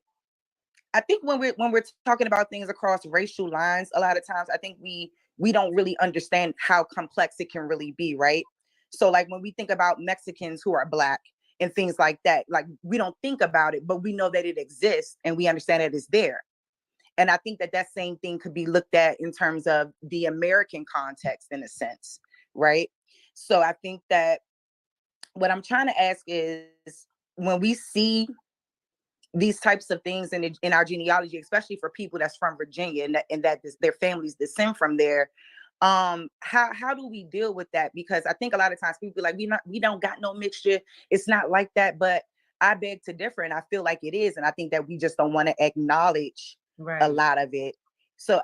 think when we're talking about things across racial lines, a lot of times I think we don't really understand how complex it can really be, right? So like when we think about Mexicans who are Black and things like that, like we don't think about it, but we know that it exists and we understand that it's there. And I think that same thing could be looked at in terms of the American context in a sense, right? So I think that what I'm trying to ask is, when we see these types of things in our genealogy, especially for people that's from Virginia and that their families descend from there, how do we deal with that? Because I think a lot of times people be like, we don't got no mixture, it's not like that. But I beg to differ, and I feel like it is, and I think that we just don't want to acknowledge a lot of it. So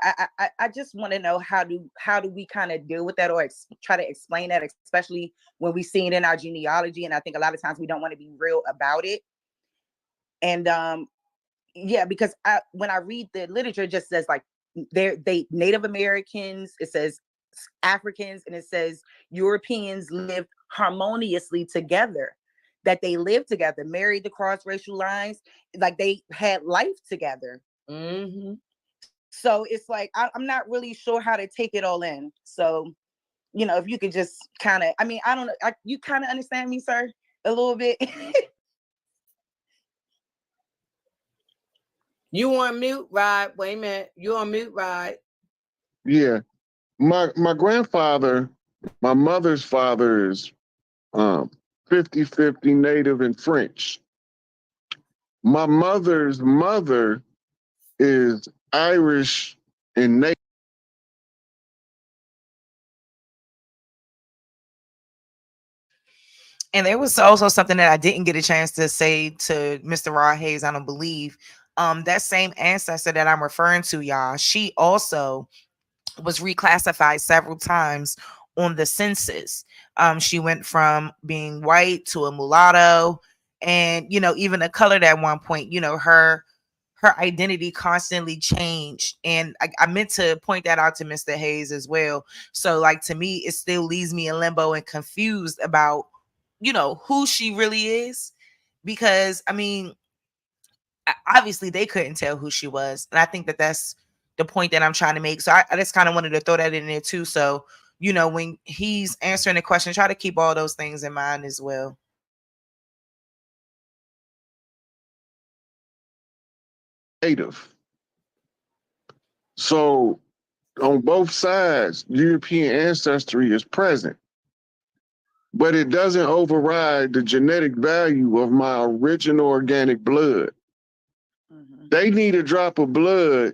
I just want to know, how do we kind of deal with that, or try to explain that, especially when we see it in our genealogy. And I think a lot of times we don't want to be real about it. And yeah, because when I read the literature, it just says like they Native Americans, it says Africans, and it says Europeans lived harmoniously together, that they lived together, married across racial lines, like they had life together. Mm-hmm. So it's like I'm not really sure how to take it all in. So if you could just kind of, I don't know, you kind of understand me, sir, a little bit. You on mute, Rod? Wait a minute. You on mute, Rod? Yeah. My grandfather, my mother's father is 50-50 Native and French. My mother's mother is Irish and Native. And there was also something that I didn't get a chance to say to Mr. Rod Hayes, I don't believe. That same ancestor that I'm referring to, y'all, she also was reclassified several times on the census. She went from being white to a mulatto, and even a colored at one point. Her identity constantly changed, and I meant to point that out to Mr. Hayes as well. So like, to me, it still leaves me in limbo and confused about who she really is, because obviously they couldn't tell who she was, and I think that that's the point that I'm trying to make. So I just kind of wanted to throw that in there too, so when he's answering the question, try to keep all those things in mind as well. Native. So on both sides, European ancestry is present, but it doesn't override the genetic value of my original organic blood. They need a drop of blood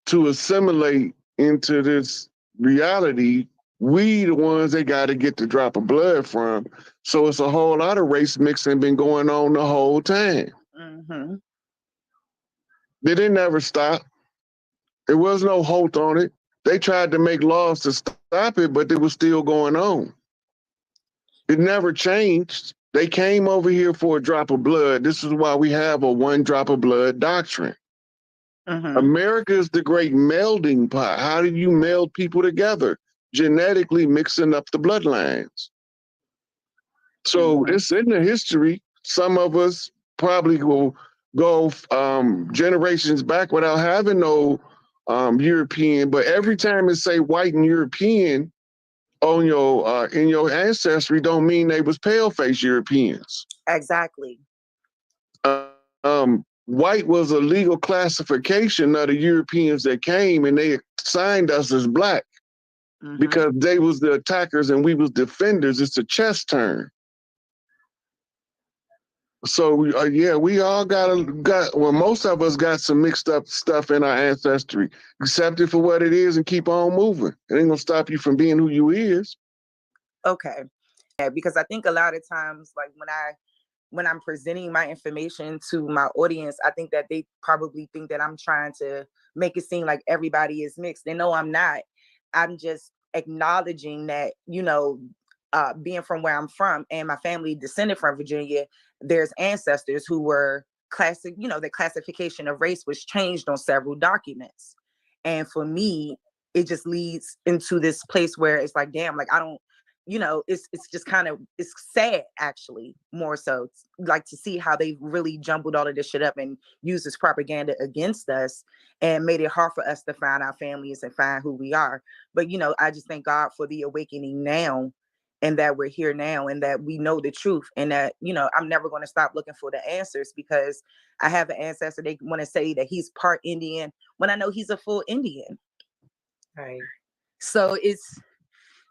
to assimilate into this reality. We the ones they got to get the drop of blood from. So it's a whole lot of race mixing been going on the whole time. Mm-hmm. They didn't ever stop. There was no halt on it. They tried to make laws to stop it, but it was still going on. It never changed. They came over here for a drop of blood. This is why we have a one drop of blood doctrine. Mm-hmm. America is the great melding pot. How do you meld people together? genetically mixing up the bloodlines. So it's in the history. Some of us probably will go generations back without having no European, but every time it say white and European on your in your ancestry, don't mean they was pale face Europeans. Exactly. White was a legal classification of the Europeans that came, and they assigned us as black because they was the attackers and we was defenders. It's a chess turn. So yeah, we all well, most of us got some mixed up stuff in our ancestry. Accept it for what it is and keep on moving. It ain't gonna stop you from being who you is. Okay. Yeah, because I think a lot of times, like when I'm presenting my information to my audience, I think that they probably think that I'm trying to make it seem like everybody is mixed. And no, I'm not. I'm just acknowledging that, being from where I'm from and my family descended from Virginia, there's ancestors who were classic, the classification of race was changed on several documents. And for me, it just leads into this place where it's like, damn, like I don't, it's just kind of, it's sad actually, more so, like to see how they really jumbled all of this shit up and used this propaganda against us and made it hard for us to find our families and find who we are. But, I just thank God for the awakening now, and that we're here now, and that we know the truth, and that, I'm never going to stop looking for the answers, because I have an ancestor, they want to say that he's part Indian when I know he's a full Indian. Right. So it's,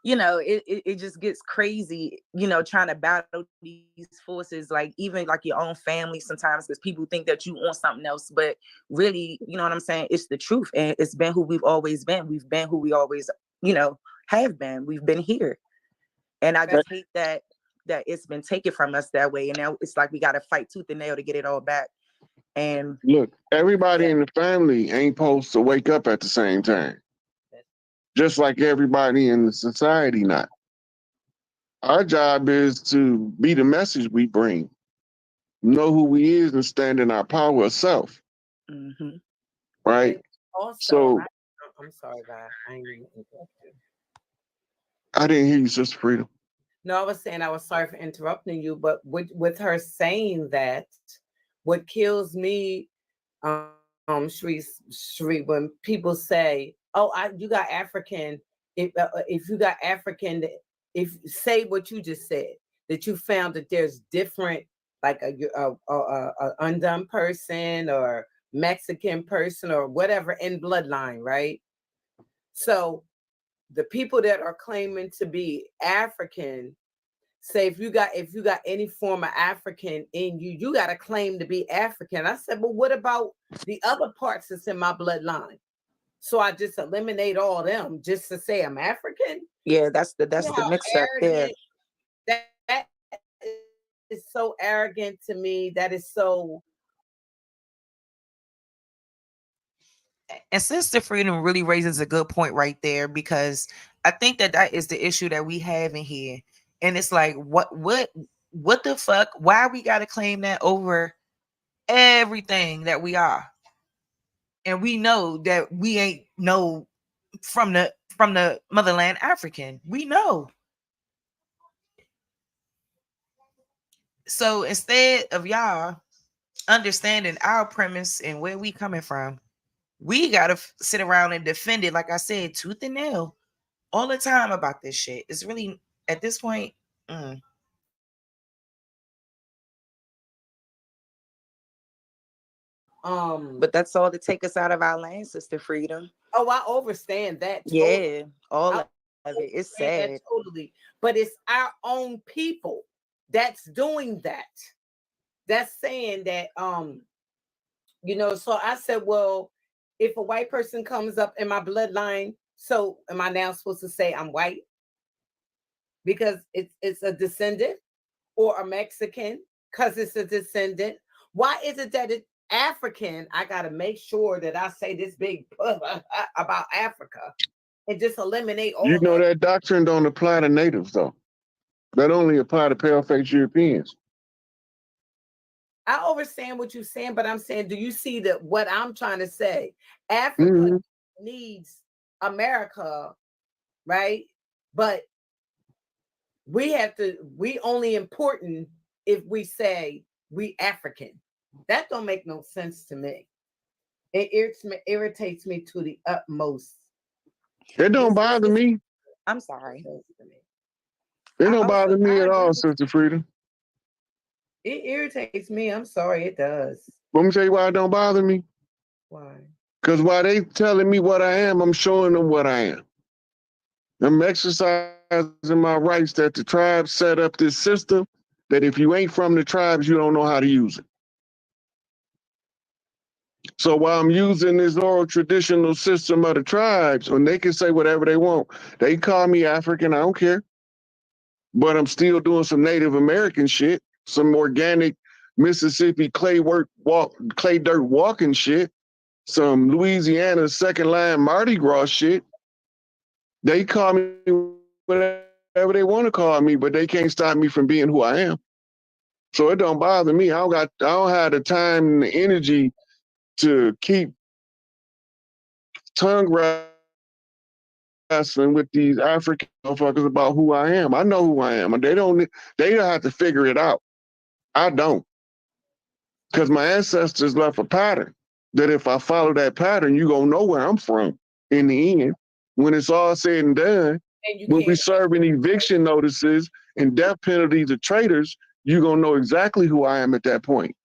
it just gets crazy, trying to battle these forces, like even like your own family sometimes, because people think that you want something else, but really, you know what I'm saying? It's the truth, and it's been who we've always been. We've been who we always, have been. We've been here. And I just hate that it's been taken from us that way. And now it's like we got to fight tooth and nail to get it all back. And look, everybody in the family ain't supposed to wake up at the same time. Just like everybody in the society not. Our job is to be the message we bring, know who we is, and stand in our power of self. Right? Also, so I'm sorry, God. I ain't even interrupt you. I didn't hear you, Sister Freedom. No, I was saying I was sorry for interrupting you, but with her saying that, what kills me, Shri, when people say, "Oh, you got African," if you got African, if say what you just said, that you found that there's different, like a undone person or Mexican person or whatever in bloodline, right? So the people that are claiming to be African say, if you got any form of African in you, you got to claim to be African. I said, but what about the other parts that's in my bloodline? So I just eliminate all of them just to say I'm African? Yeah, that's the mix up there. That is so arrogant to me. That is so. And Sister Freedom really raises a good point right there, because I think that is the issue that we have in here. And it's like, what the fuck? Why we got to claim that over everything that we are? And we know that we ain't no from the motherland African. We know. So instead of y'all understanding our premise and where we coming from, we gotta sit around and defend it, like I said, tooth and nail all the time about this shit. It's really, at this point, but that's all to take us out of our land, Sister Freedom. Oh, I understand that. Totally. Yeah, all of it. It's sad. Totally. But it's our own people that's doing that. That's saying that, so I said, well, if a white person comes up in my bloodline, so am I now supposed to say I'm white? Because it's a descendant, or a Mexican because it's a descendant? Why is it that it's African? I got to make sure that I say this big about Africa and just eliminate all of that doctrine don't apply to natives, though. That only apply to pale-faced Europeans. I understand what you're saying, but I'm saying, do you see that what I'm trying to say? Africa needs America, right? But we only important if we say we African. That don't make no sense to me. It irritates me to the utmost. It don't bother me. I'm sorry. It don't bother me at all, Sister Frida. It irritates me. I'm sorry, it does. Let me tell you why it don't bother me. Why? Because while they telling me what I am, I'm showing them what I am. I'm exercising my rights that the tribe set up this system that if you ain't from the tribes, you don't know how to use it. So while I'm using this oral traditional system of the tribes, when they can say whatever they want, they call me African, I don't care. But I'm still doing some Native American shit, some organic Mississippi clay dirt walking shit, some Louisiana second line Mardi Gras shit. They call me whatever they want to call me, but they can't stop me from being who I am. So it don't bother me. I don't have the time and the energy to keep tongue wrestling with these African motherfuckers about who I am. I know who I am. They don't have to figure it out. I don't. Because my ancestors left a pattern that if I follow that pattern, you're going to know where I'm from in the end. When it's all said and done, when we serving eviction notices and death penalties to traitors, you're going to know exactly who I am at that point.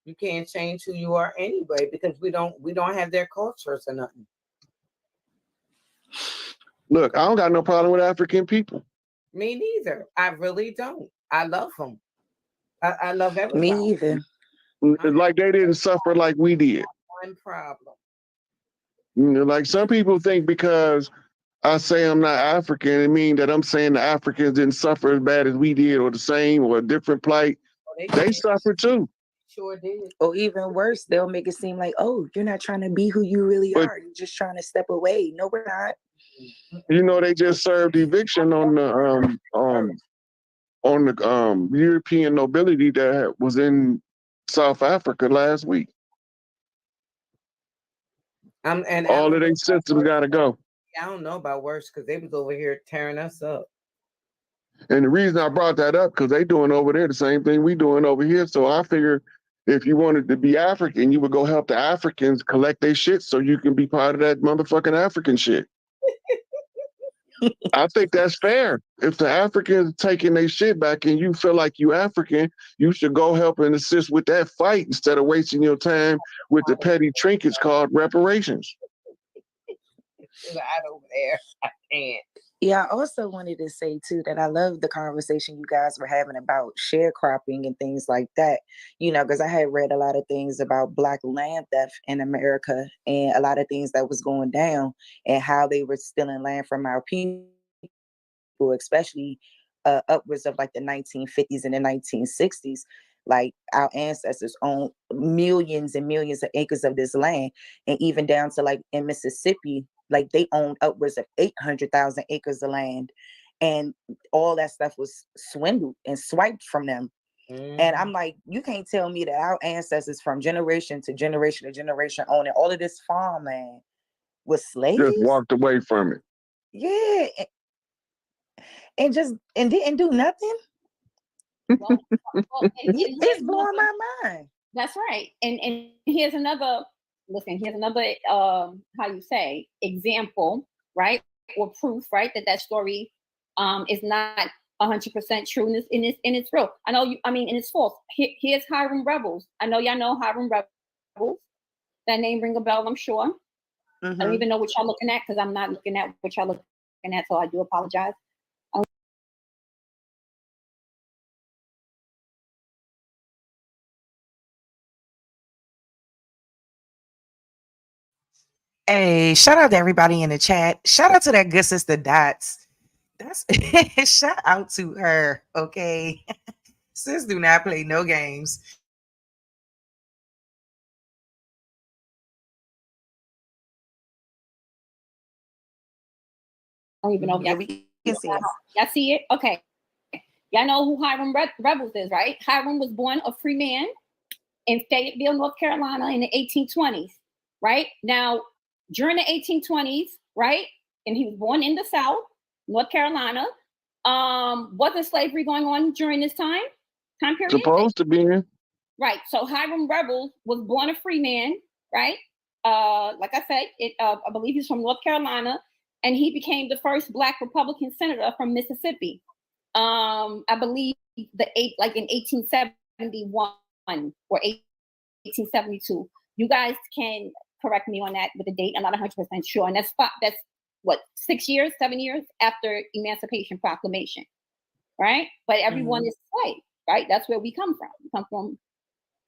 You can't change who you are anyway because we don't have their cultures or nothing. Look, I don't got no problem with African people. Me neither. I really don't. I love them. I love everybody. Me either. Like they didn't suffer like we did. One problem. Like some people think because I say I'm not African, it means that I'm saying the Africans didn't suffer as bad as we did or the same or a different plight. They suffered too. Sure did. Or even worse, they'll make it seem like, oh, you're not trying to be who you really are. You're just trying to step away. No, we're not. You know, they just served eviction on the European nobility that was in South Africa last week. And all of their systems got to go. I don't know about worse because they was over here tearing us up. And the reason I brought that up because they doing over there the same thing we doing over here. So I figure if you wanted to be African, you would go help the Africans collect their shit so you can be part of that motherfucking African shit. I think that's fair. If the Africans taking their shit back and you feel like you African, you should go help and assist with that fight instead of wasting your time with the petty trinkets called reparations. Right over there. I can't. Yeah, I also wanted to say too that I love the conversation you guys were having about sharecropping and things like that. You know, because I had read a lot of things about Black land theft in America and a lot of things that was going down and how they were stealing land from our people, especially upwards of like the 1950s and the 1960s. Like our ancestors owned millions and millions of acres of this land, and even down to like in Mississippi, like they owned upwards of 800,000 acres of land, and all that stuff was swindled and swiped from them. And I'm like, you can't tell me that our ancestors from generation to generation owning all of this farmland was slaves. Just walked away from it. Yeah, and didn't do nothing. It's blowing my mind. That's right. And here's another how you say example, right? Or proof, right? That story is not 100% true and it's real. I know and it's false. Here's Hiram Rebels. I know y'all know Hiram Rebels. That name ring a bell, I'm sure. Mm-hmm. I don't even know what y'all looking at because I'm not looking at what y'all looking at, so I do apologize. Hey, shout out to everybody in the chat. Shout out to that good sister Dots. That's shout out to her. Okay. Sis do not play no games. I don't even know if y'all can see it. Y'all see it? Okay. Y'all know who Hiram Rebels is, right? Hiram was born a free man in Fayetteville, North Carolina in the 1820s, right? Now, during the 1820s, right, and he was born in the South, North Carolina. Wasn't slavery going on during this time period? Supposed to be. Right. So Hiram Rebels was born a free man, right? Like I said, I believe he's from North Carolina, and he became the first Black Republican senator from Mississippi. I believe in 1871 or 1872. You guys can correct me on that with the date. I'm not 100% sure. And that's what, 7 years after Emancipation Proclamation, right? But everyone is slave, right? That's where we come from. We come from.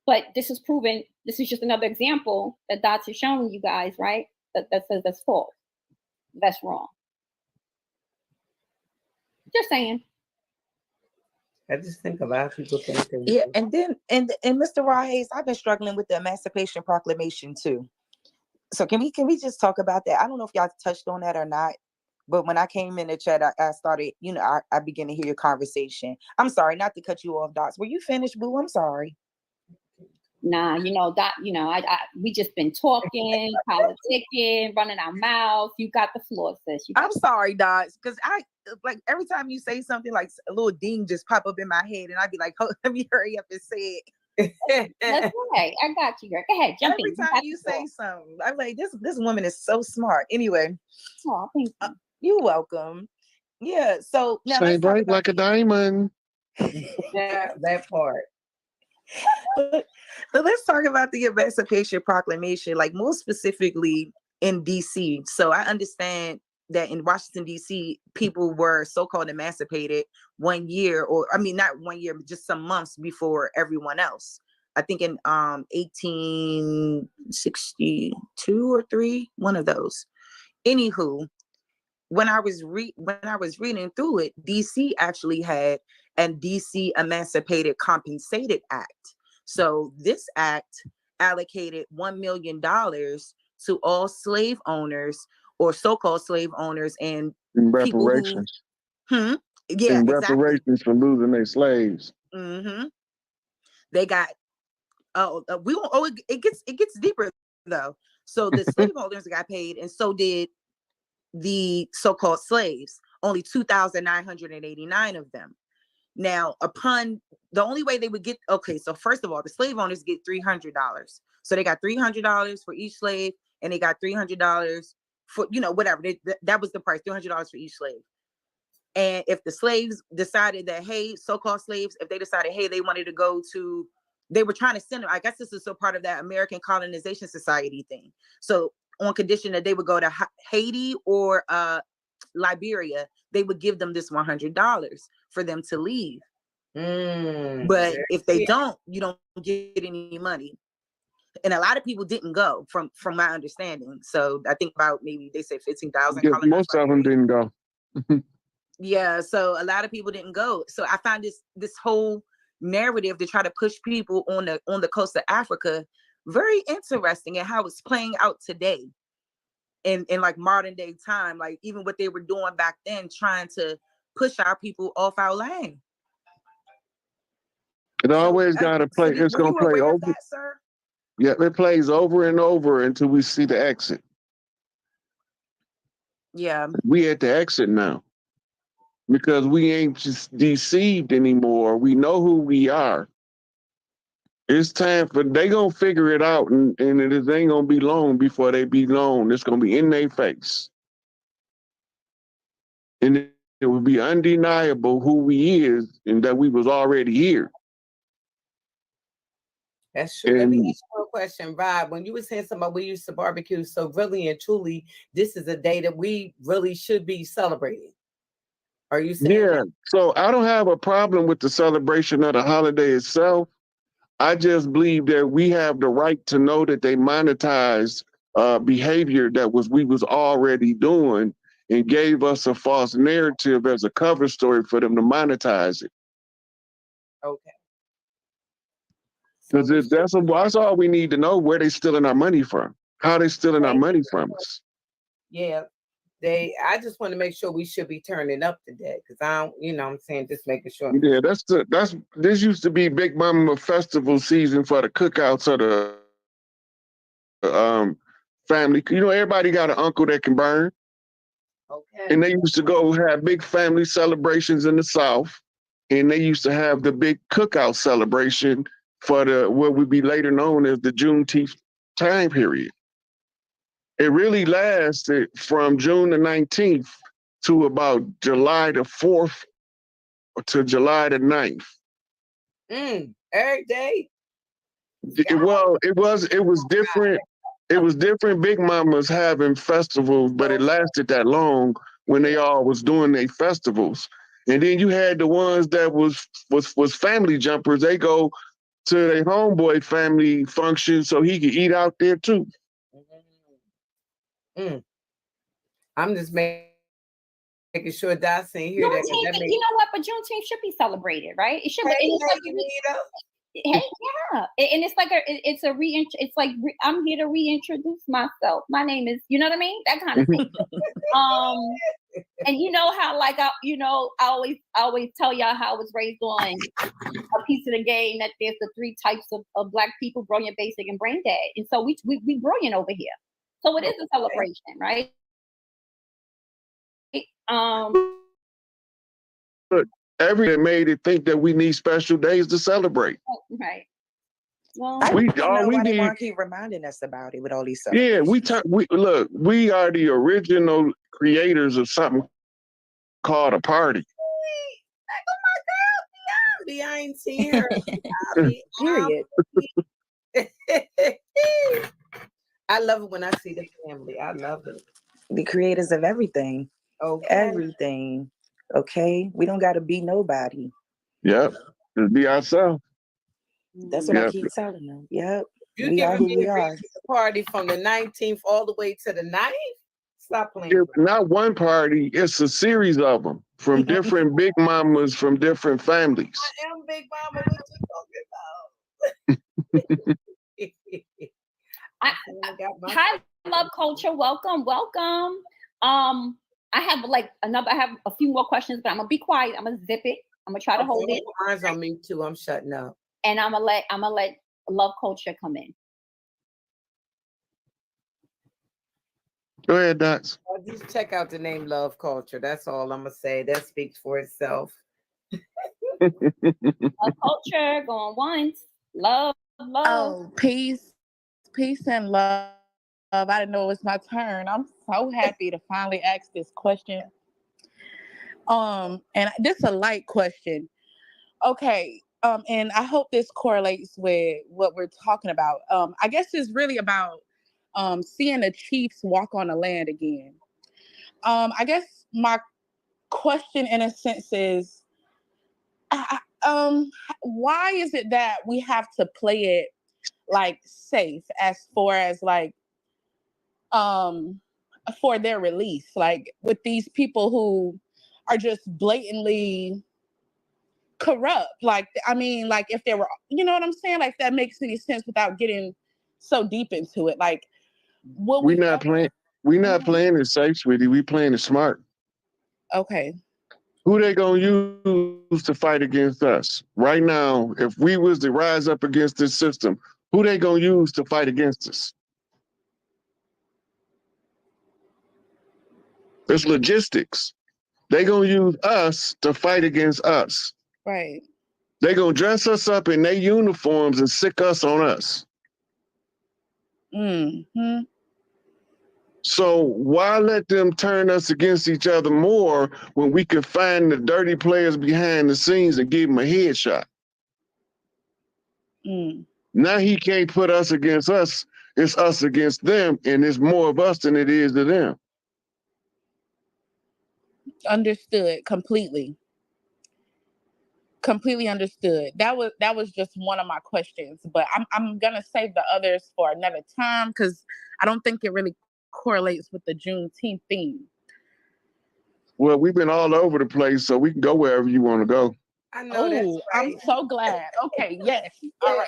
But this is proven. This is just another example that Dots is showing you guys, right? That says that's false. That's wrong. Just saying. I just think a lot of people think that. Yeah, and then and Mr. Rahays, I've been struggling with the Emancipation Proclamation too. So can we just talk about that? I don't know if y'all touched on that or not, but when I came in the chat, I started, I began to hear your conversation. I'm sorry, not to cut you off, Dots. Were you finished, boo? I'm sorry. Nah, we just been talking, politicking, running our mouths. You got the floor, sis. I'm sorry, Dots, because I like every time you say something, like a little ding just pop up in my head, and I'd be like, let me hurry up and say it. That's okay. I got you, girl. Go ahead, jump in. Every time you say something, I'm like, this woman is so smart. Anyway, oh, thank you. You're welcome. Yeah. So now stay bright like a diamond. Yeah, that part. But let's talk about the Emancipation Proclamation, like more specifically in DC. So I understand that in Washington, DC, people were so-called emancipated 1 year, or I mean, not 1 year, but just some months before everyone else. I think in 1862 or 3, one of those. Anywho, when I was reading through it, DC actually had a DC Emancipated Compensated Act. So this act allocated $1 million to all slave owners or so-called slave owners and in reparations. Yeah, in exactly. reparations for losing their slaves. Mm-hmm. They got it gets deeper though. So the slaveholders got paid, and so did the so-called slaves. Only 2,989 of them. Now, the only way they would get, so first of all, the slave owners get $300. So they got $300 for each slave, and they got $300 for, whatever. That was the price, $300 for each slave. And if the slaves decided that, hey, so-called slaves, if they decided, hey, they wanted to go to, they were trying to send them, I guess this is still part of that American Colonization Society thing. So on condition that they would go to Haiti or Liberia, they would give them this $100 for them to leave. But if they don't, you don't get any money. And a lot of people didn't go, from my understanding. So I think about maybe they said 15,000. Most of them didn't go. Yeah, so a lot of people didn't go. So I found this whole narrative to try to push people on the coast of Africa very interesting, and how it's playing out today in like modern day time, like even what they were doing back then, trying to push our people off our land. It always got to play. It's going to play over. That, sir? Yeah, it plays over and over until we see the exit. Yeah. We at the exit now. Because we ain't just deceived anymore. We know who we are. It's time for, they gonna figure it out, and it ain't gonna be long before they be known. It's gonna be in their face. And it will be undeniable who we is, and that we was already here. That's true. Let me ask you a question, Rob. When you were saying something about we used to barbecue, so really and truly, this is a day that we really should be celebrating. Are you saying? Yeah, so I don't have a problem with the celebration of the holiday itself. I just believe that we have the right to know that they monetized behavior that we was already doing, and gave us a false narrative as a cover story for them to monetize it. Okay. Because that's all we need to know, where they stealing our money from, how they stealing our money from us. Yeah. I just want to make sure we should be turning up today, because I don't, I'm saying, just making sure. Yeah, this used to be Big Mama festival season for the cookouts of the family. Everybody got an uncle that can burn. Okay. And they used to go have big family celebrations in the South. And they used to have the big cookout celebration for what would be later known as the Juneteenth time period. It really lasted from June the 19th to about July the 4th to July the 9th. Every day. Well, it was different. It was different big mamas having festivals, but it lasted that long when they all was doing their festivals. And then you had the ones that was family jumpers. They go to their homeboy family function so he could eat out there too. I'm just making sure Dot's ain't hear that. Juneteenth, you know what? But Juneteenth should be celebrated, right? It should. Hey, yeah, and it's like it's like I'm here to reintroduce myself. My name is, you know what I mean, that kind of thing. And you know how like I always tell y'all how I was raised on a piece of the game that there's the three types of Black people: brilliant, basic, and brain dead. And so we brilliant over here. So it is a celebration, right? But every made it think that we need special days to celebrate. Right. Well, I We don't know all we why they need. want to keep reminding us about it with all these stuff. Yeah, we are the original creators of something called a party. I ain't seen her. Period. I love it when I see the family. I love it. The creators of everything. Okay. Everything. Okay. We don't got to be nobody. Yep. Just be ourselves. That's what I keep telling them. Yep. You We are giving who me we a are. reason to party from the 19th all the way to the 9th? Stop playing. Yeah, not one party, it's a series of them from different big mamas from different families. I am Big Mama. What you talking about? Hi, Love Culture. Welcome. I have a few more questions, but I'm gonna be quiet. I'm gonna zip it. I'm gonna try to hold it. Mine's on me too. I'm shutting up. And I'm gonna let Love Culture come in. Go ahead, Dots. Just check out the name Love Culture. That's all I'm gonna say. That speaks for itself. Love Culture going once. Love. Oh, peace and love. I didn't know it was my turn. I'm so happy to finally ask this question. And this is a light question. Okay. And I hope this correlates with what we're talking about. I guess it's really about seeing the Chiefs walk on the land again. I guess my question in a sense is, why is it that we have to play it like safe as far as like for their release, like with these people who are just blatantly corrupt? Like, I mean, like if they were, you know what I'm saying? Like that makes any sense without getting so deep into it. Like, We're not playing it safe, sweetie. We playing it smart. Okay. Who they gonna use to fight against us? Right now, if we was to rise up against this system, who they gonna use to fight against us? It's logistics. They gonna use us to fight against us. Right. They gonna dress us up in their uniforms and sick us on us. Mm-hmm. So why let them turn us against each other more when we can find the dirty players behind the scenes and give them a headshot? Now he can't put us against us. It's us against them, and it's more of us than it is to them. Understood completely. Completely understood. That was just one of my questions, but I'm gonna save the others for another time because I don't think it really correlates with the Juneteenth theme. Well, we've been all over the place, so we can go wherever you want to go. I know that's right. I'm so glad. Okay, yes. All right.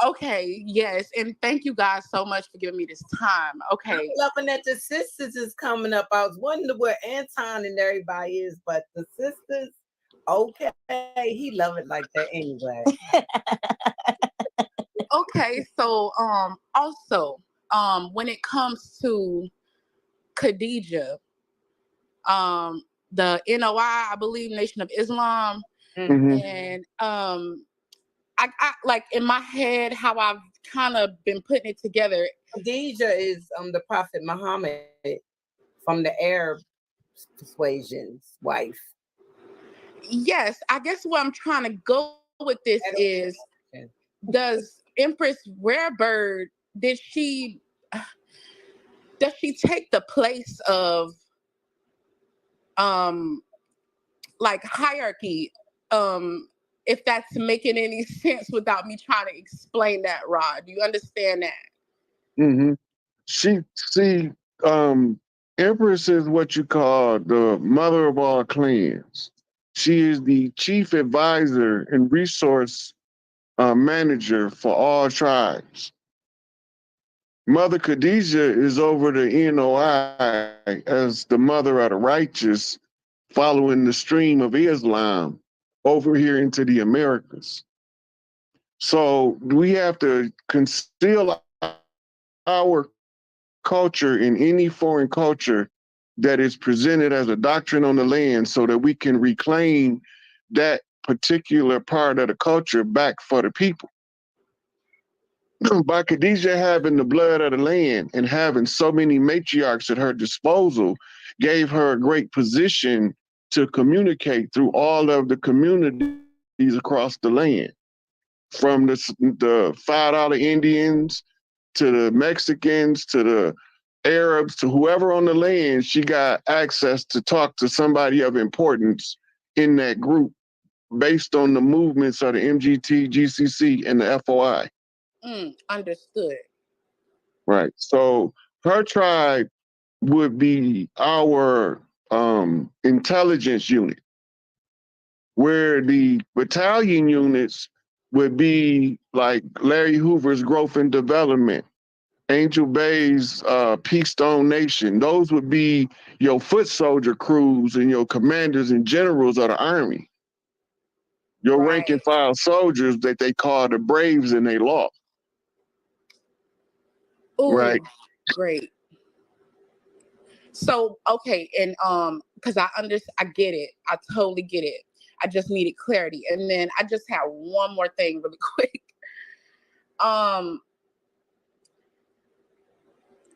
Okay, yes. And thank you guys so much for giving me this time. Okay. I'm loving that the sisters is coming up. I was wondering where Anton and everybody is, but the sisters, okay, he love it like that anyway. Okay, so also when it comes to Khadijah, the NOI, I believe, Nation of Islam, and I like in my head how I've kind of been putting it together. Khadijah is the Prophet Muhammad from the Arab persuasion's wife. Yes, I guess where I'm trying to go with this is, does Empress Rarebird, does she take the place of like hierarchy? If that's making any sense without me trying to explain that, Rod. Do you understand that? Empress is what you call the mother of all clans. She is the chief advisor and resource manager for all tribes. Mother Khadijah is over the NOI as the mother of the righteous, following the stream of Islam over here into the Americas. So we have to conceal our culture in any foreign culture that is presented as a doctrine on the land so that we can reclaim that particular part of the culture back for the people. By Khadijah having the blood of the land and having so many matriarchs at her disposal gave her a great position to communicate through all of the communities across the land, from the $5 Indians to the Mexicans to the Arabs to whoever on the land. She got access to talk to somebody of importance in that group based on the movements of the MGT, GCC, and the FOI. Understood. Right. So her tribe would be our intelligence unit, where the battalion units would be like Larry Hoover's Growth and Development, Angel Bay's Peace Stone Nation. Those would be your foot soldier crews and your commanders and generals of the army. Your rank and file soldiers that they call the Braves and they lost. Ooh, right. Great. So, okay, and because I get it. I totally get it. I just needed clarity. And then I just have one more thing really quick.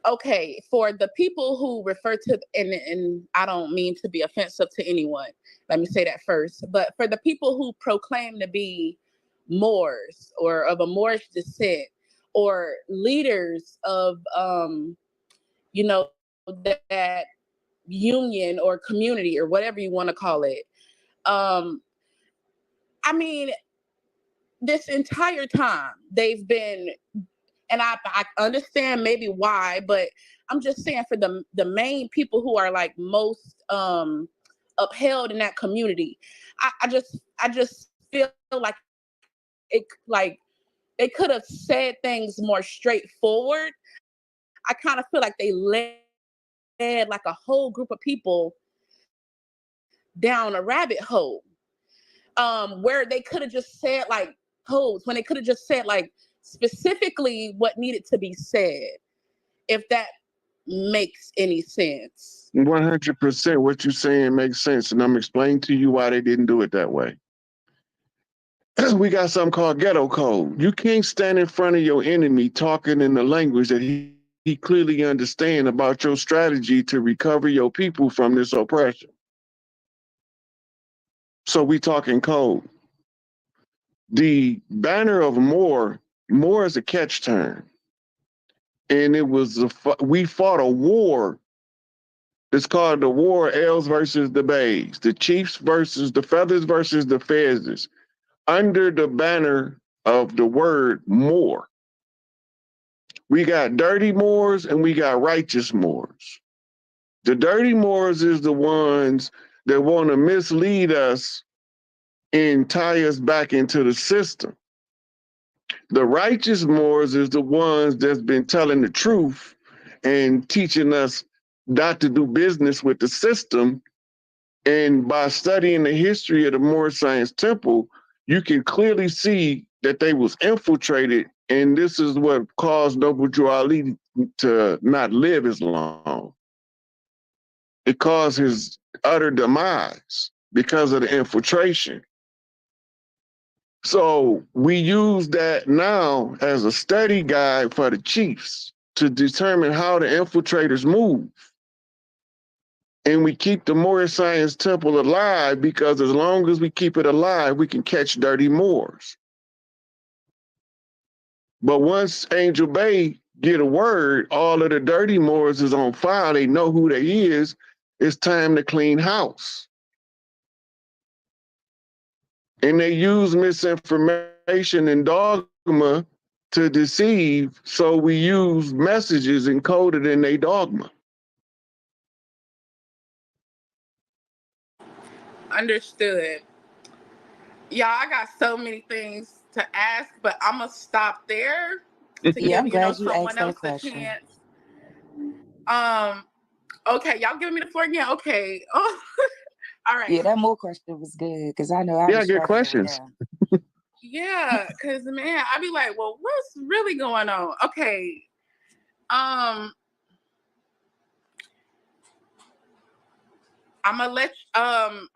Okay, for the people who refer to, and I don't mean to be offensive to anyone, let me say that first, but for the people who proclaim to be Moors or of a Moorish descent or leaders of, that union or community or whatever you want to call it. I mean, this entire time they've been, and I understand maybe why, but I'm just saying for the main people who are like most upheld in that community, I just feel like they could have said things more straightforward. I kind of feel like they led like a whole group of people down a rabbit hole, where they could have just said like codes, when they could have just said like specifically what needed to be said, if that makes any sense. 100% what you're saying makes sense, and I'm explaining to you why they didn't do it that way. We got something called ghetto code. You can't stand in front of your enemy talking in the language that he clearly understands about your strategy to recover your people from this oppression. So we talking code. The banner of Moore is a catch term. And it was, we fought a war. It's called the War of L's versus the Bays, the Chiefs versus the Feathers versus the Fezzes, under the banner of the word Moor. We got dirty Moors and we got righteous Moors. The dirty Moors is the ones that want to mislead us and tie us back into the system. The righteous Moors is the ones that's been telling the truth and teaching us not to do business with the system. And by studying the history of the Moorish Science Temple, you can clearly see that they was infiltrated, and this is what caused Noble Drew Ali to not live as long. It caused his utter demise because of the infiltration. So we use that now as a study guide for the chiefs to determine how the infiltrators move. And we keep the Moorish Science Temple alive because as long as we keep it alive, we can catch dirty Moors. But once Angel Bay get a word, all of the dirty Moors is on file. They know who they is. It's time to clean house. And they use misinformation and dogma to deceive. So we use messages encoded in their dogma. Understood. Y'all, I got so many things to ask, but I'm gonna stop there to Yeah, I'm give glad you someone asked that else a question. chance. Okay, y'all giving me the floor again. Okay. Oh, all right. Yeah, that more question was good because I know I Yeah, was good struggling with questions. that. Yeah, because man, I'd be like, well, what's really going on? Okay. I'm gonna let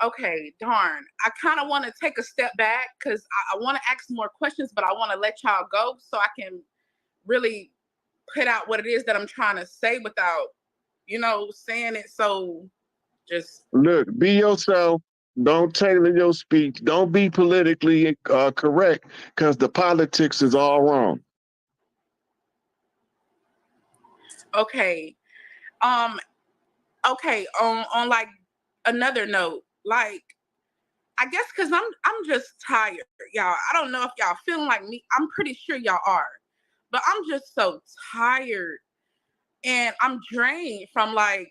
okay, darn. I kind of want to take a step back because I want to ask more questions, but I want to let y'all go so I can really put out what it is that I'm trying to say without, saying it so just Look, be yourself. Don't tailor your speech. Don't be politically correct because the politics is all wrong. okay. Okay, on like another note, like I guess because I'm just tired, y'all. I don't know if y'all feeling like me. I'm pretty sure y'all are, but I'm just so tired and I'm drained from like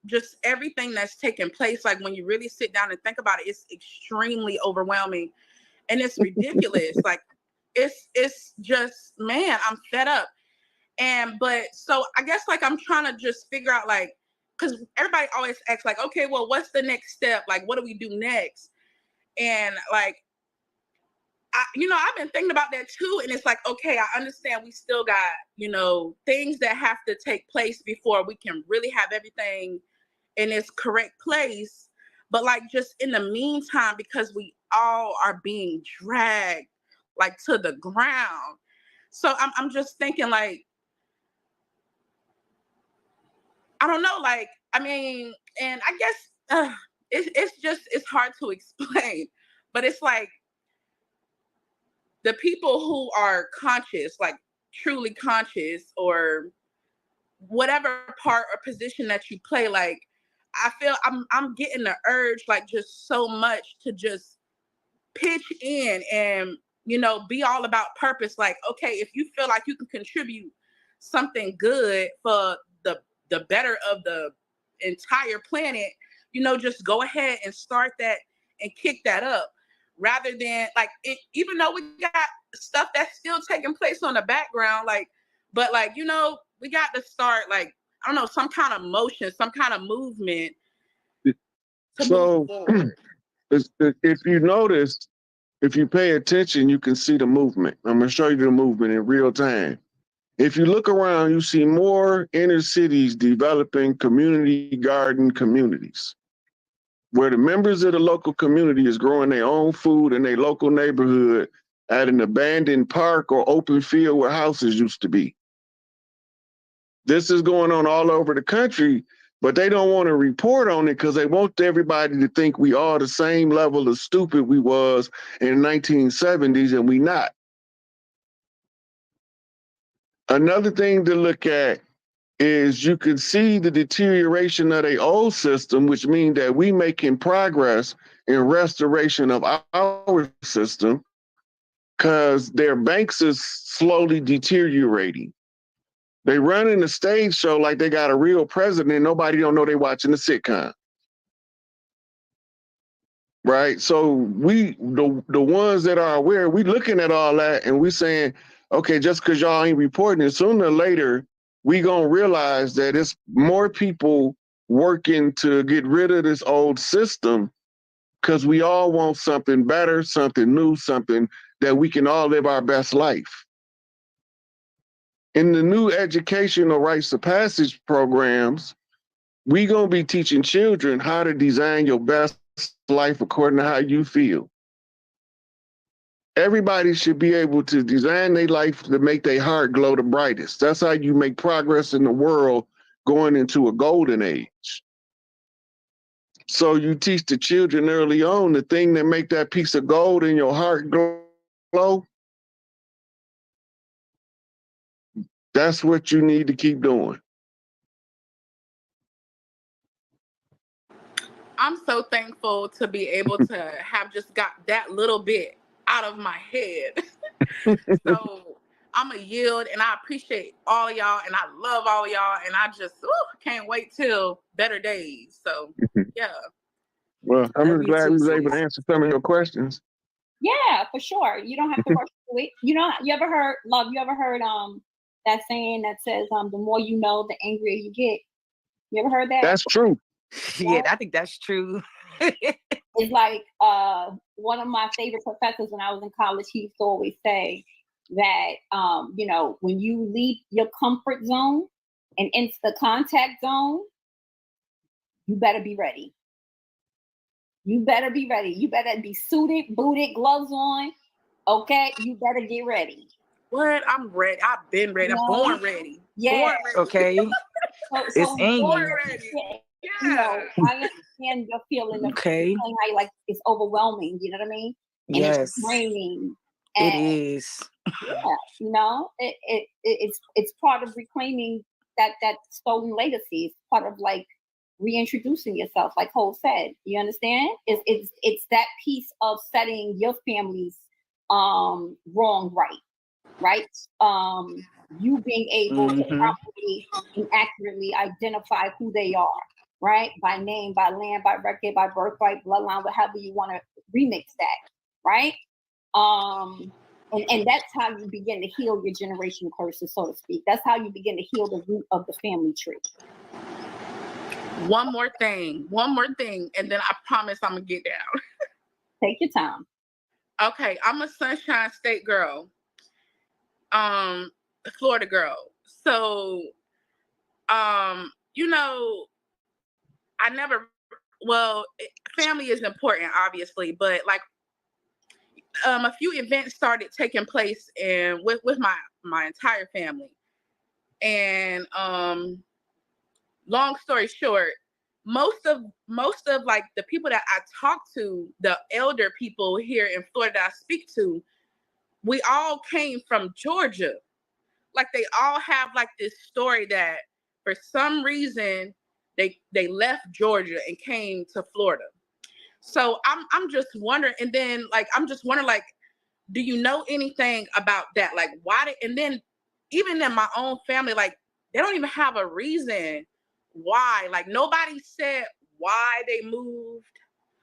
just everything that's taking place. Like when you really sit down and think about it, it's extremely overwhelming and it's ridiculous. Like it's just, man, I'm fed up. But so I guess like I'm trying to just figure out like, because everybody always asks like, okay, well, what's the next step? Like, what do we do next? And like, I've been thinking about that too. And it's like, okay, I understand we still got, things that have to take place before we can really have everything in its correct place. But like just in the meantime, because we all are being dragged like to the ground. So I'm just thinking like, I don't know, like, I mean, and I guess it's hard to explain, but it's like the people who are conscious, like truly conscious or whatever part or position that you play, like I feel I'm getting the urge like just so much to just pitch in and be all about purpose. Like, okay, if you feel like you can contribute something good for the better of the entire planet, just go ahead and start that and kick that up rather than like it, even though we got stuff that's still taking place on the background, like, but like, we got to start like, I don't know, some kind of motion, some kind of movement to So move forward. if you notice, if you pay attention, you can see the movement. I'm going to show you the movement in real time. If you look around, you see more inner cities developing community garden communities where the members of the local community is growing their own food in their local neighborhood at an abandoned park or open field where houses used to be. This is going on all over the country, but they don't want to report on it because they want everybody to think we are the same level of stupid we was in the 1970s, and we not. Another thing to look at is you can see the deterioration of the old system, which means that we making progress in restoration of our system because their banks is slowly deteriorating. They running a stage show like they got a real president. Nobody don't know they watching a sitcom. Right? So we, the ones that are aware, we looking at all that and we saying, okay, just because y'all ain't reporting it, sooner or later, we gonna realize that it's more people working to get rid of this old system because we all want something better, something new, something that we can all live our best life. In the new educational rites of passage programs, We gonna be teaching children how to design your best life according to how you feel. Everybody should be able to design their life to make their heart glow the brightest. That's how you make progress in the world going into a golden age. So you teach the children early on the thing that make that piece of gold in your heart glow. That's what you need to keep doing. I'm so thankful to be able to have just got that little bit out of my head. So I'm a yield, and I appreciate all of y'all, and I love all of y'all, and I just can't wait till better days. So yeah. Well, I'm Love just you glad too, we was sis. able to answer some of your questions. Yeah, for sure. You don't have to rush through it. You know, you ever heard, love, you ever heard that saying that says the more you know, the angrier you get? You ever heard that? That's true. Yeah, I think that's true. It's like one of my favorite professors when I was in college, he used to always say that you know, when you leave your comfort zone and into the contact zone, you better be ready. You better be ready. You better be suited, booted, gloves on. Okay, you better get ready. What? I'm ready. I've been ready. I'm born ready. Yeah. Born ready. Okay. So It's in born you. ready. You know, I understand your feeling of Okay. feeling how like it's overwhelming. You know what I mean? And Yes. it's draining. It And is. yeah, you know, it's part of reclaiming that stolen legacy. It's part of like reintroducing yourself, like Cole said. You understand? It's that piece of setting your family's wrong right? You being able to properly and accurately identify who they are, right? By name, by land, by record, by birthright, bloodline, whatever you want to remix that, right? And that's how you begin to heal your generation curses, so to speak. That's how you begin to heal the root of the family tree. One more thing, and then I promise I'm gonna get down. Take your time. Okay, I'm a Sunshine State girl, Florida girl. So, you know, I never. Well, family is important, obviously, but like, a few events started taking place and with my entire family, and long story short, most of like the people that I talk to, the elder people here in Florida that I speak to, we all came from Georgia. Like they all have like this story that for some reason they left Georgia and came to Florida. So I'm just wondering, and then like I'm just wondering, like, do you know anything about that? Like why did, and then even in my own family, like they don't even have a reason why. Like nobody said why they moved.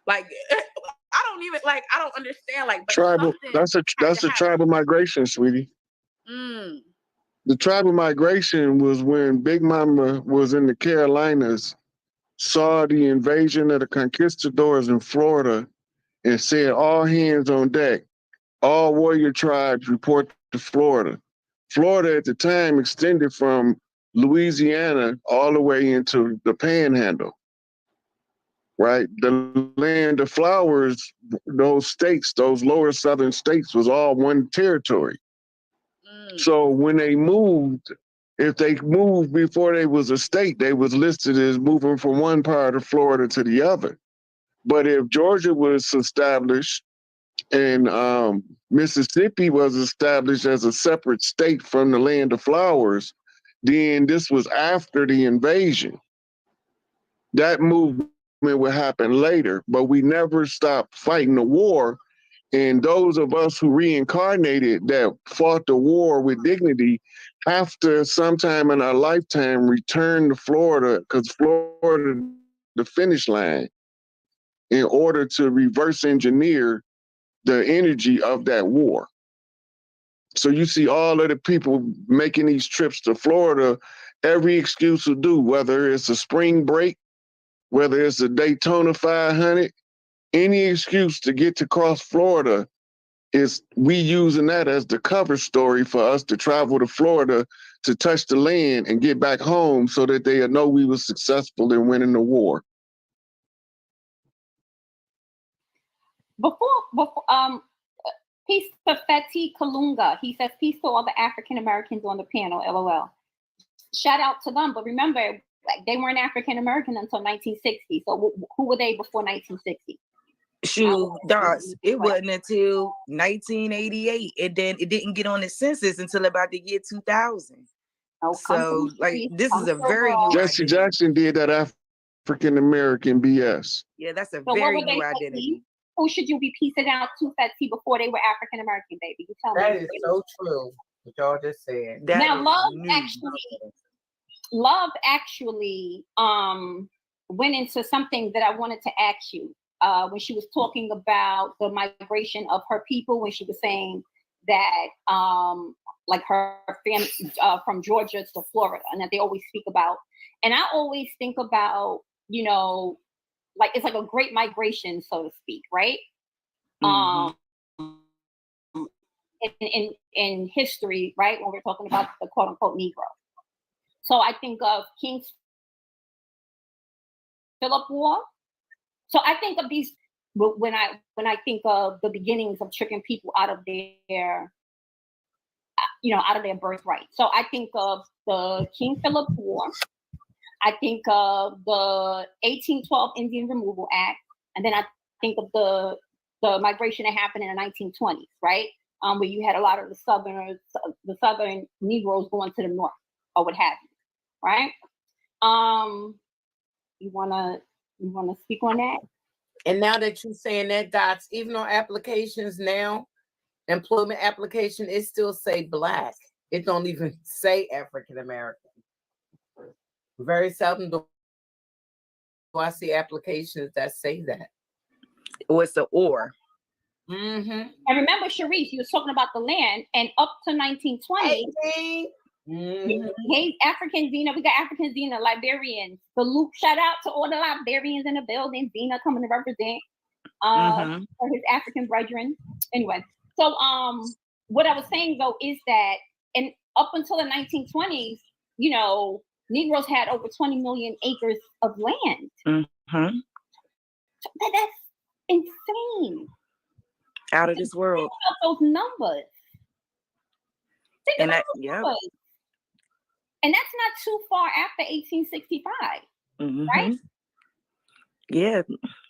Like I don't understand. Like, but Tribal. something That's a tribal migration, sweetie. The tribal migration was when Big Mama was in the Carolinas, saw the invasion of the conquistadors in Florida, and said, all hands on deck. All warrior tribes report to Florida. Florida at the time extended from Louisiana all the way into the Panhandle, right? The land of flowers, those states, those lower southern states was all one territory. So when they moved, if they moved before they was a state, they was listed as moving from one part of Florida to the other. But if Georgia was established and Mississippi was established as a separate state from the land of flowers, then this was after the invasion. That movement would happen later, but we never stopped fighting the war. And those of us who reincarnated that fought the war with dignity have to sometime in our lifetime return to Florida, because Florida the finish line, in order to reverse engineer the energy of that war. So you see all of the people making these trips to Florida, every excuse will do, whether it's a spring break, whether it's a Daytona 500, any excuse to get to cross Florida is we using that as the cover story for us to travel to Florida to touch the land and get back home so that they know we were successful in winning the war. Peace to Feti Kalunga. He says, peace to all the African Americans on the panel, LOL. Shout out to them. But remember, they weren't African American until 1960. So who were they before 1960? Shoot, Dots, it wasn't until 1988. And then it didn't get on the census until about the year 2000. So, like, this is a very new Jesse identity. Jackson did that African American BS. Yeah, that's a So very what were new they identity. Who should you be piecing out to Feti before they were African American, baby? You tell me. That is so true. What y'all just said. Now, Love actually went into something that I wanted to ask you when she was talking about the migration of her people, when she was saying that like her family from Georgia to Florida, and that they always speak about. And I always think about, you know, like it's like a great migration, so to speak, right? In history, right? When we're talking about the quote unquote Negro. So I think of King Philip War. So I think of these when I think of the beginnings of tricking people out of their, out of their birthright. So I think of the King Philip War. I think of the 1812 Indian Removal Act, and then I think of the migration that happened in the 1920s, right? Where you had a lot of the Southern Negroes going to the north, or what have you, right? You wanna speak on that? And now that you're saying that, Dots, even on applications now, employment application, it still say Black. It don't even say African American. Very seldom do I see applications that say that. What's the or? Mm-hmm. And remember, Sharice, you was talking about the land, and up to 1920, hey, African Zena, we got African Zena, Liberians. Salute, shout out to all the Liberians in the building. Zena coming to represent for his African brethren. Anyway, so what I was saying though is that, and up until the 1920s, Negroes had over 20 million acres of land. That's insane. Out of this world. Think about those numbers. And that's not too far after 1865, right? Yeah,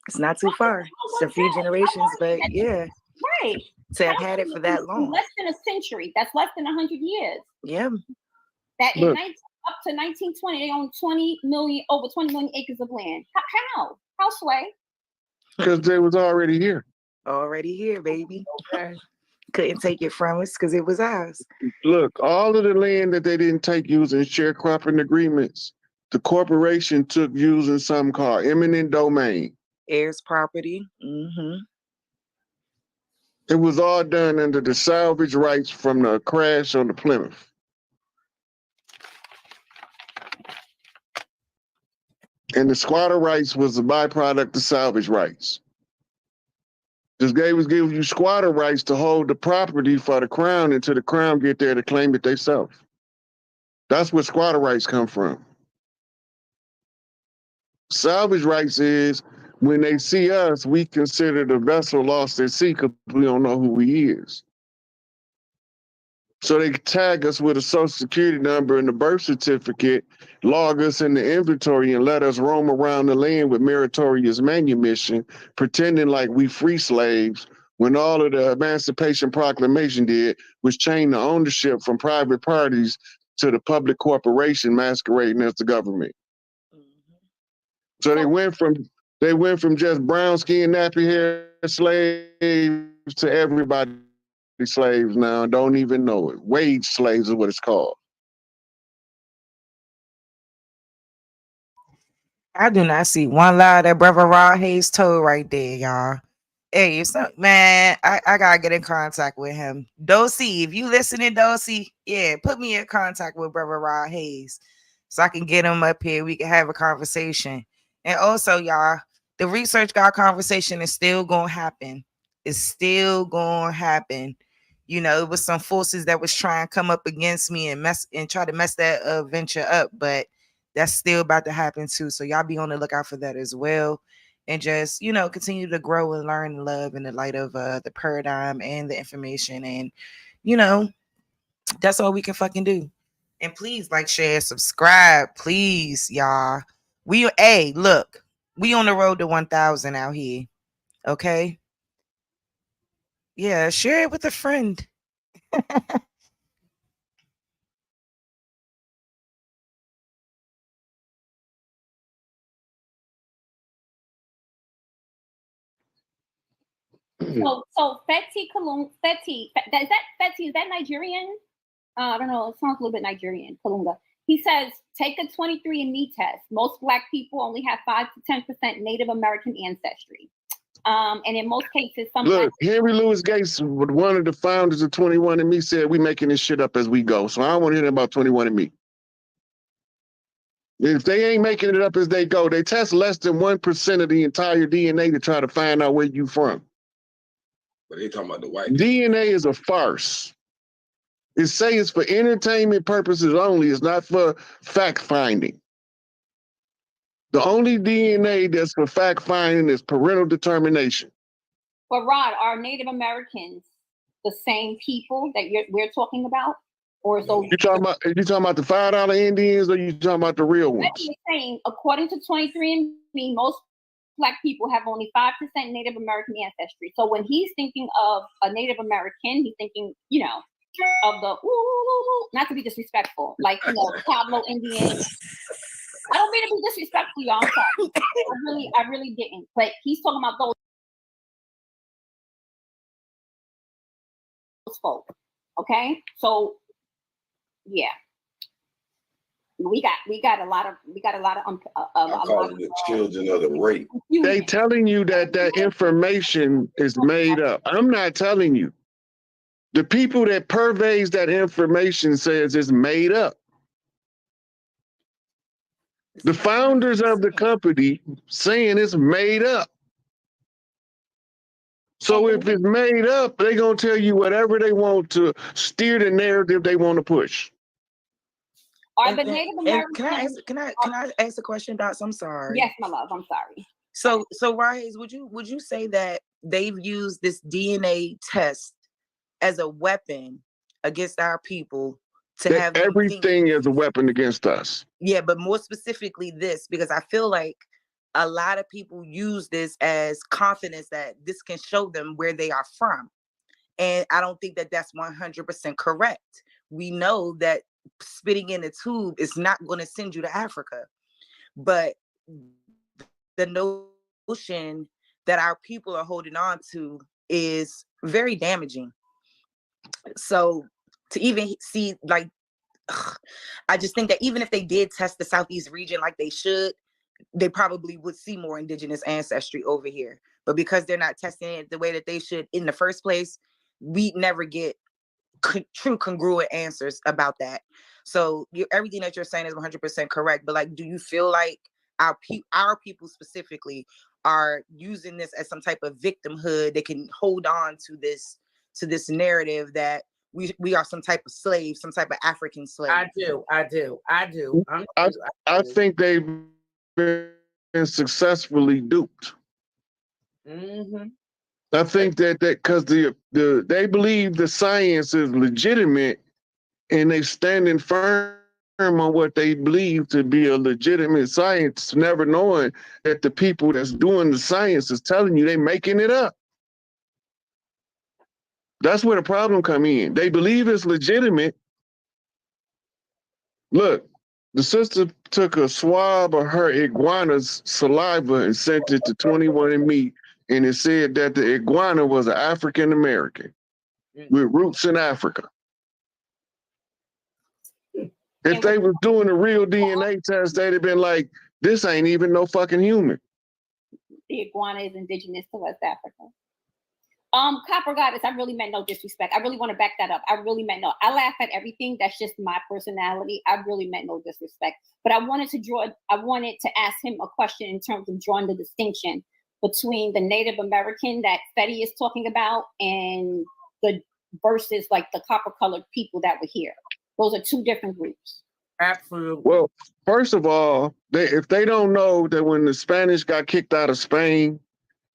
it's not too far. It's a few generations, but yeah. Right. To have had it for that long. Less than a century. That's less than 100 years. Yeah. That in up to 1920, they owned over 20 million acres of land. How? How, Sway? Because they was already here. Already here, baby. Okay. Couldn't take it from us because it was ours. Look, all of the land that they didn't take using sharecropping agreements, the corporation took using something called eminent domain. Heirs property. It was all done under the salvage rights from the crash on the Plymouth. And the squatter rights was a byproduct of salvage rights. This guy was giving you squatter rights to hold the property for the crown until the crown get there to claim it themselves. That's where squatter rights come from. Salvage rights is when they see us, we consider the vessel lost at sea because we don't know who he is. So they tag us with a social security number and the birth certificate, log us in the inventory, and let us roam around the land with meritorious manumission, pretending like we free slaves, when all of the Emancipation Proclamation did was chain the ownership from private parties to the public corporation masquerading as the government. So they went from just brown skin, nappy hair slaves to everybody slaves now, don't even know it. Wage slaves is what it's called. I do not see one lie that Brother Rod Hayes told right there, y'all. Hey, man, I gotta get in contact with him. Dosey, if you listening, Dosey, yeah, put me in contact with Brother Rod Hayes so I can get him up here. We can have a conversation. And also, y'all, the Research God conversation is still gonna happen. It's still gonna happen. You know, it was some forces that was trying to come up against me and try to mess that venture up, but that's still about to happen too. So y'all be on the lookout for that as well. And just, you know, continue to grow and learn and love in the light of the paradigm and the information. And, you know, that's all we can fucking do. And please like, share, subscribe, please, y'all. Look, we on the road to 1,000 out here. Okay. Yeah, share it with a friend. So Fetty Kalunga, is that Nigerian? I don't know. It sounds a little bit Nigerian. Kalunga. He says, take a 23andMe test. Most Black people only have 5 to 10% Native American ancestry. And in most cases, Look, Henry Louis Gates, one of the founders of 21andMe, said we making this shit up as we go. So I don't want to hear about 21andMe. If they ain't making it up as they go, they test less than 1% of the entire DNA to try to find out where you from. But they talking about the white DNA is a farce. It says it's for entertainment purposes only. It's not for fact finding. The only DNA that's for fact finding is parental determination. But Rod, are Native Americans the same people that we're talking about? Or is those you talking about the $5 Indians, or you talking about the real ones? I'm saying, according to 23andMe, most Black people have only 5% Native American ancestry. So when he's thinking of a Native American, he's thinking, you know, of the not to be disrespectful, like, you know, Pablo Indian. I don't mean to be disrespectful, y'all. I'm sorry. I really didn't. But he's talking about those folk. Okay, so yeah, we got a lot of I call them the children of the rape. They telling you that information is made up. I'm not telling you. The people that purveys that information says it's made up. The founders of the company saying it's made up. So if it's made up, they're going to tell you whatever they want to steer the narrative they want to push. Are the Native Americans? Can I ask a question, Dots? I'm sorry. Yes, my love. I'm sorry. So Rahez, would you say that they've used this DNA test as a weapon against our people to have everything as a weapon against us? Yeah, but more specifically this, because I feel like a lot of people use this as confidence that this can show them where they are from. And I don't think that that's 100% correct. We know that spitting in a tube is not going to send you to Africa. But the notion that our people are holding on to is very damaging. So to even see, like, I just think that even if they did test the Southeast region like they should, they probably would see more indigenous ancestry over here. But because they're not testing it the way that they should in the first place, we never get true congruent answers about that. So everything that you're saying is 100% correct. But like, do you feel like our people specifically are using this as some type of victimhood? They can hold on to this narrative that we are some type of slave, some type of African slave. I do. I think they've been successfully duped. Mm-hmm. I think that because they believe the science is legitimate, and they standing firm on what they believe to be a legitimate science, never knowing that the people that's doing the science is telling you they making it up. That's where the problem come in. They believe it's legitimate. Look, the sister took a swab of her iguana's saliva and sent it to 21andMe, and it said that the iguana was an African American with roots in Africa. If they were doing a real DNA test, they'd have been like, this ain't even no fucking human. The iguana is indigenous to West Africa. Copper Goddess, I really meant no disrespect. I really want to back that up. I really meant no. I laugh at everything. That's just my personality. I really meant no disrespect. But I wanted to ask him a question in terms of drawing the distinction between the Native American that Fetty is talking about and the versus like the copper-colored people that were here. Those are two different groups. Absolutely. Well, first of all, if they don't know that when the Spanish got kicked out of Spain,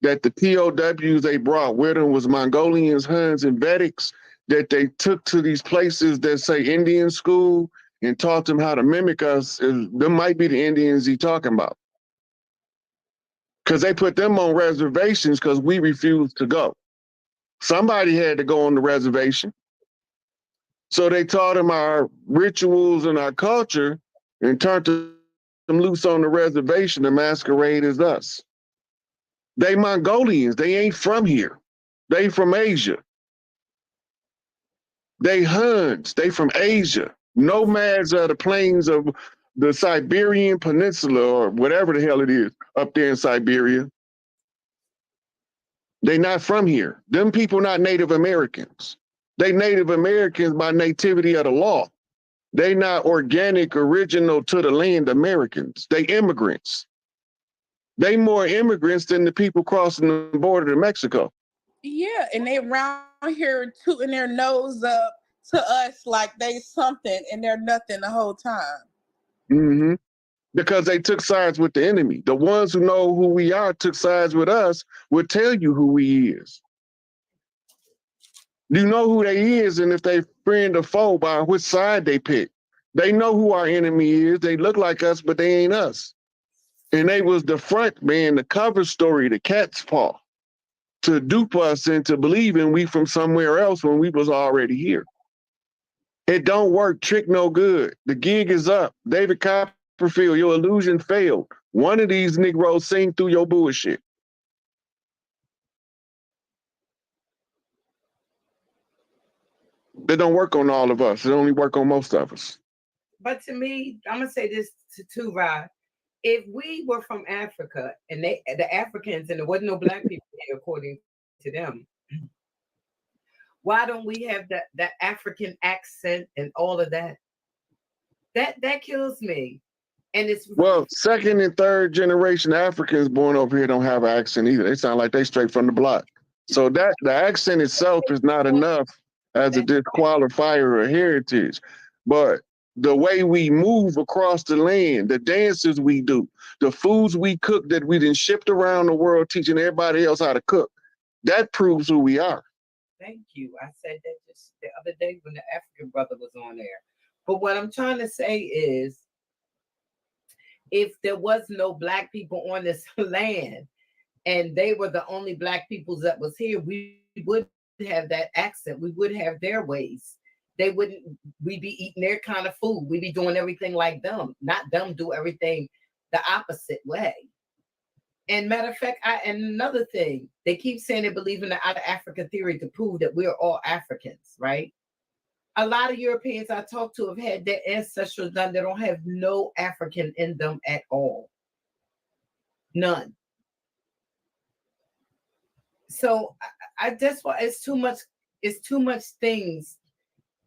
that the POWs they brought with them was Mongolians, Huns, and Vedics that they took to these places that say Indian school and taught them how to mimic us, them might be the Indians he talking about. Because they put them on reservations because we refused to go. Somebody had to go on the reservation. So they taught them our rituals and our culture and turned them loose on the reservation to masquerade as us. They Mongolians, they ain't from here. They from Asia. They Huns, they from Asia. Nomads of the plains of the Siberian Peninsula or whatever the hell it is up there in Siberia. They not from here. Them people not Native Americans. They Native Americans by nativity of the law. They not organic, original to the land Americans. They immigrants. They more immigrants than the people crossing the border to Mexico. Yeah, and they around here tooting their nose up to us like they something and they're nothing the whole time. Mm-hmm. Because they took sides with the enemy. The ones who know who we are took sides with us would tell you who we is. You know who they is, and if they friend or foe by which side they pick. They know who our enemy is. They look like us, but they ain't us. And they was the front man, the cover story, the cat's paw, to dupe us into believing we from somewhere else when we was already here. It don't work. Trick no good. The gig is up. David Copperfield, your illusion failed. One of these Negroes sing through your bullshit. It don't work on all of us. It only work on most of us. But to me, I'm gonna say this to Rod. If we were from Africa and the Africans, and there wasn't no black people here, according to them, why don't we have that African accent and all of that? That kills me. And it's well, second and third generation Africans born over here don't have an accent either. They sound like they straight from the block. So that the accent itself is not enough as a disqualifier of heritage. But the way we move across the land, the dances we do, the foods we cook that we done shipped around the world teaching everybody else how to cook, that proves who we are. Thank you. I said that just the other day when the African brother was on there. But what I'm trying to say is, if there was no black people on this land and they were the only black people that was here, we would have that accent. We would have their ways. We'd be eating their kind of food. We'd be doing everything like them, not them do everything the opposite way. And matter of fact, and another thing, they keep saying they believe in the out of Africa theory to prove that we're all Africans, right? A lot of Europeans I talk to have had their ancestors done. They don't have no African in them at all. None. So I that's why it's too much things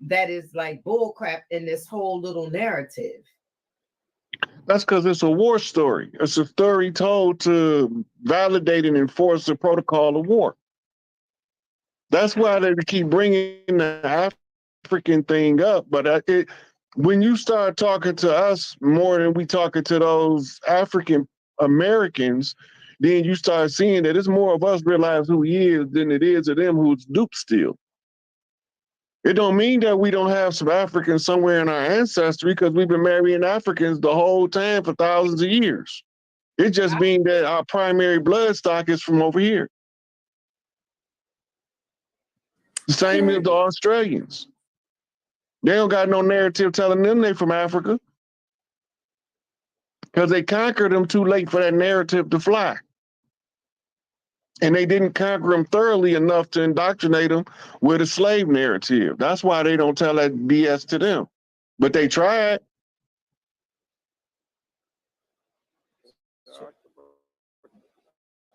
that is like bullcrap in this whole little narrative. That's because it's a war story. It's a story told to validate and enforce the protocol of war. That's why they keep bringing the African thing up. But when you start talking to us more than we talking to those African Americans, then you start seeing that it's more of us realize who he is than it is of them who's duped still. It don't mean that we don't have some Africans somewhere in our ancestry because we've been marrying Africans the whole time for thousands of years. It just means that our primary blood stock is from over here. The same as the Australians. They don't got no narrative telling them they from Africa because they conquered them too late for that narrative to fly. And they didn't conquer them thoroughly enough to indoctrinate them with a slave narrative. That's why they don't tell that BS to them. But they tried.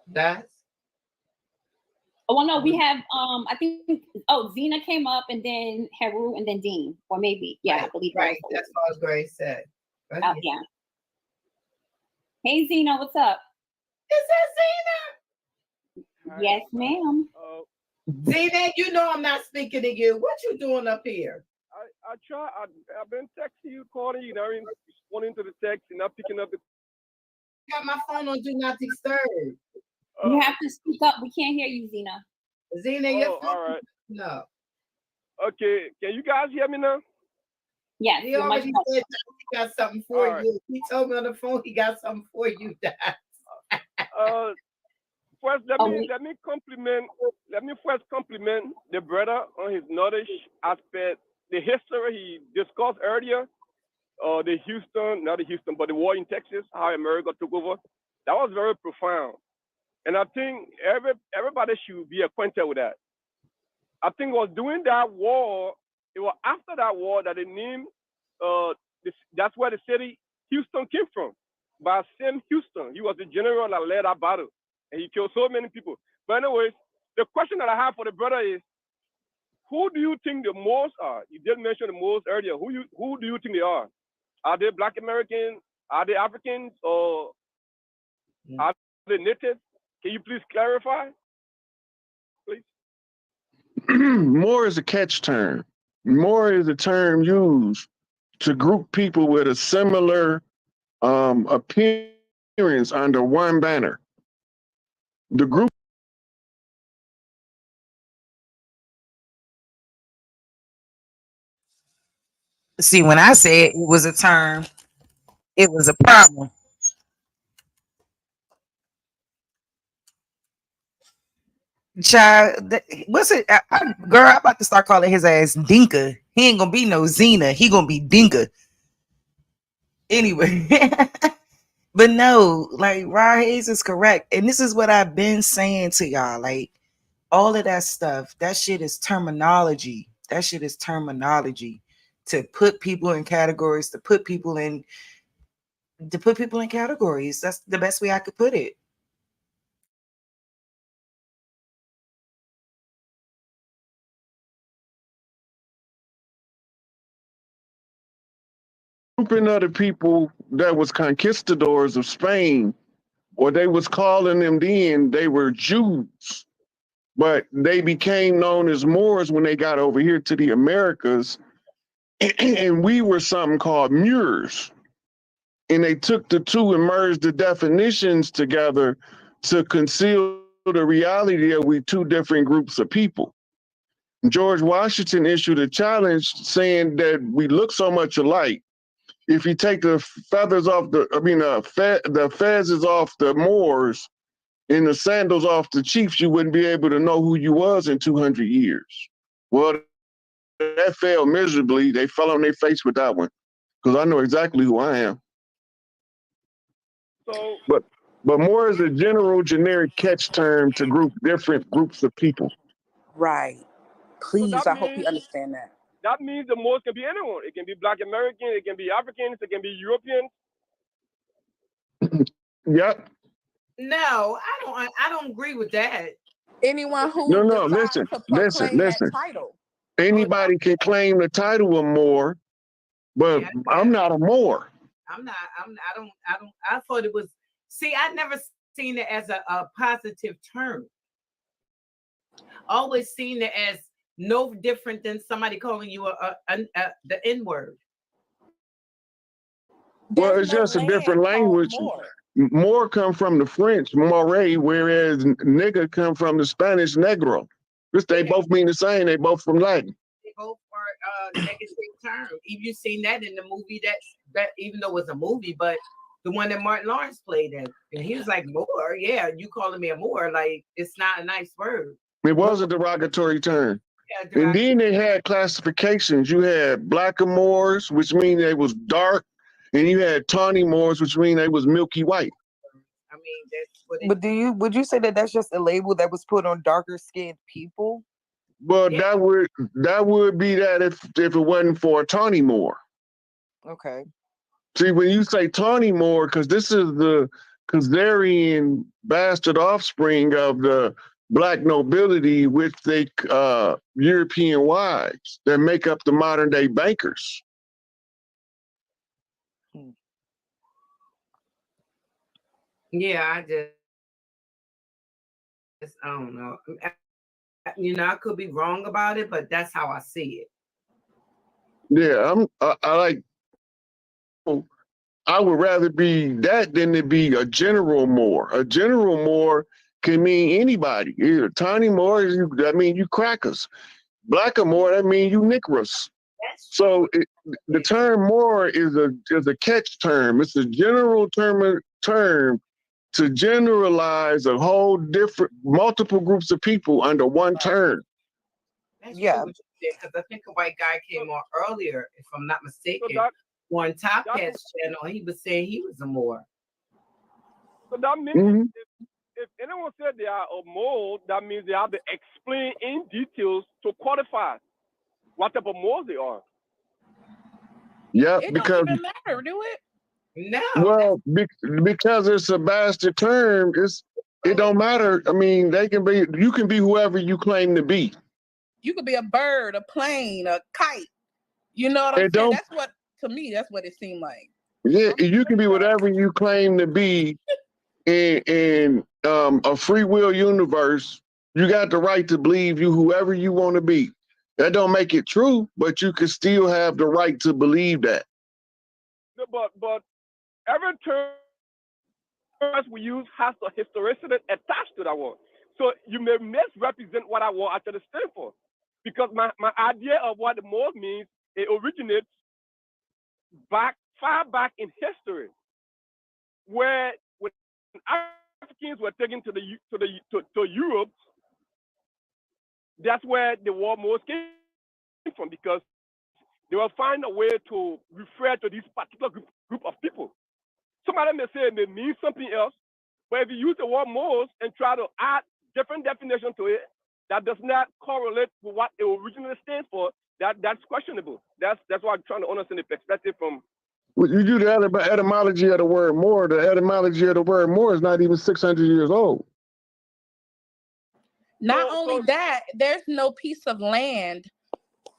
That's. Oh, no, we have, I think, Zena came up and then Heru and then Dean, or maybe, yeah, I believe. Right, that's what Grace said. Right. Yeah. Hey, Zena, what's up? Is that Zena? Yes, ma'am. Zena, you know I'm not speaking to you. What you doing up here? I've been texting you, calling you, responding to the text, and not picking up the. Got my phone on do not disturb. You have to speak up. We can't hear you, Zena. Zena, your phone. All right. No. Okay, can you guys hear me now? Yes. He already said he got something for you. He told me on the phone he got something for you, Dad. First, let me first compliment the brother on his knowledge aspect, the history he discussed earlier, not the Houston, but the war in Texas, how America took over. That was very profound, and I think everybody should be acquainted with that. I think it was during that war. It was after that war that they named. That's where the city Houston came from, by Sam Houston. He was the general that led that battle, and he killed so many people. But anyways, the question that I have for the brother is, who do you think the Moors are? You did mention the Moors earlier. Who do you think they are? Are they Black Americans? Are they Africans? Or are they natives? Can you please clarify? Please. More is a catch term. More is a term used to group people with a similar appearance under one banner. The group. See, when I said it was a term, it was a problem. Child, what's it? Girl, I'm about to start calling his ass Dinka. He ain't gonna be no Zena. He gonna be Dinka. Anyway, but no, like Rod Hayes is correct, and this is what I've been saying to y'all. Like all of that stuff, that shit is terminology. That shit is terminology to put people in categories. To put people in categories. That's the best way I could put it. Grouping of the people that was conquistadors of Spain, or they was calling them then, they were Jews, but they became known as Moors when they got over here to the Americas, and we were something called Moors. And they took the two and merged the definitions together to conceal the reality that we two different groups of people. George Washington issued a challenge saying that we look so much alike. If you take the feathers off the fezzes off the Moors and the sandals off the chiefs, you wouldn't be able to know who you was in 200 years. Well, that failed miserably. They fell on their face with that one because I know exactly who I am. So, but more is a general, generic catch term to group different groups of people. Right. Please, so I hope you understand that. That means the Moors can be anyone. It can be Black American, it can be Africans, it can be Europeans. Yep. No, I don't agree with that. Anyone who No, listen. that title. Anybody can claim the title of Moor, but I'm not a Moor. I thought it was, see, I never seen it as a positive term. Always seen it as no different than somebody calling you the N-word. Well, it's just a different language. More come from the French, moire, whereas nigga come from the Spanish negro. They both mean the same. They both from Latin. They both are negative terms. You've seen that in the movie that even though it was a movie, but the one that Martin Lawrence played in, and he was like, Moor, yeah, you calling me a Moor, like it's not a nice word. It was a derogatory term. Yeah, and then they had classifications. You had black Moors, which mean they was dark, and you had tawny Moors, which mean they was milky white. I mean, that's what. But would you say that that's just a label that was put on darker skinned people? Well, yeah. that would be that if it wasn't for a tawny Moor. Okay. See, when you say tawny Moor, because this is the Khazarian bastard offspring of the Black nobility with their European wives that make up the modern day bankers. Yeah, I just I don't know. You know, I could be wrong about it, but that's how I see it. Yeah, I like. I would rather be that than to be a General Moore. A General Moore can mean anybody. Either Tiny Moore, that mean you crackers. Blackamoor, that mean you niggers. So the term Moor is a catch term. It's a general term to generalize a whole different multiple groups of people under one term. Yeah, because I think a white guy came on earlier, if I'm not mistaken, on Top Hat's channel, and he was saying he was a Moor. So that means if anyone said they are a Moor, that means they have to explain in details to qualify what type of Moors they are. Yeah, It because don't even matter, do it? No. Well, because it's a bastard term, it don't matter. I mean, you can be whoever you claim to be. You could be a bird, a plane, a kite. You know what I'm saying? That's what, to me, that's what it seemed like. Yeah, you can be whatever you claim to be in a free will universe. You got the right to believe you whoever you want to be. That don't make it true, but you can still have the right to believe that. No, but every term we use has a historicity attached to that word. So you may misrepresent what I want actually stand for. Because my idea of what the Moor means, it originates far back in history, where when Africans were taken to Europe, that's where the word Moors came from, because they will find a way to refer to this particular group of people. Somebody may say it may mean something else, but if you use the word Moors and try to add different definition to it, that does not correlate with what it originally stands for, that's questionable. That's why I'm trying to understand the perspective from. Well, you do the etymology of the word Moor. The etymology of the word Moor is not even 600 years old. Not only that, there's no piece of land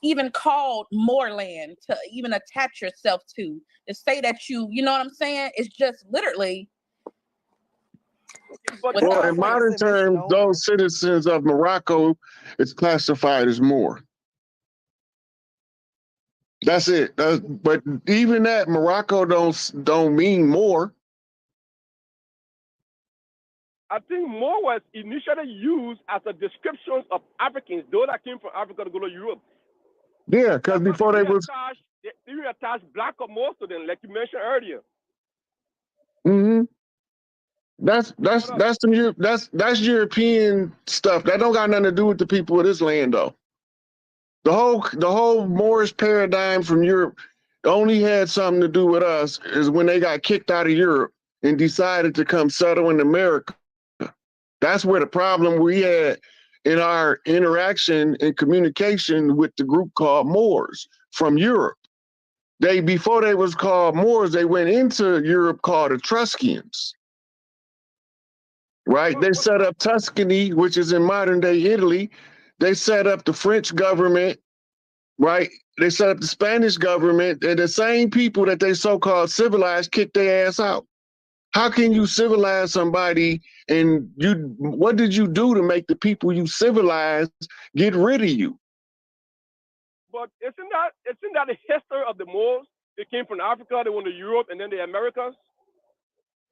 even called moorland to even attach yourself to say that you know what I'm saying? It's just literally. Well, in modern terms, those citizens of Morocco is classified as Moor. That's it. But even that, Morocco don't mean Moor. I think Moor was initially used as a description of Africans, those that came from Africa to go to Europe. Yeah, because before they attached black or Moors to them, like you mentioned earlier. Mm-hmm. That's European stuff. That don't got nothing to do with the people of this land, though. The whole Moorish paradigm from Europe only had something to do with us is when they got kicked out of Europe and decided to come settle in America. That's where the problem we had in our interaction and communication with the group called Moors from Europe. Before they was called Moors, they went into Europe called Etruscans. Right? They set up Tuscany, which is in modern day Italy. They set up the French government, right? They set up the Spanish government, and the same people that they so-called civilized kicked their ass out. How can you civilize somebody and what did you do to make the people you civilized get rid of you? But isn't that the history of the Moors? They came from Africa, they went to Europe, and then the Americas?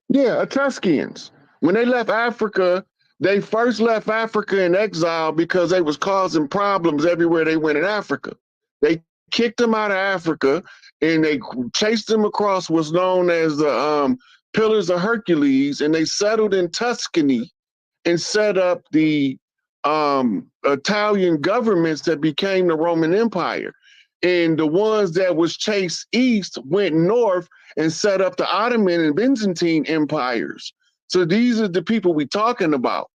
Yeah, Etruscans. When they left Africa, they first left Africa in exile because they was causing problems everywhere they went in Africa. They kicked them out of Africa and they chased them across what's known as the Pillars of Hercules, and they settled in Tuscany and set up the Italian governments that became the Roman Empire. And the ones that was chased east went north and set up the Ottoman and Byzantine empires. So these are the people we're talking about.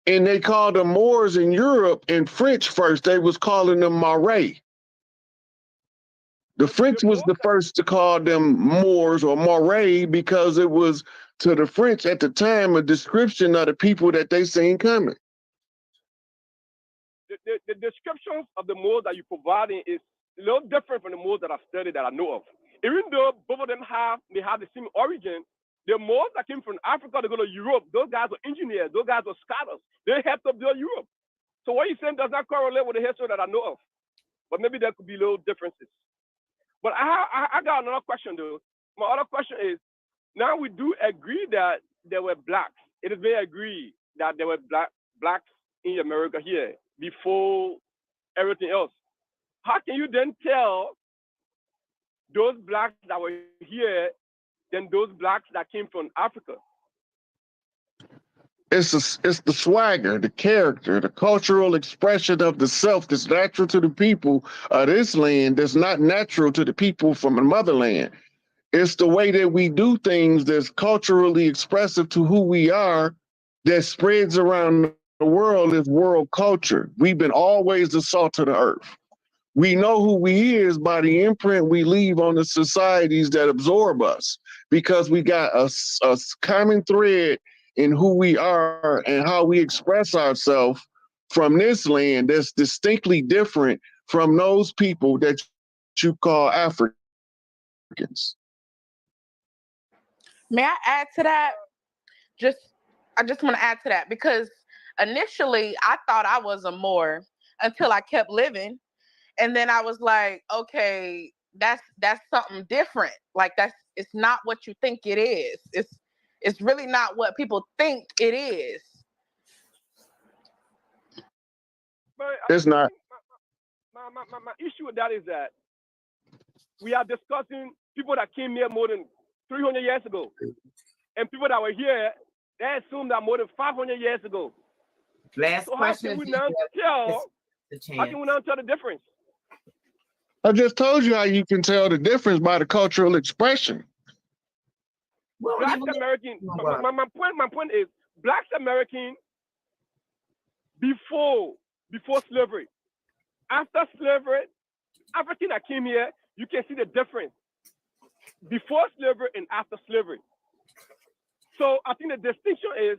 And they called them Moors in Europe. In French first, they was calling them Marais. The French was the first to call them Moors or Marais because it was, to the French at the time, a description of the people that they seen coming. The descriptions of the Moors that you're providing is a little different from the Moors that I've studied that I know of. Even though both of them may have the same origin, The most that came from Africa to go to Europe, those guys were engineers, those guys were scholars. They helped up build Europe. So what you're saying does not correlate with the history that I know of. But maybe there could be little differences. But I got another question though. My other question is, now we do agree that there were blacks. It is very agreed that there were blacks in America here before everything else. How can you then tell those blacks that were here than those blacks that came from Africa? It's the swagger, the character, the cultural expression of the self that's natural to the people of this land that's not natural to the people from the motherland. It's the way that we do things that's culturally expressive to who we are that spreads around the world as world culture. We've been always the salt of the earth. We know who we is by the imprint we leave on the societies that absorb us, because we got a common thread in who we are and how we express ourselves from this land that's distinctly different from those people that you call Africans. May I add to that? I just want to add to that because initially I thought I was a Moor until I kept living. And then I was like, okay, that's something different. Like it's not what you think it is. It's really not what people think it is. But it's not. My issue with that is that we are discussing people that came here more than 300 years ago. And people that were here, they assume that more than 500 years ago. Last so question. How can we now tell the difference? I just told you how you can tell the difference by the cultural expression. Black American. My point is, Black American before slavery, after slavery, African that came here, you can see the difference before slavery and after slavery. So I think the distinction is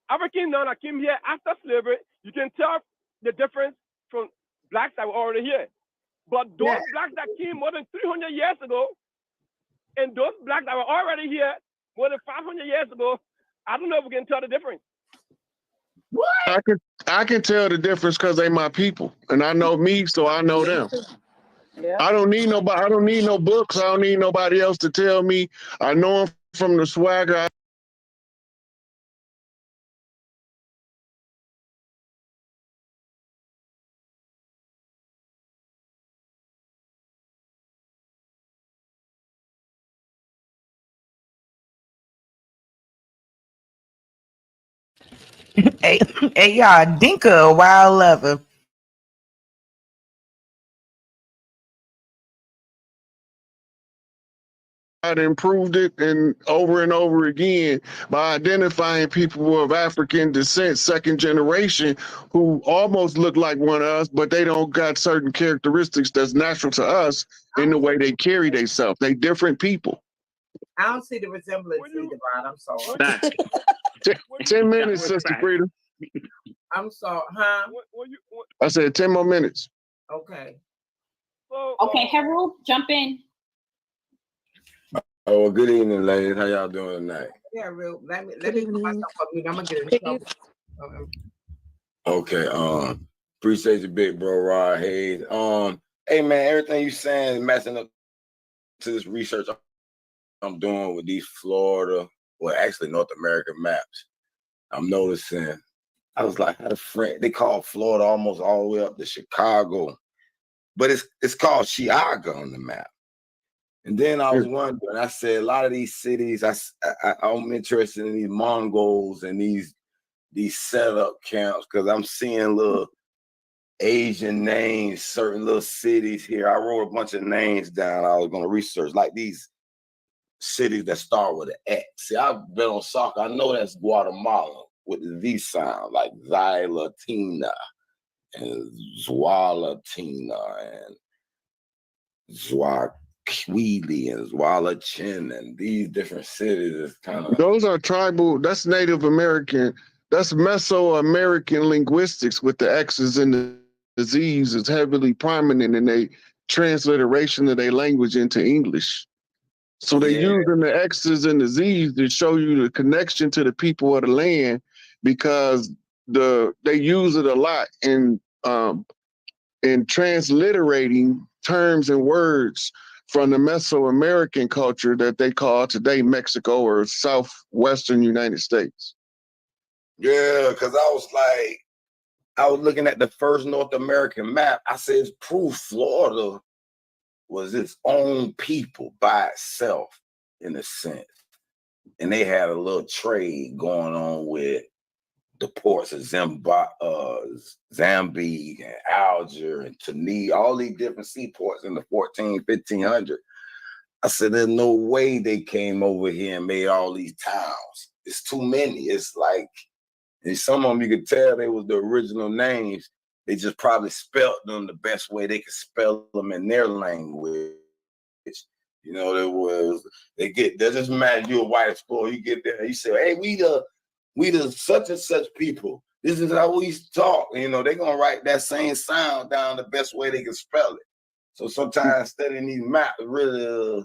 African now that came here after slavery, you can tell the difference from blacks that were already here. But those blacks that came more than 300 years ago, and those blacks that were already here more than 500 years ago, I don't know if we can tell the difference. What? I can tell the difference because they my people, and I know me, so I know them. Yeah. I don't need nobody. I don't need no books. I don't need nobody else to tell me. I know them from the swagger. Hey, y'all, Dinka, a wild lover. I'd improved it and over again by identifying people of African descent, second generation, who almost look like one of us, but they don't got certain characteristics that's natural to us in the way they carry themselves. They different people. I don't see the resemblance either, Rod. I'm sorry. 10 minutes, Sister Frida. I'm sorry, huh? I said 10 more minutes. Okay. Okay, Harold, jump in. Oh, well, good evening, ladies. How y'all doing tonight? Yeah, real. Let me put myself up mute. I'm gonna get in trouble. Okay. Appreciate you, big bro, Rod Hayes. Hey man, everything you saying is matching up to this research I'm doing with these Florida, well, actually North American maps. I'm noticing. I was like, how the friend they call Florida almost all the way up to Chicago, but it's called Chiaga on the map. And then I was wondering, I said, a lot of these cities, I'm interested in these Mongols and these setup camps, because I'm seeing little Asian names, certain little cities here. I wrote a bunch of names down I was going to research, like these cities that start with an X. See, I've been on soccer. I know that's Guatemala with the V sound, like Zylatina and Zwalatina and Zwaquili and Zwalachin, and these different cities is kind of. Those are tribal. That's Native American. That's Mesoamerican linguistics with the X's and the Z's is heavily prominent in a transliteration of their language into English. So they using the X's and the Z's to show you the connection to the people of the land, because they use it a lot in transliterating terms and words from the Mesoamerican culture that they call today Mexico or southwestern United States. Yeah, because I was looking at the first North American map. I said, it's proof Florida was its own people by itself, in a sense. And they had a little trade going on with the ports of Zambique and Alger and Tunis, all these different seaports in the 1500. I said, there's no way they came over here and made all these towns. It's too many. It's like, and some of them you could tell they was the original names. They just probably spelled them the best way they could spell them in their language. You know, they just imagine you a white explorer. You get there, you say, hey, we the such and such people. This is how we talk. You know, they're gonna write that same sound down the best way they can spell it. So sometimes studying these maps really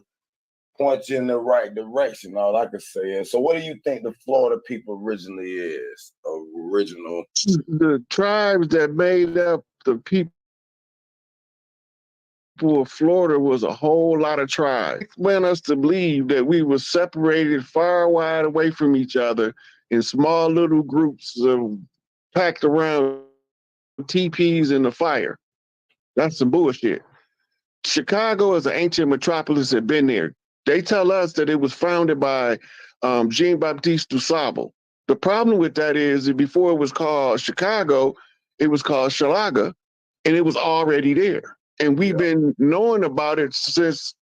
point you in the right direction, all I can say. And so what do you think the Florida people originally is? Original? The tribes that made up the people of Florida was a whole lot of tribes. They want us to believe that we were separated far wide away from each other in small little groups packed around teepees in the fire. That's some bullshit. Chicago as an ancient metropolis had been there. They tell us that it was founded by Jean-Baptiste DuSable. The problem with that is that before it was called Chicago, it was called Shalaga, and it was already there. And we've been knowing about it since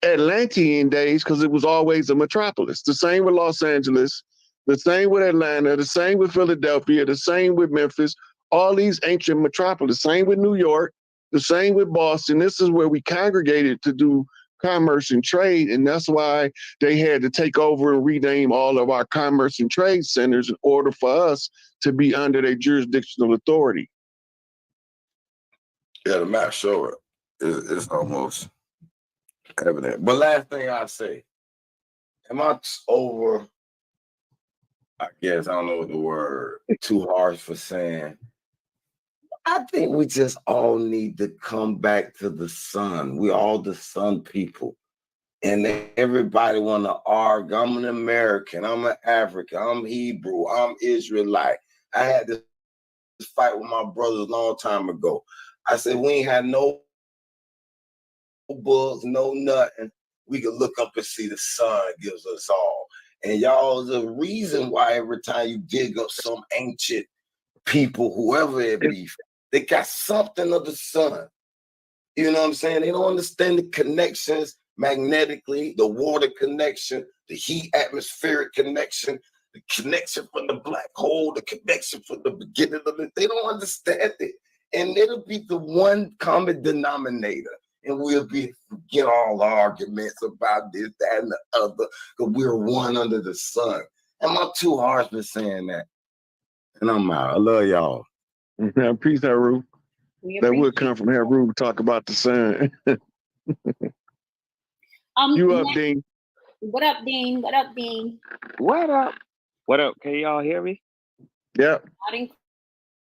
Atlantean days because it was always a metropolis. The same with Los Angeles, the same with Atlanta, the same with Philadelphia, the same with Memphis, all these ancient metropolises, same with New York, the same with Boston. This is where we congregated to do commerce and trade, and that's why they had to take over and rename all of our commerce and trade centers in order for us to be under their jurisdictional authority. Yeah, the map show it. It's almost evident. But last thing I say, am I over? I guess I don't know the word. Too harsh for saying. I think we just all need to come back to the sun. We all the sun people. And everybody want to argue. I'm an American. I'm an African. I'm Hebrew. I'm Israelite. I had this fight with my brothers a long time ago. I said, we ain't had no books, no nothing. We could look up and see the sun gives us all. And y'all, the reason why every time you dig up some ancient people, whoever it be, they got something of the sun. You know what I'm saying? They don't understand the connections magnetically, the water connection, the heat atmospheric connection, the connection from the black hole, the connection from the beginning of it. They don't understand it. And it'll be the one common denominator. And we'll get all the arguments about this, that, and the other, because we're one under the sun. Am I too harsh for saying that? And I'm out. I love y'all. Peace, Haru. That would come from Haru to talk about the sun. You up, Dean? What up, Dean? What up, Dean? What up? What up? Can y'all hear me? Yep. Loud and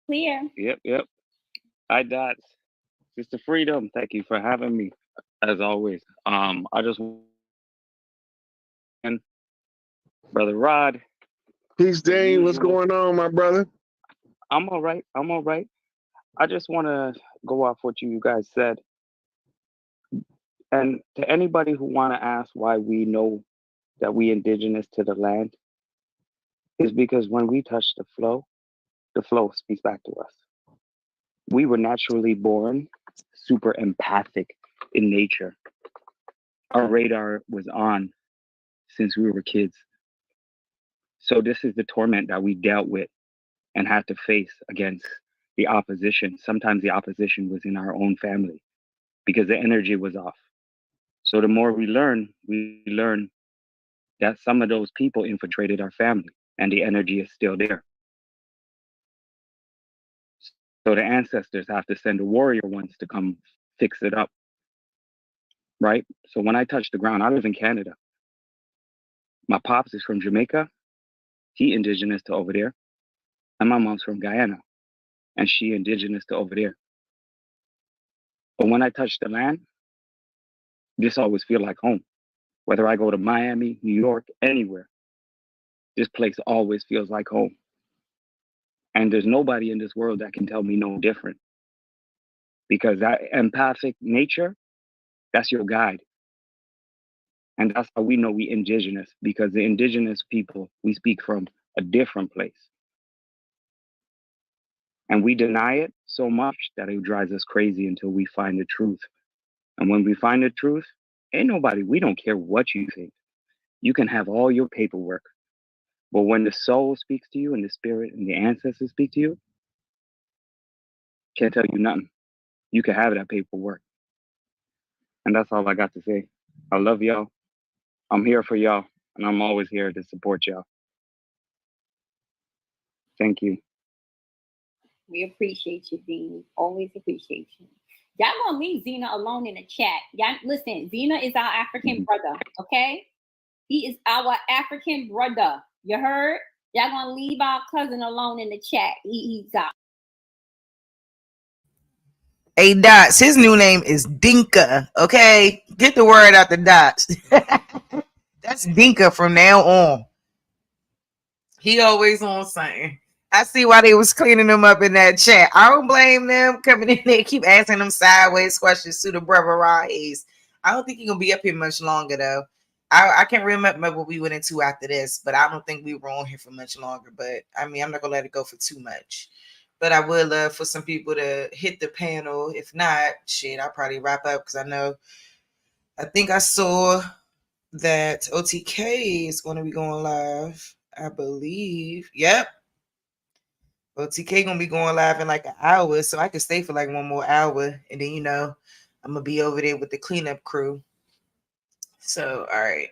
clear. Yep. Hi, Dots. Sister Freedom, thank you for having me, as always. I just and Brother Rod. Peace, Dean. What's going on, my brother? I'm all right. I just want to go off what you guys said. And to anybody who want to ask why we know that we indigenous to the land, is because when we touch the flow speaks back to us. We were naturally born super empathic in nature. Our radar was on since we were kids. So this is the torment that we dealt with and had to face against the opposition. Sometimes the opposition was in our own family because the energy was off. So the more we learn that some of those people infiltrated our family and the energy is still there. So the ancestors have to send the warrior ones to come fix it up, right? So when I touch the ground, I live in Canada. My pops is from Jamaica. He indigenous to over there. And my mom's from Guyana. And she indigenous to over there. But when I touch the land, this always feel like home. Whether I go to Miami, New York, anywhere, this place always feels like home. And there's nobody in this world that can tell me no different. Because that empathic nature, that's your guide. And that's how we know we indigenous, because the indigenous people, we speak from a different place. And we deny it so much that it drives us crazy until we find the truth. And when we find the truth, ain't nobody, we don't care what you think. You can have all your paperwork. But when the soul speaks to you and the spirit and the ancestors speak to you, can't tell you nothing. You can have that paperwork. And that's all I got to say. I love y'all. I'm here for y'all. And I'm always here to support y'all. Thank you. We appreciate you, Dean. Always appreciate you. Y'all gonna leave Zena alone in the chat. Y'all listen, Zena is our African brother, okay? He is our African brother. You heard? Y'all gonna leave our cousin alone in the chat. He's out. Hey, Dots, his new name is Dinka, okay? Get the word out the Dots. That's Dinka from now on. He always on something. I see why they was cleaning them up in that chat. I don't blame them coming in there, keep asking them sideways questions to the brother Hayes. I don't think he's gonna be up here much longer though. I can't remember what we went into after this, but I don't think we were on here for much longer. But I mean, I'm not gonna let it go for too much. But I would love for some people to hit the panel. If not, shit, I'll probably wrap up because I think I saw that OTK is going to be going live. I believe. Yep. OTK gonna be going live in like an hour, so I can stay for like one more hour, and then I'm gonna be over there with the cleanup crew. So, all right.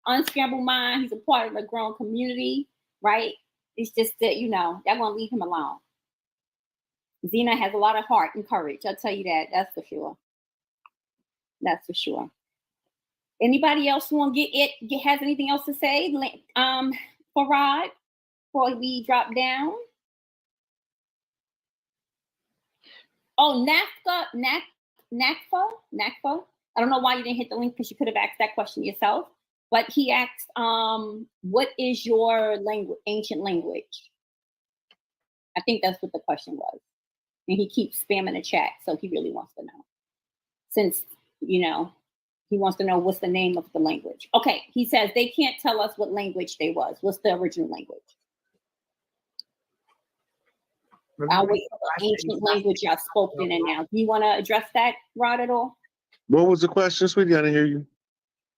Unscrambled mind. He's a part of the grown community, right? It's just that y'all gonna leave him alone. Zena has a lot of heart and courage. I'll tell you that. That's for sure. That's for sure. Anybody else want to has anything else to say? For Rod, before we drop down. Oh, NACFA. I don't know why you didn't hit the link because you could have asked that question yourself. But he asked, what is your ancient language? I think that's what the question was. And he keeps spamming the chat, so he really wants to know. Since, he wants to know what's the name of the language. Okay, he says they can't tell us what language they was. What's the original language? I'll wait for the ancient language y'all spoke in and now. Do you want to address that, Rod, at all? What was the question, sweetie? I didn't hear you.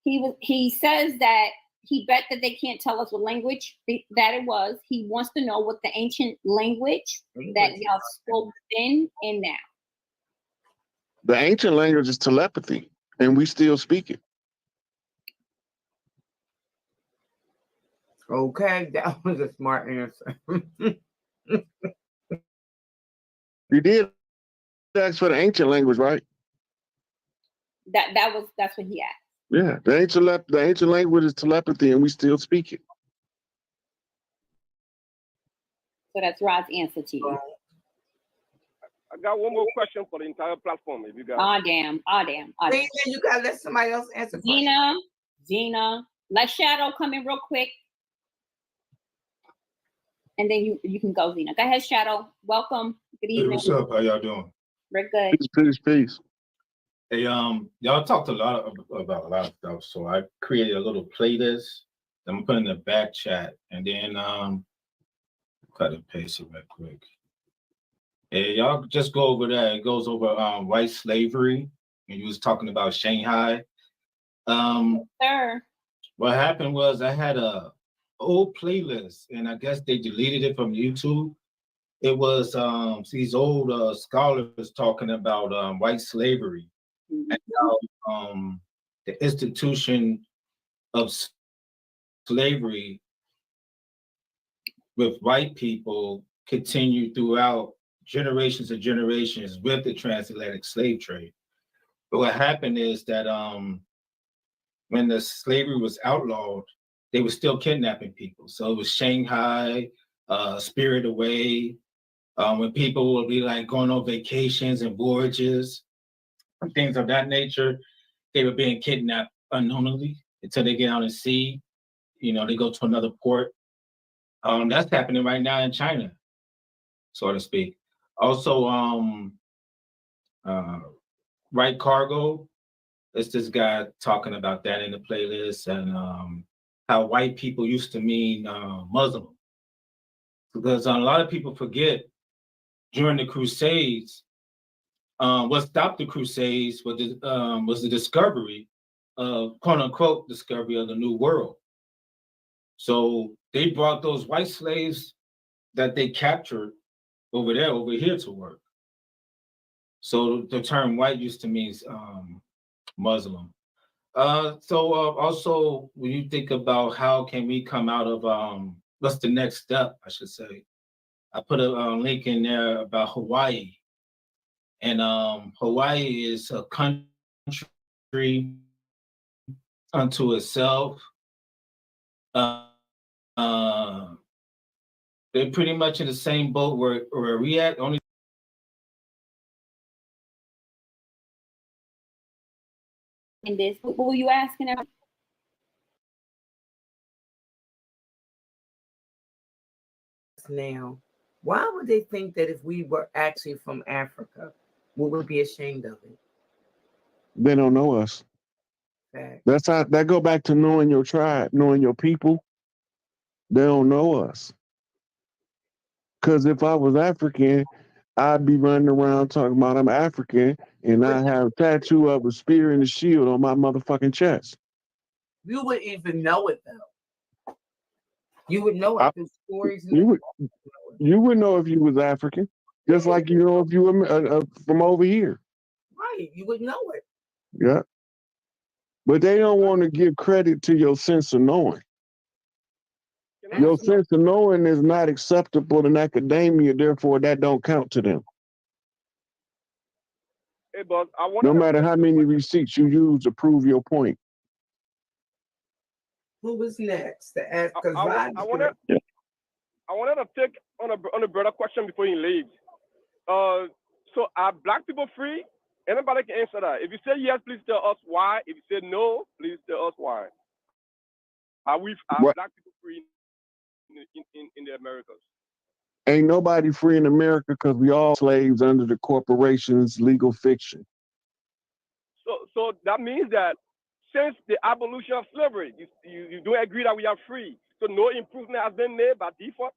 He says that he bet that they can't tell us what language that it was. He wants to know what the ancient language that y'all spoke then and now. The ancient language is telepathy, and we still speak it. Okay, that was a smart answer. You did ask for the ancient language, right? That's what he asked. Yeah, the ancient language is telepathy, and we still speak it. So that's Rod's answer to you. I got one more question for the entire platform, if you got. Oh damn. You gotta let somebody else answer. Zena, let Shadow come in real quick, and then you can go, Zena. Go ahead, Shadow. Welcome. Good evening. Hey, what's up? How y'all doing? We're good. Peace. Hey, y'all talked about a lot of stuff, so I created a little playlist. I'm gonna put in the back chat, and then cut and paste it right quick. Hey, y'all just go over that. It goes over white slavery. And you was talking about Shanghai. Sir. What happened was I had a old playlist, and I guess they deleted it from YouTube. It was these old scholars talking about white slavery and how the institution of slavery with white people continued throughout generations and generations with the transatlantic slave trade. But what happened is that when the slavery was outlawed, they were still kidnapping people. So it was Shanghai, Spirit Away, when people would be like going on vacations and voyages and things of that nature, they were being kidnapped unknowingly until they get out at sea. You know, they go to another port. That's happening right now in China, so to speak. Also, Right Cargo, it's this guy talking about that in the playlist, and how white people used to mean Muslim. Because a lot of people forget during the Crusades, what stopped the Crusades was the discovery of, quote unquote, discovery of the New World. So they brought those white slaves that they captured over here to work. So the term white used to mean Muslim. Also, when you think about how can we come out of what's the next step, I should say, I put a link in there about Hawaii. And Hawaii is a country unto itself. They're pretty much in the same boat where we at. Only in this, what were you asking? Now, why would they think that if we were actually from Africa, we would be ashamed of it? They don't know us. Fact. That's how that go back to knowing your tribe, knowing your people. They don't know us. Because if I was African, I'd be running around talking about I'm African, and I have a tattoo of a spear and a shield on my motherfucking chest. You wouldn't even know it though. You would know it through stories. You would know if you was African, just like you know if you were from over here. Right, you would know it. Yeah. But they don't want to give credit to your sense of knowing. Your sense of knowing is not acceptable in academia, therefore that don't count to them. Hey, boss, No matter how many receipts you use to prove your point. Who was next to ask? Because I wanted to take on a brother question before he leaves. So are black people free? Anybody can answer that. If you say yes, please tell us why. If you say no, please tell us why. Are black people free in the Americas? Ain't nobody free in America because we all slaves under the corporation's legal fiction. So that means that since the abolition of slavery, you don't agree that we are free. So no improvement has been made by default.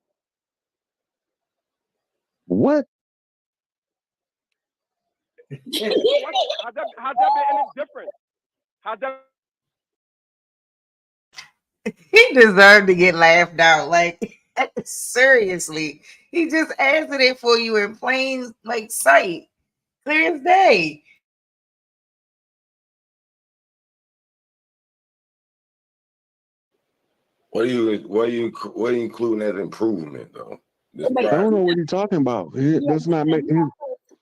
What? Has there been any difference? Has there? He deserved to get laughed out. Like, seriously, he just answered it for you in plain like sight, clear as day. What are you including as improvement though? I don't know what you're talking about. That's not making.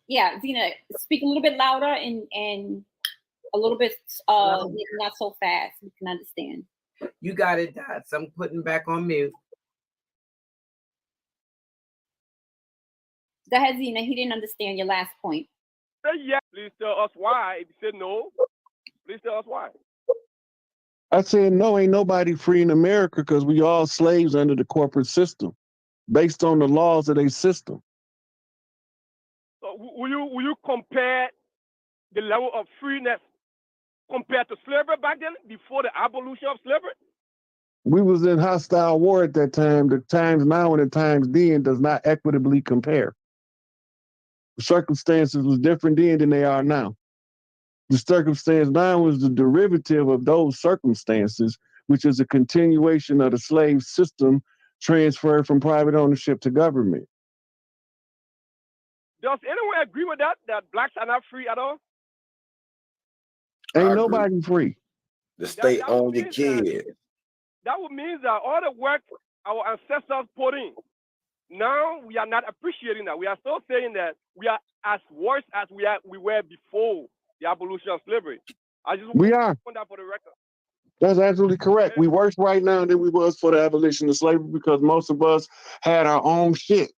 Yeah, Zena, speak a little bit louder and a little bit not so fast. We can understand. You got it, Dots. I'm putting back on mute. Go ahead, Zena. He didn't understand your last point. Say yes, please tell us why. If you say no, please tell us why. I said, no, ain't nobody free in America because we all slaves under the corporate system, based on the laws of their system. So will you compare the level of freeness compared to slavery back then, before the abolition of slavery? We was in hostile war at that time. The times now and the times then does not equitably compare. The circumstances was different then than they are now. The circumstance now was the derivative of those circumstances, which is a continuation of the slave system transferred from private ownership to government. Does anyone agree with that blacks are not free at all? Ain't nobody free. The state owns your kids. That would mean that all the work our ancestors put in, now we are not appreciating that. We are still saying that we are as worse as we were before the abolition of slavery. I just We want are. to put that for the record. That's absolutely correct. We worse right now than we was for the abolition of slavery because most of us had our own shit.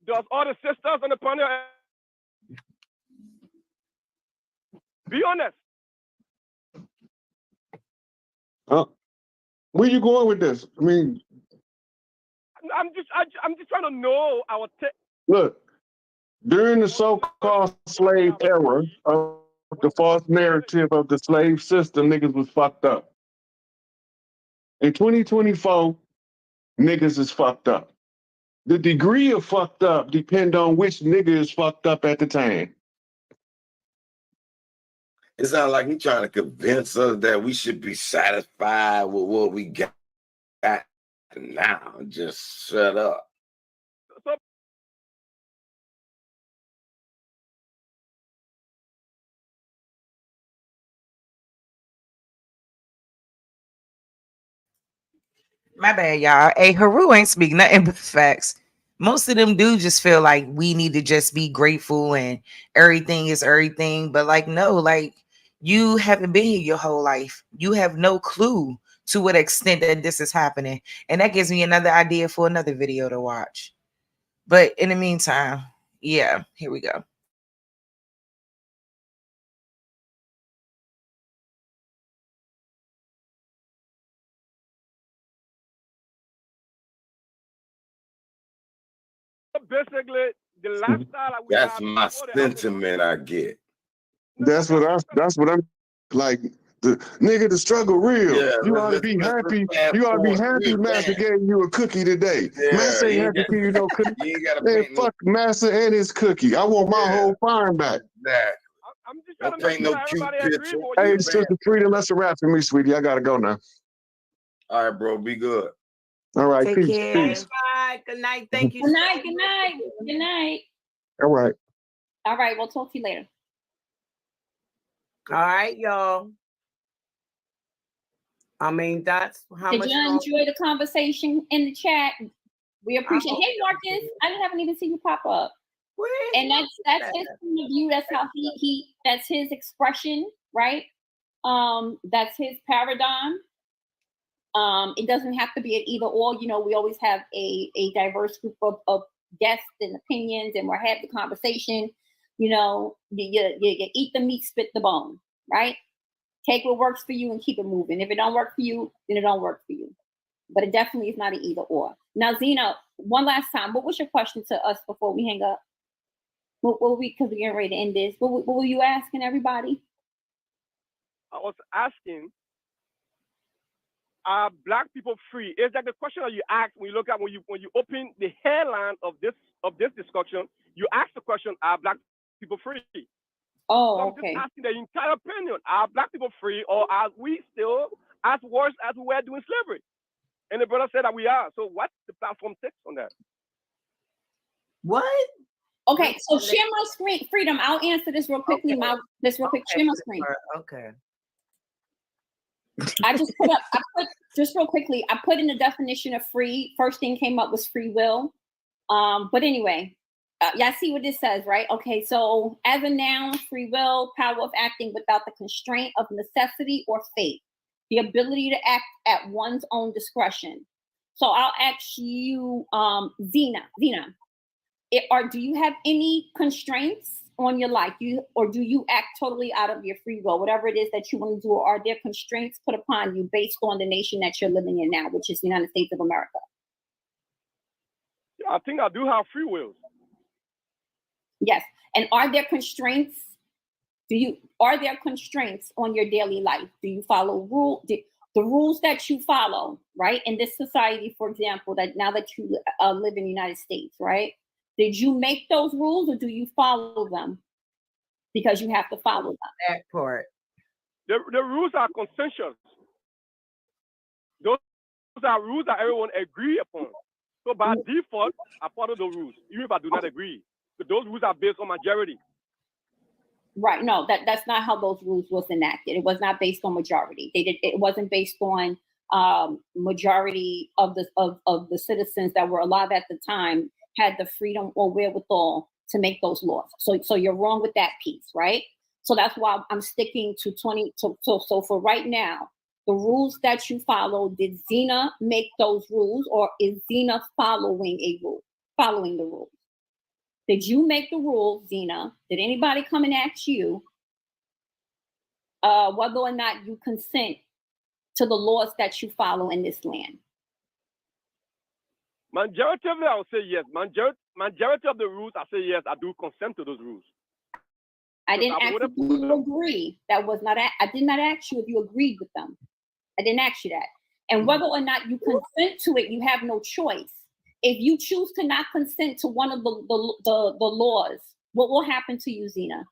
Does all the sisters on the panel be honest? Where you going with this? I mean, I'm just trying to know our look, during the so-called slave era of the false narrative of the slave system, niggas was fucked up. In 2024, niggas is fucked up. The degree of fucked up depend on which nigga is fucked up at the time. It sounds like he's trying to convince us that we should be satisfied with what we got now. Just shut up. My bad, y'all. Hey, Haru ain't speak nothing but facts. Most of them do just feel like we need to just be grateful and everything is everything. But like, no, like you haven't been here your whole life. You have no clue to what extent that this is happening. And that gives me another idea for another video to watch. But in the meantime, yeah, here we go. Basically the lifestyle that we That's have my before the sentiment I get. That's what I'm like. The nigga, the struggle real. Yeah, You ought to be happy. You ought to be happy Master gave you a cookie today. Yeah, Master ain't have to give you no cookie. You ain't gotta Man, paint no, fuck Master and his cookie. I want my whole farm back. I'm just trying to paint no cute picture. Hey, Sister Freedom, that's a wrap for me, sweetie. I gotta go now. All right, bro. Be good. All right, Take peace, care. peace. Bye. Good night. Thank you. Good night. Good night. Good night. All right. All right. We'll talk to you later. All right, y'all. I mean, that's how Did much. you enjoy the conversation in the chat? We appreciate. Hey, Marcus, I haven't even seen you pop up. And that's his point of view. That's how he that's his expression, right? That's his paradigm. It doesn't have to be an either or. You know, we always have a diverse group of guests and opinions, and we're having the conversation. You know, you eat the meat, spit the bone, right? Take what works for you and keep it moving. If it don't work for you, then it don't work for you. But it definitely is not an either or. Now, Zena, one last time, what was your question to us before we hang up? What were we, because we're getting ready to end this. What were you asking everybody? I was asking, are Black people free? Is that the question that you ask when you look at when you open the headline of this discussion? You ask the question, are Black people free? Oh, so I'm okay. just asking the entire opinion. Are Black people free, or are we still as worse as we were doing slavery? And the brother said that we are. So what's the platform takes on that? What? Okay, so share my screen, Freedom. I'll answer this real quickly. Quick. Share my screen. Okay. I put just real quickly, I put in the definition of free. First thing came up was free will. But anyway, y'all see what this says, right? Okay, so as a noun, free will, power of acting without the constraint of necessity or fate, the ability to act at one's own discretion. So I'll ask you, Zena, do you have any constraints on your life? Or do you act totally out of your free will, whatever it is that you want to do? Or are there constraints put upon you based on the nation that you're living in now, which is the United States of America? I think I do have free will. Yes. And are there constraints? Are there constraints on your daily life? Do you follow the rules that you follow, right? In this society, for example, that now that you live in the United States, right? Did you make those rules, or do you follow them because you have to follow them? That part. The rules are consensus. Those are rules that everyone agree upon. So by default, I follow the rules, even if I do not agree. But those rules are based on majority. Right. No, that's not how those rules was enacted. It was not based on majority. It wasn't based on majority of the citizens that were alive at the time had the freedom or wherewithal to make those laws. So you're wrong with that piece, right? So that's why I'm sticking to 20. So for right now, the rules that you follow, did Zena make those rules, or is Zena following the rules? Did you make the rules, Zena? Did anybody come and ask you whether or not you consent to the laws that you follow in this land? Majority of it, I would say yes. Majority of the rules, I say yes. I do consent to those rules. I didn't ask if you agree. That was not. I did not ask you if you agreed with them. I didn't ask you that. And whether or not you consent to it, you have no choice. If you choose to not consent to one of the laws, what will happen to you, Zena?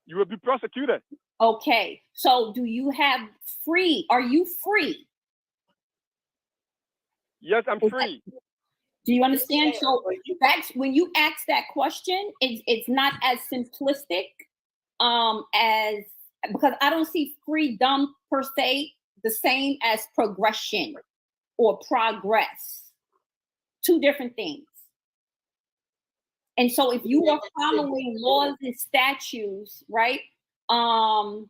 You will be prosecuted. Okay. So do you have free? Are you free? Yes, I'm free. Do you understand? So that's when you ask that question, it's not as simplistic as, because I don't see freedom per se the same as progression or progress. Two different things. And so if you are following laws and statutes, right, of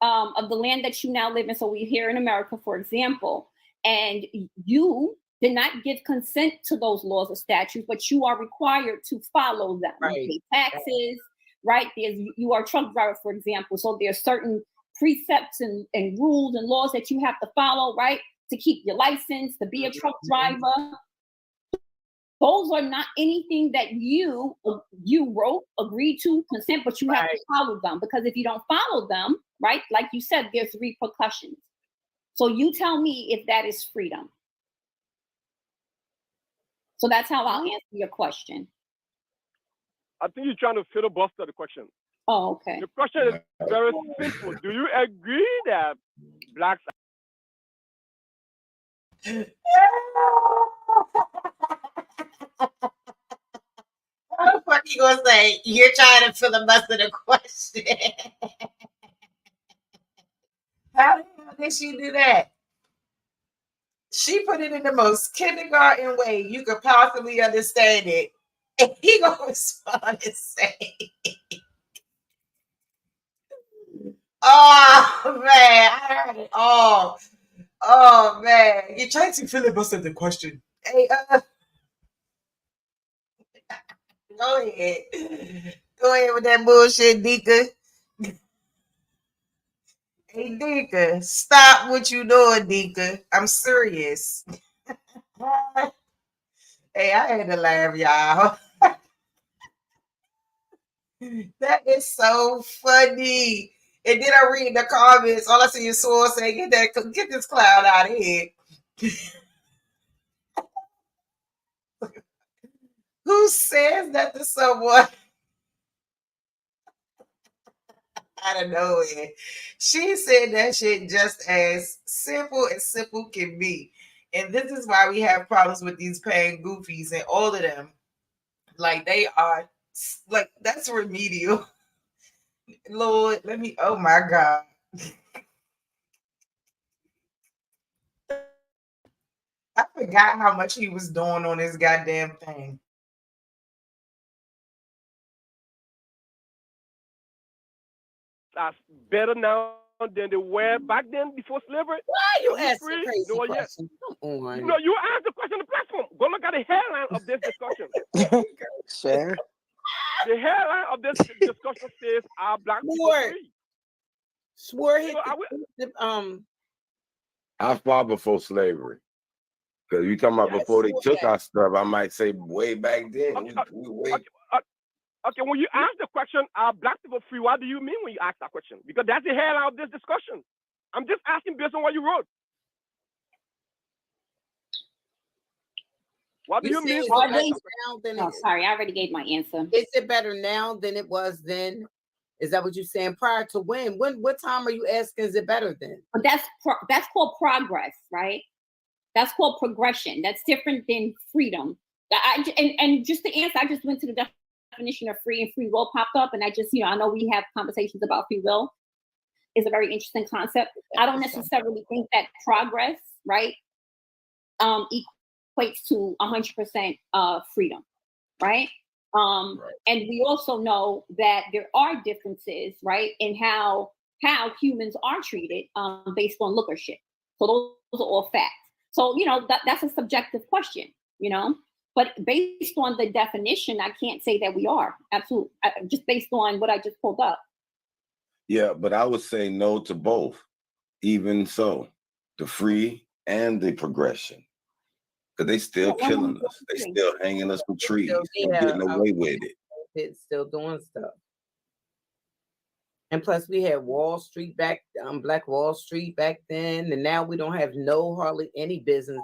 the land that you now live in, so we're here in America, for example, and you did not give consent to those laws or statutes, but you are required to follow them. Right. You pay taxes, right? You are a truck driver, for example, so there are certain precepts and rules and laws that you have to follow, right, to keep your license, to be a truck driver. Those are not anything that you wrote, agreed to, consent, but you have to follow them, because if you don't follow them, right, like you said, there's repercussions. So you tell me if that is freedom. So that's how I'll answer your question. I think you're trying to filibuster the question. Oh, okay. The question is very simple. Do you agree that blacks? How the fuck you gonna say you're trying to filibuster the question? How the hell did she do that? She put it in the most kindergarten way you could possibly understand it. And he gonna respond and say, oh man, I heard it all. Oh man, you're trying to filibuster the question. Hey, go ahead. Go ahead with that bullshit, Dika. Hey, Dika, stop what you doing, Dika. I'm serious. Hey, I had to laugh, y'all. That is so funny. And then I read the comments. All I see is Soul saying, get this clown out of here. Who says that to someone? I don't know it. She said that shit just as simple can be. And this is why we have problems with these paying goofies and all of them. Like they are, like that's remedial. Lord, oh my God. I forgot how much he was doing on this goddamn thing. That's better now than they were back then before slavery. Why you asking crazy no, questions? Come on. No, you asked the question on the platform. Go look at the headline of this discussion. Sure. The headline of this discussion says, "Are black people free?" Swore hit I fought before slavery. Because you talking about before they took our stuff, I might say way back then. Okay, when you ask the question, are black people free? What do you mean when you ask that question? Because that's the headline of this discussion. I'm just asking based on what you wrote. What do you mean? Sorry, I already gave my answer. Is it better now than it was then? Is that what you're saying? Prior to when? What time are you asking? Is it better then? But that's called progress, right? That's called progression. That's different than freedom. And just to answer, I just went to the definition of free, and free will popped up, and I just, I know we have conversations about free will. is a very interesting concept. I don't necessarily think that progress, right, equates to 100% freedom, right? And we also know that there are differences, right, in how humans are treated based on lookership. So those are all facts. So, you know, that's a subjective question, you know, but based on the definition, I can't say that we are. Absolutely. Just based on what I just pulled up. Yeah, but I would say no to both. Even so, the free and the progression. Because they still killing us. They still hanging us from trees and getting away with it. It's still doing stuff. And plus, we had Wall Street back, Black Wall Street back then, and now we don't have hardly any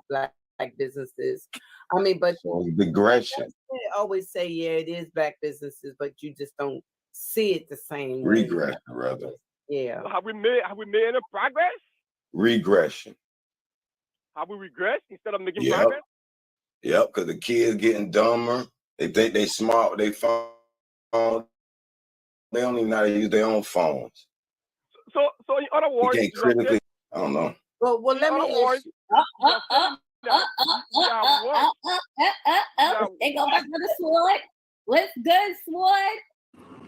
black businesses. I mean, but digression. They always say, yeah, it is black businesses, but you just don't see it the same way. Regression, rather. Yeah. Have we made any progress? Regression. Have we regressed instead of making progress? Yep, because the kids getting dumber. They think they smart with their phone. They don't even know how to use their own phones. So in other words, you can't critically. I don't know. Well, let me ask you. They go back to the sword. What's good, sword?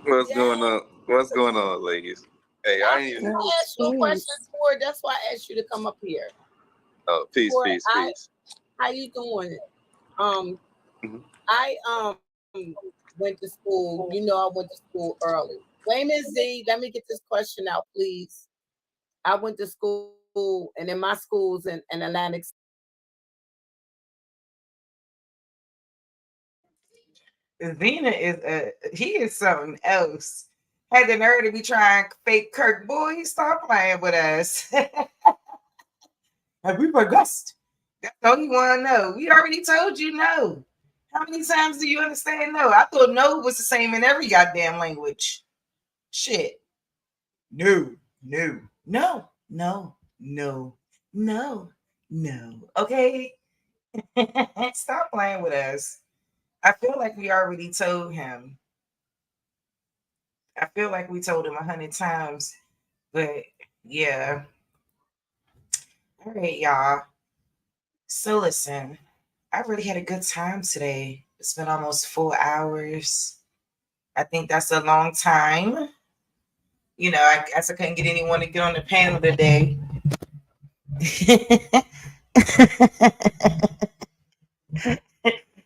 What's going on? What's going on, ladies? Hey, I ain't even. Ask you a question, Sword. That's why I asked you to come up here. Oh, peace, Sword, peace. How you doing? I went to school. You know, I went to school early. Wait a minute, Z. Let me get this question out, please. I went to school, and in my schools in Atlantic. Zena he is something else. Had the nerve to be trying fake Kirk. Boy, stop playing with us. Have we progressed? That's all you want to know. We already told you no. How many times do you understand no? I thought no was the same in every goddamn language. Shit. No. Okay? Stop playing with us. I feel like we already told him. I feel like we told him 100 times. But yeah. All right, y'all. So listen, I really had a good time today. It's been almost 4 hours. I think that's a long time. You know, I guess I couldn't get anyone to get on the panel today.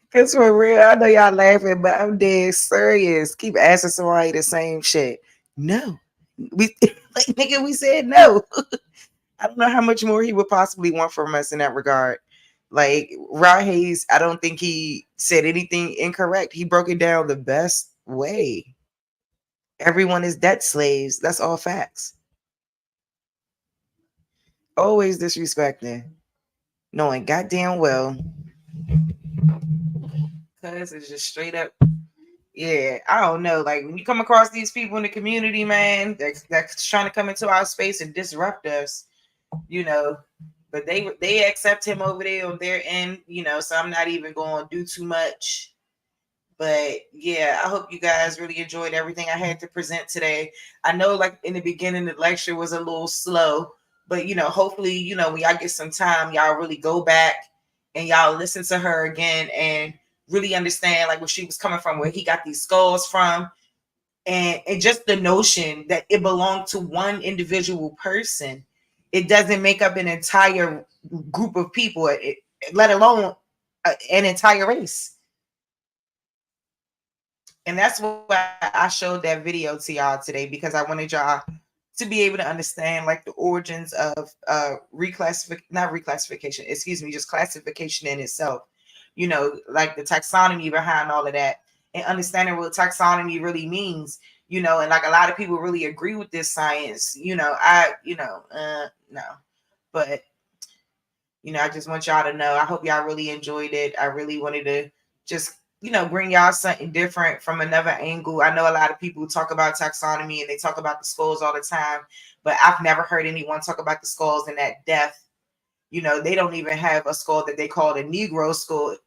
Because for real, I know y'all laughing, but I'm dead serious. Keep asking somebody the same shit. No. Like, nigga, we said no. I don't know how much more he would possibly want from us in that regard. Like Rod Hayes, I don't think he said anything incorrect. He broke it down the best way. Everyone is debt slaves. That's all facts. Always disrespecting, knowing goddamn well. Cause it's just straight up. Yeah, I don't know. Like when you come across these people in the community, man, that's trying to come into our space and disrupt us, you know. But they accept him over there on their end, you know. So I'm not even going to do too much. But yeah, I hope you guys really enjoyed everything I had to present today. I know, like in the beginning, the lecture was a little slow, but you know, hopefully, you know, when y'all get some time, y'all really go back and y'all listen to her again and really understand like where she was coming from, where he got these skulls from, and just the notion that it belonged to one individual person. It doesn't make up an entire group of people, let alone an entire race. And that's why I showed that video to y'all today, because I wanted y'all to be able to understand like the origins of just classification in itself. You know, like the taxonomy behind all of that, and understanding what taxonomy really means. You know, and like a lot of people really agree with this science. You know, no, but you know, I just want y'all to know. I hope y'all really enjoyed it. I really wanted to just, you know, bring y'all something different from another angle. I know a lot of people talk about taxonomy and they talk about the skulls all the time, but I've never heard anyone talk about the skulls in that depth. You know, they don't even have a skull that they called a Negro skull,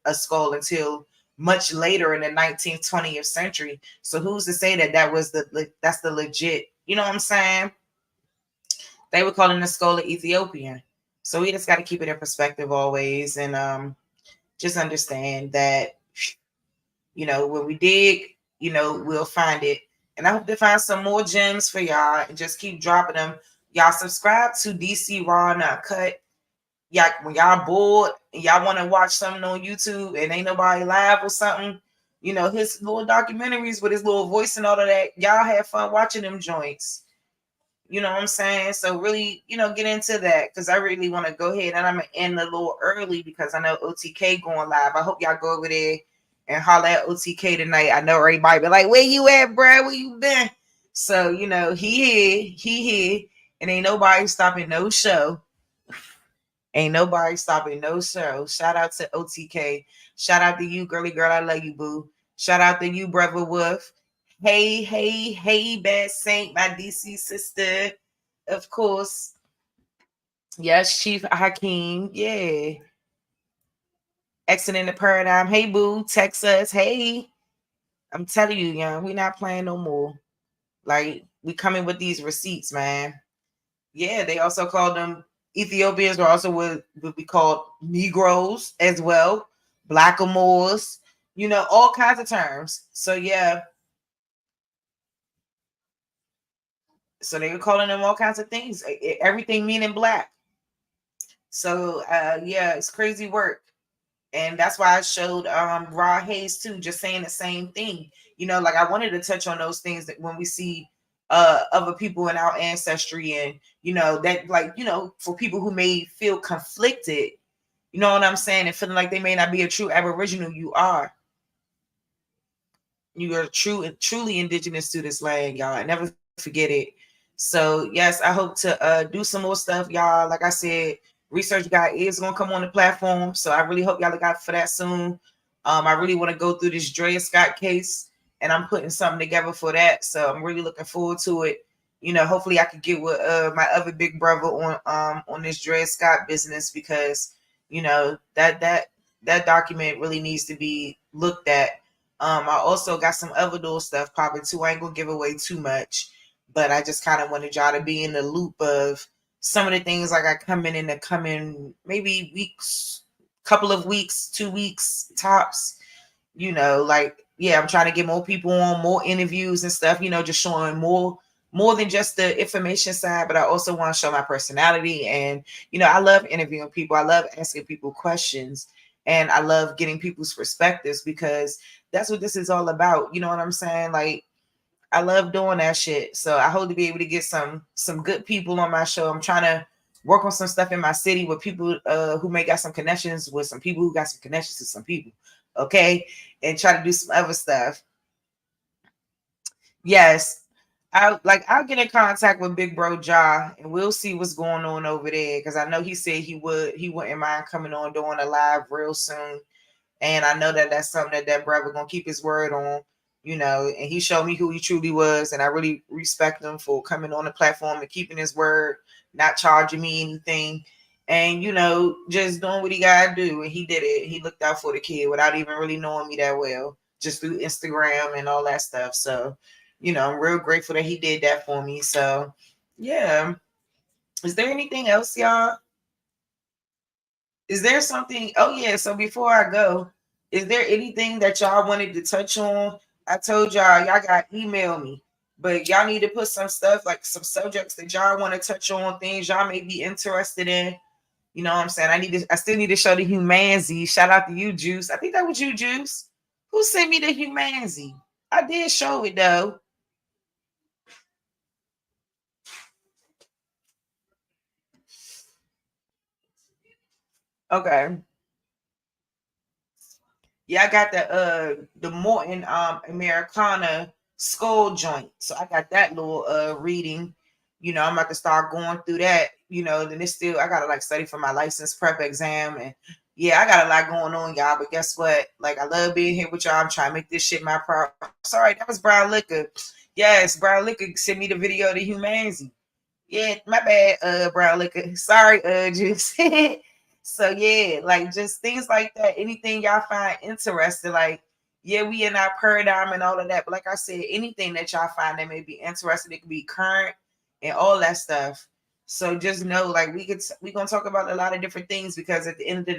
until much later in the 19th, 20th century. So who's to say that that's the legit, you know what I'm saying? they were calling the skull Ethiopian. So we just got to keep it in perspective always, and just understand that, when we dig, we'll find it. And I hope to find some more gems for y'all and just keep dropping them. Y'all subscribe to DC Raw Not Cut. Y'all, when y'all bored and y'all want to watch something on YouTube and ain't nobody live or something, his little documentaries with his little voice and all of that, y'all have fun watching them joints. You know what I'm saying? So really, get into that, because I really want to go ahead, and I'm going to end a little early because I know OTK going live. I hope y'all go over there and holler at OTK tonight. I know everybody be like, where you at, bro? Where you been? So, he here, and ain't nobody stopping no show. Ain't nobody stopping no show. Shout out to OTK. Shout out to you, girly girl. I love you, boo. Shout out to you, brother Wolf. Hey, hey, hey, Bad Saint, my DC sister. Of course. Yes, Chief Hakeem. Yeah. Excellent in the paradigm. Hey, boo. Text us. Hey. I'm telling you, young, we not playing no more. Like, we coming with these receipts, man. Yeah, they also called them Ethiopians, or also would be called Negroes as well. Blackamoors, all kinds of terms. So, yeah. So they were calling them all kinds of things. Everything meaning black. So, yeah, it's crazy work. And that's why I showed Raw Hayes too, just saying the same thing. Like I wanted to touch on those things that when we see other people in our ancestry, and that, like, for people who may feel conflicted, you know what I'm saying, and feeling like they may not be a true Aboriginal, you are truly indigenous to this land, y'all. I never forget it. So yes, I hope to do some more stuff, y'all. Like I said, Research Guy is gonna come on the platform, so I really hope y'all look out for that soon. I really want to go through this Drea Scott case, and I'm putting something together for that. So I'm really looking forward to it. Hopefully I could get with my other big brother on this Drea Scott business, because that document really needs to be looked at. I also got some other little stuff popping too. I ain't gonna give away too much, but I just kind of wanted y'all to be in the loop of some of the things like I come in the coming maybe weeks, couple of weeks, 2 weeks tops. Like, yeah, I'm trying to get more people on, more interviews and stuff, just showing more than just the information side, but I also want to show my personality. And I love interviewing people. I love asking people questions, and I love getting people's perspectives, because that's what this is all about. You know what I'm saying? Like, I love doing that shit. So I hope to be able to get some good people on my show. I'm trying to work on some stuff in my city with people who may got some connections with some people who got some connections to some people. Okay. And try to do some other stuff. Yes. I'll get in contact with Big Bro Ja, and we'll see what's going on over there. Cause I know he said he wouldn't mind coming on doing a live real soon. And I know that that's something that brother gonna keep his word on, and he showed me who he truly was. And I really respect him for coming on the platform and keeping his word, not charging me anything, and, just doing what he gotta do. And he did it. He looked out for the kid without even really knowing me that well, just through Instagram and all that stuff. So, I'm real grateful that he did that for me. So, yeah. Is there anything else, y'all? Is there something? Oh, yeah. So before I go, is there anything that y'all wanted to touch on? I told y'all got to email me, but y'all need to put some stuff, like some subjects that y'all want to touch on, things y'all may be interested in. You know what I'm saying? I still need to show the Humanzy. Shout out to you, Juice. I think that was you, Juice. Who sent me the Humanzy? I did show it though. Okay. Yeah, I got the Morton Americana skull joint. So I got that little reading. I'm about to start going through that. Then it's still, I gotta like study for my license prep exam. And yeah, I got a lot going on, y'all. But guess what? Like, I love being here with y'all. I'm trying to make this shit my problem. Sorry, that was Brown Liquor. Yes, Brown Liquor sent me the video of the Humanzy. Yeah, my bad, Brown Liquor. Sorry, Juice. So yeah, like just things like that. Anything y'all find interesting, like, yeah, we in our paradigm and all of that. But like I said, anything that y'all find that may be interesting, it could be current and all that stuff. So just know, like, we're gonna talk about a lot of different things, because at the end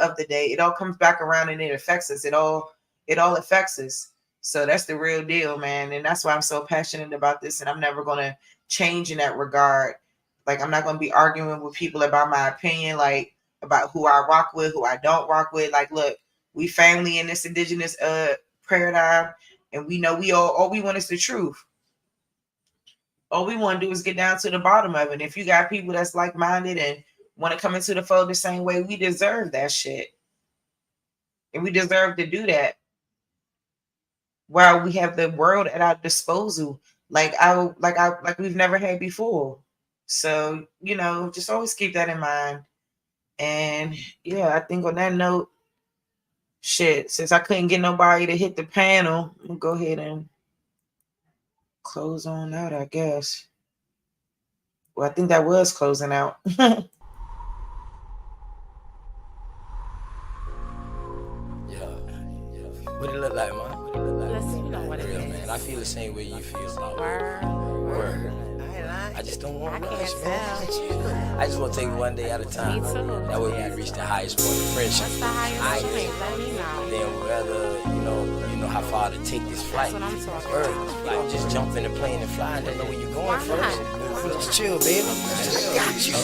of the day, it all comes back around and it affects us. It all affects us. So that's the real deal, man. And that's why I'm so passionate about this. And I'm never gonna change in that regard. Like, I'm not gonna be arguing with people about my opinion, like about who I rock with, who I don't rock with. Like, look, we family in this indigenous paradigm, and we know we all we want is the truth. All we want to do is get down to the bottom of it. And if you got people that's like-minded and want to come into the fold the same way, we deserve that shit. And we deserve to do that while we have the world at our disposal, like we've never had before. So, just always keep that in mind. And yeah, I think on that note, shit, since I couldn't get nobody to hit the panel, we'll go ahead and close on out, I guess. Well, I think that was closing out. What it look like, man? Real, man. I feel the same way you feel about word. I just don't want to rush, man. I just want to take it one day at a time. That way we can reach the highest point of friendship. What's the highest point? Let me know. Then whether, you know how far to take this flight. That's what I'm talking Word. Like, just jump in the plane and fly and don't know where you're going first. Just chill, baby. Got you.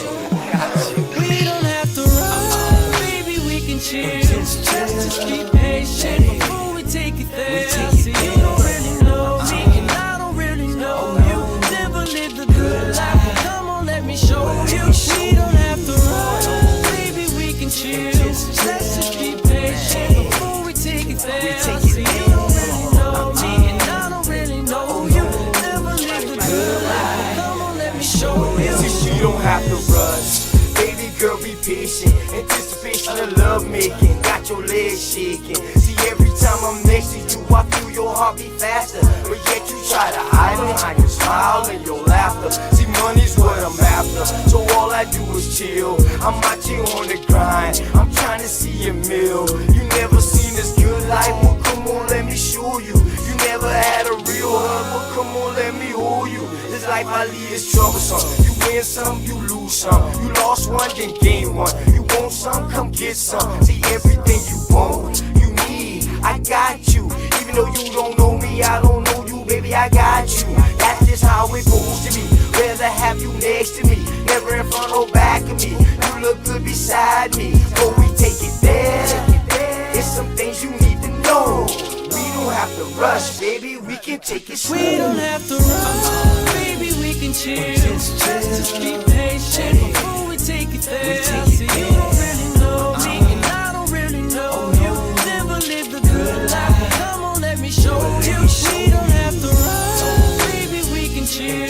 We don't have to run, baby, we can chill. Just keep patient before we take it there. See, you don't really know me, and I don't really know you. Never lived a good life, come on, let me show you. We don't have to run, baby, we can chill. Let's just keep patient before we take it there. See, you don't really know me, and I don't really know you. Never lived a good life, come on, let me show you. See, you don't have to rush. Baby girl, be patient. Anticipation of love making, got your legs shaking. See, every time I'm next to you, I feel your heart beat faster. But yet you try to hide behind your smile and your laughter. See, money's what I'm after, so all I do is chill. I'm out here on the grind, I'm trying to see a meal. You never seen this good life, well come on, let me show you. You never had a real hug, well come on, let me hold you. This life I lead is troublesome. You win some, you lose some. You lost one, then gain one. You want some, come get some. See, everything you want, you need, I got you. Even though you don't know me, I don't know you, baby, I got you. That's just how it goes to me. Rather have you next to me, never in front or back of me. You look good beside me, but we take it there. It's some things you need to know. We don't have to rush, baby, we can take it slow. We don't have to run, baby, we can chill. Just keep patient before we take it there. See, you don't really know me, and I don't really know you. Never lived a good life, come on, let me show you. We don't have to run, baby, we can chill.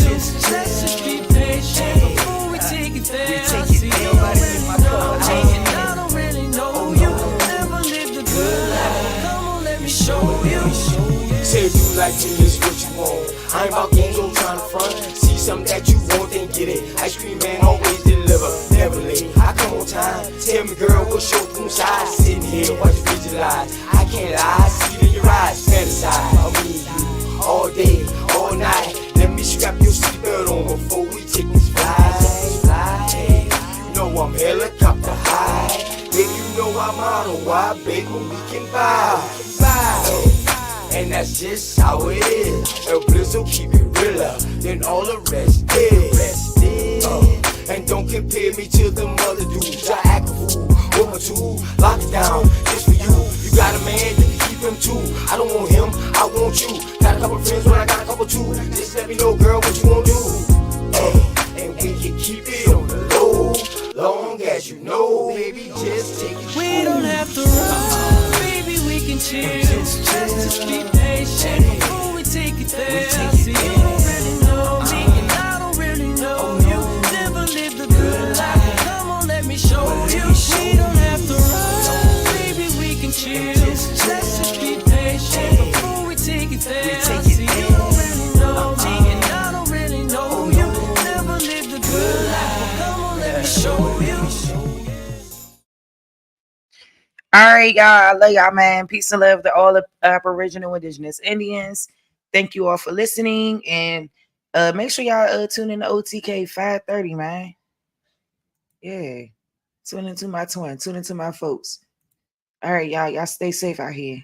Let's just keep patient before we take it there. See, you don't really know me, and I don't really know you. Never lived a good life, come on, let me show you. Say if you like me, it's what you want. I ain't about games, I'm trying to front. See something that you want, then get it. Ice cream man always deliver, never late. I come on time. Tell me, girl, what's your room size? Sitting here, watch you visualize. I can't lie, see it in your eyes. Fantasize, I mean you all day, all night. Let me strap your seatbelt on before we take this flight. Hey, you know I'm helicopter high. Baby, you know I'm on a wide, baby, we can vibe. And that's just how it is. El Blizzo keep it realer than all the rest is. And don't compare me to them other dudes. I act a fool, with my tool, lock it down, just for you. You got a man, you can keep him too. I don't want him, I want you. Got a couple friends, but I got a couple too. Just let me know, girl, what you wanna do. And we can keep it on the low, long as you know, baby, just take it. We don't have to run, baby, we can chill. Just keep patient before we take it there. See, you don't really know me, and I don't really know you. Never lived a good life, come on, let me show you. We don't have to run, baby, we can chill. Let's just keep patient before we take it there. See, you don't really know me, and I don't really know you. Never lived a good life, come on, let me show you. All right, y'all. I love y'all, man. Peace and love to all the Aboriginal Indigenous Indians. Thank you all for listening, and make sure y'all tune in to OTK 5:30, man. Yeah. Tune into my twin. Tune into my folks. All right, y'all. Y'all stay safe out here.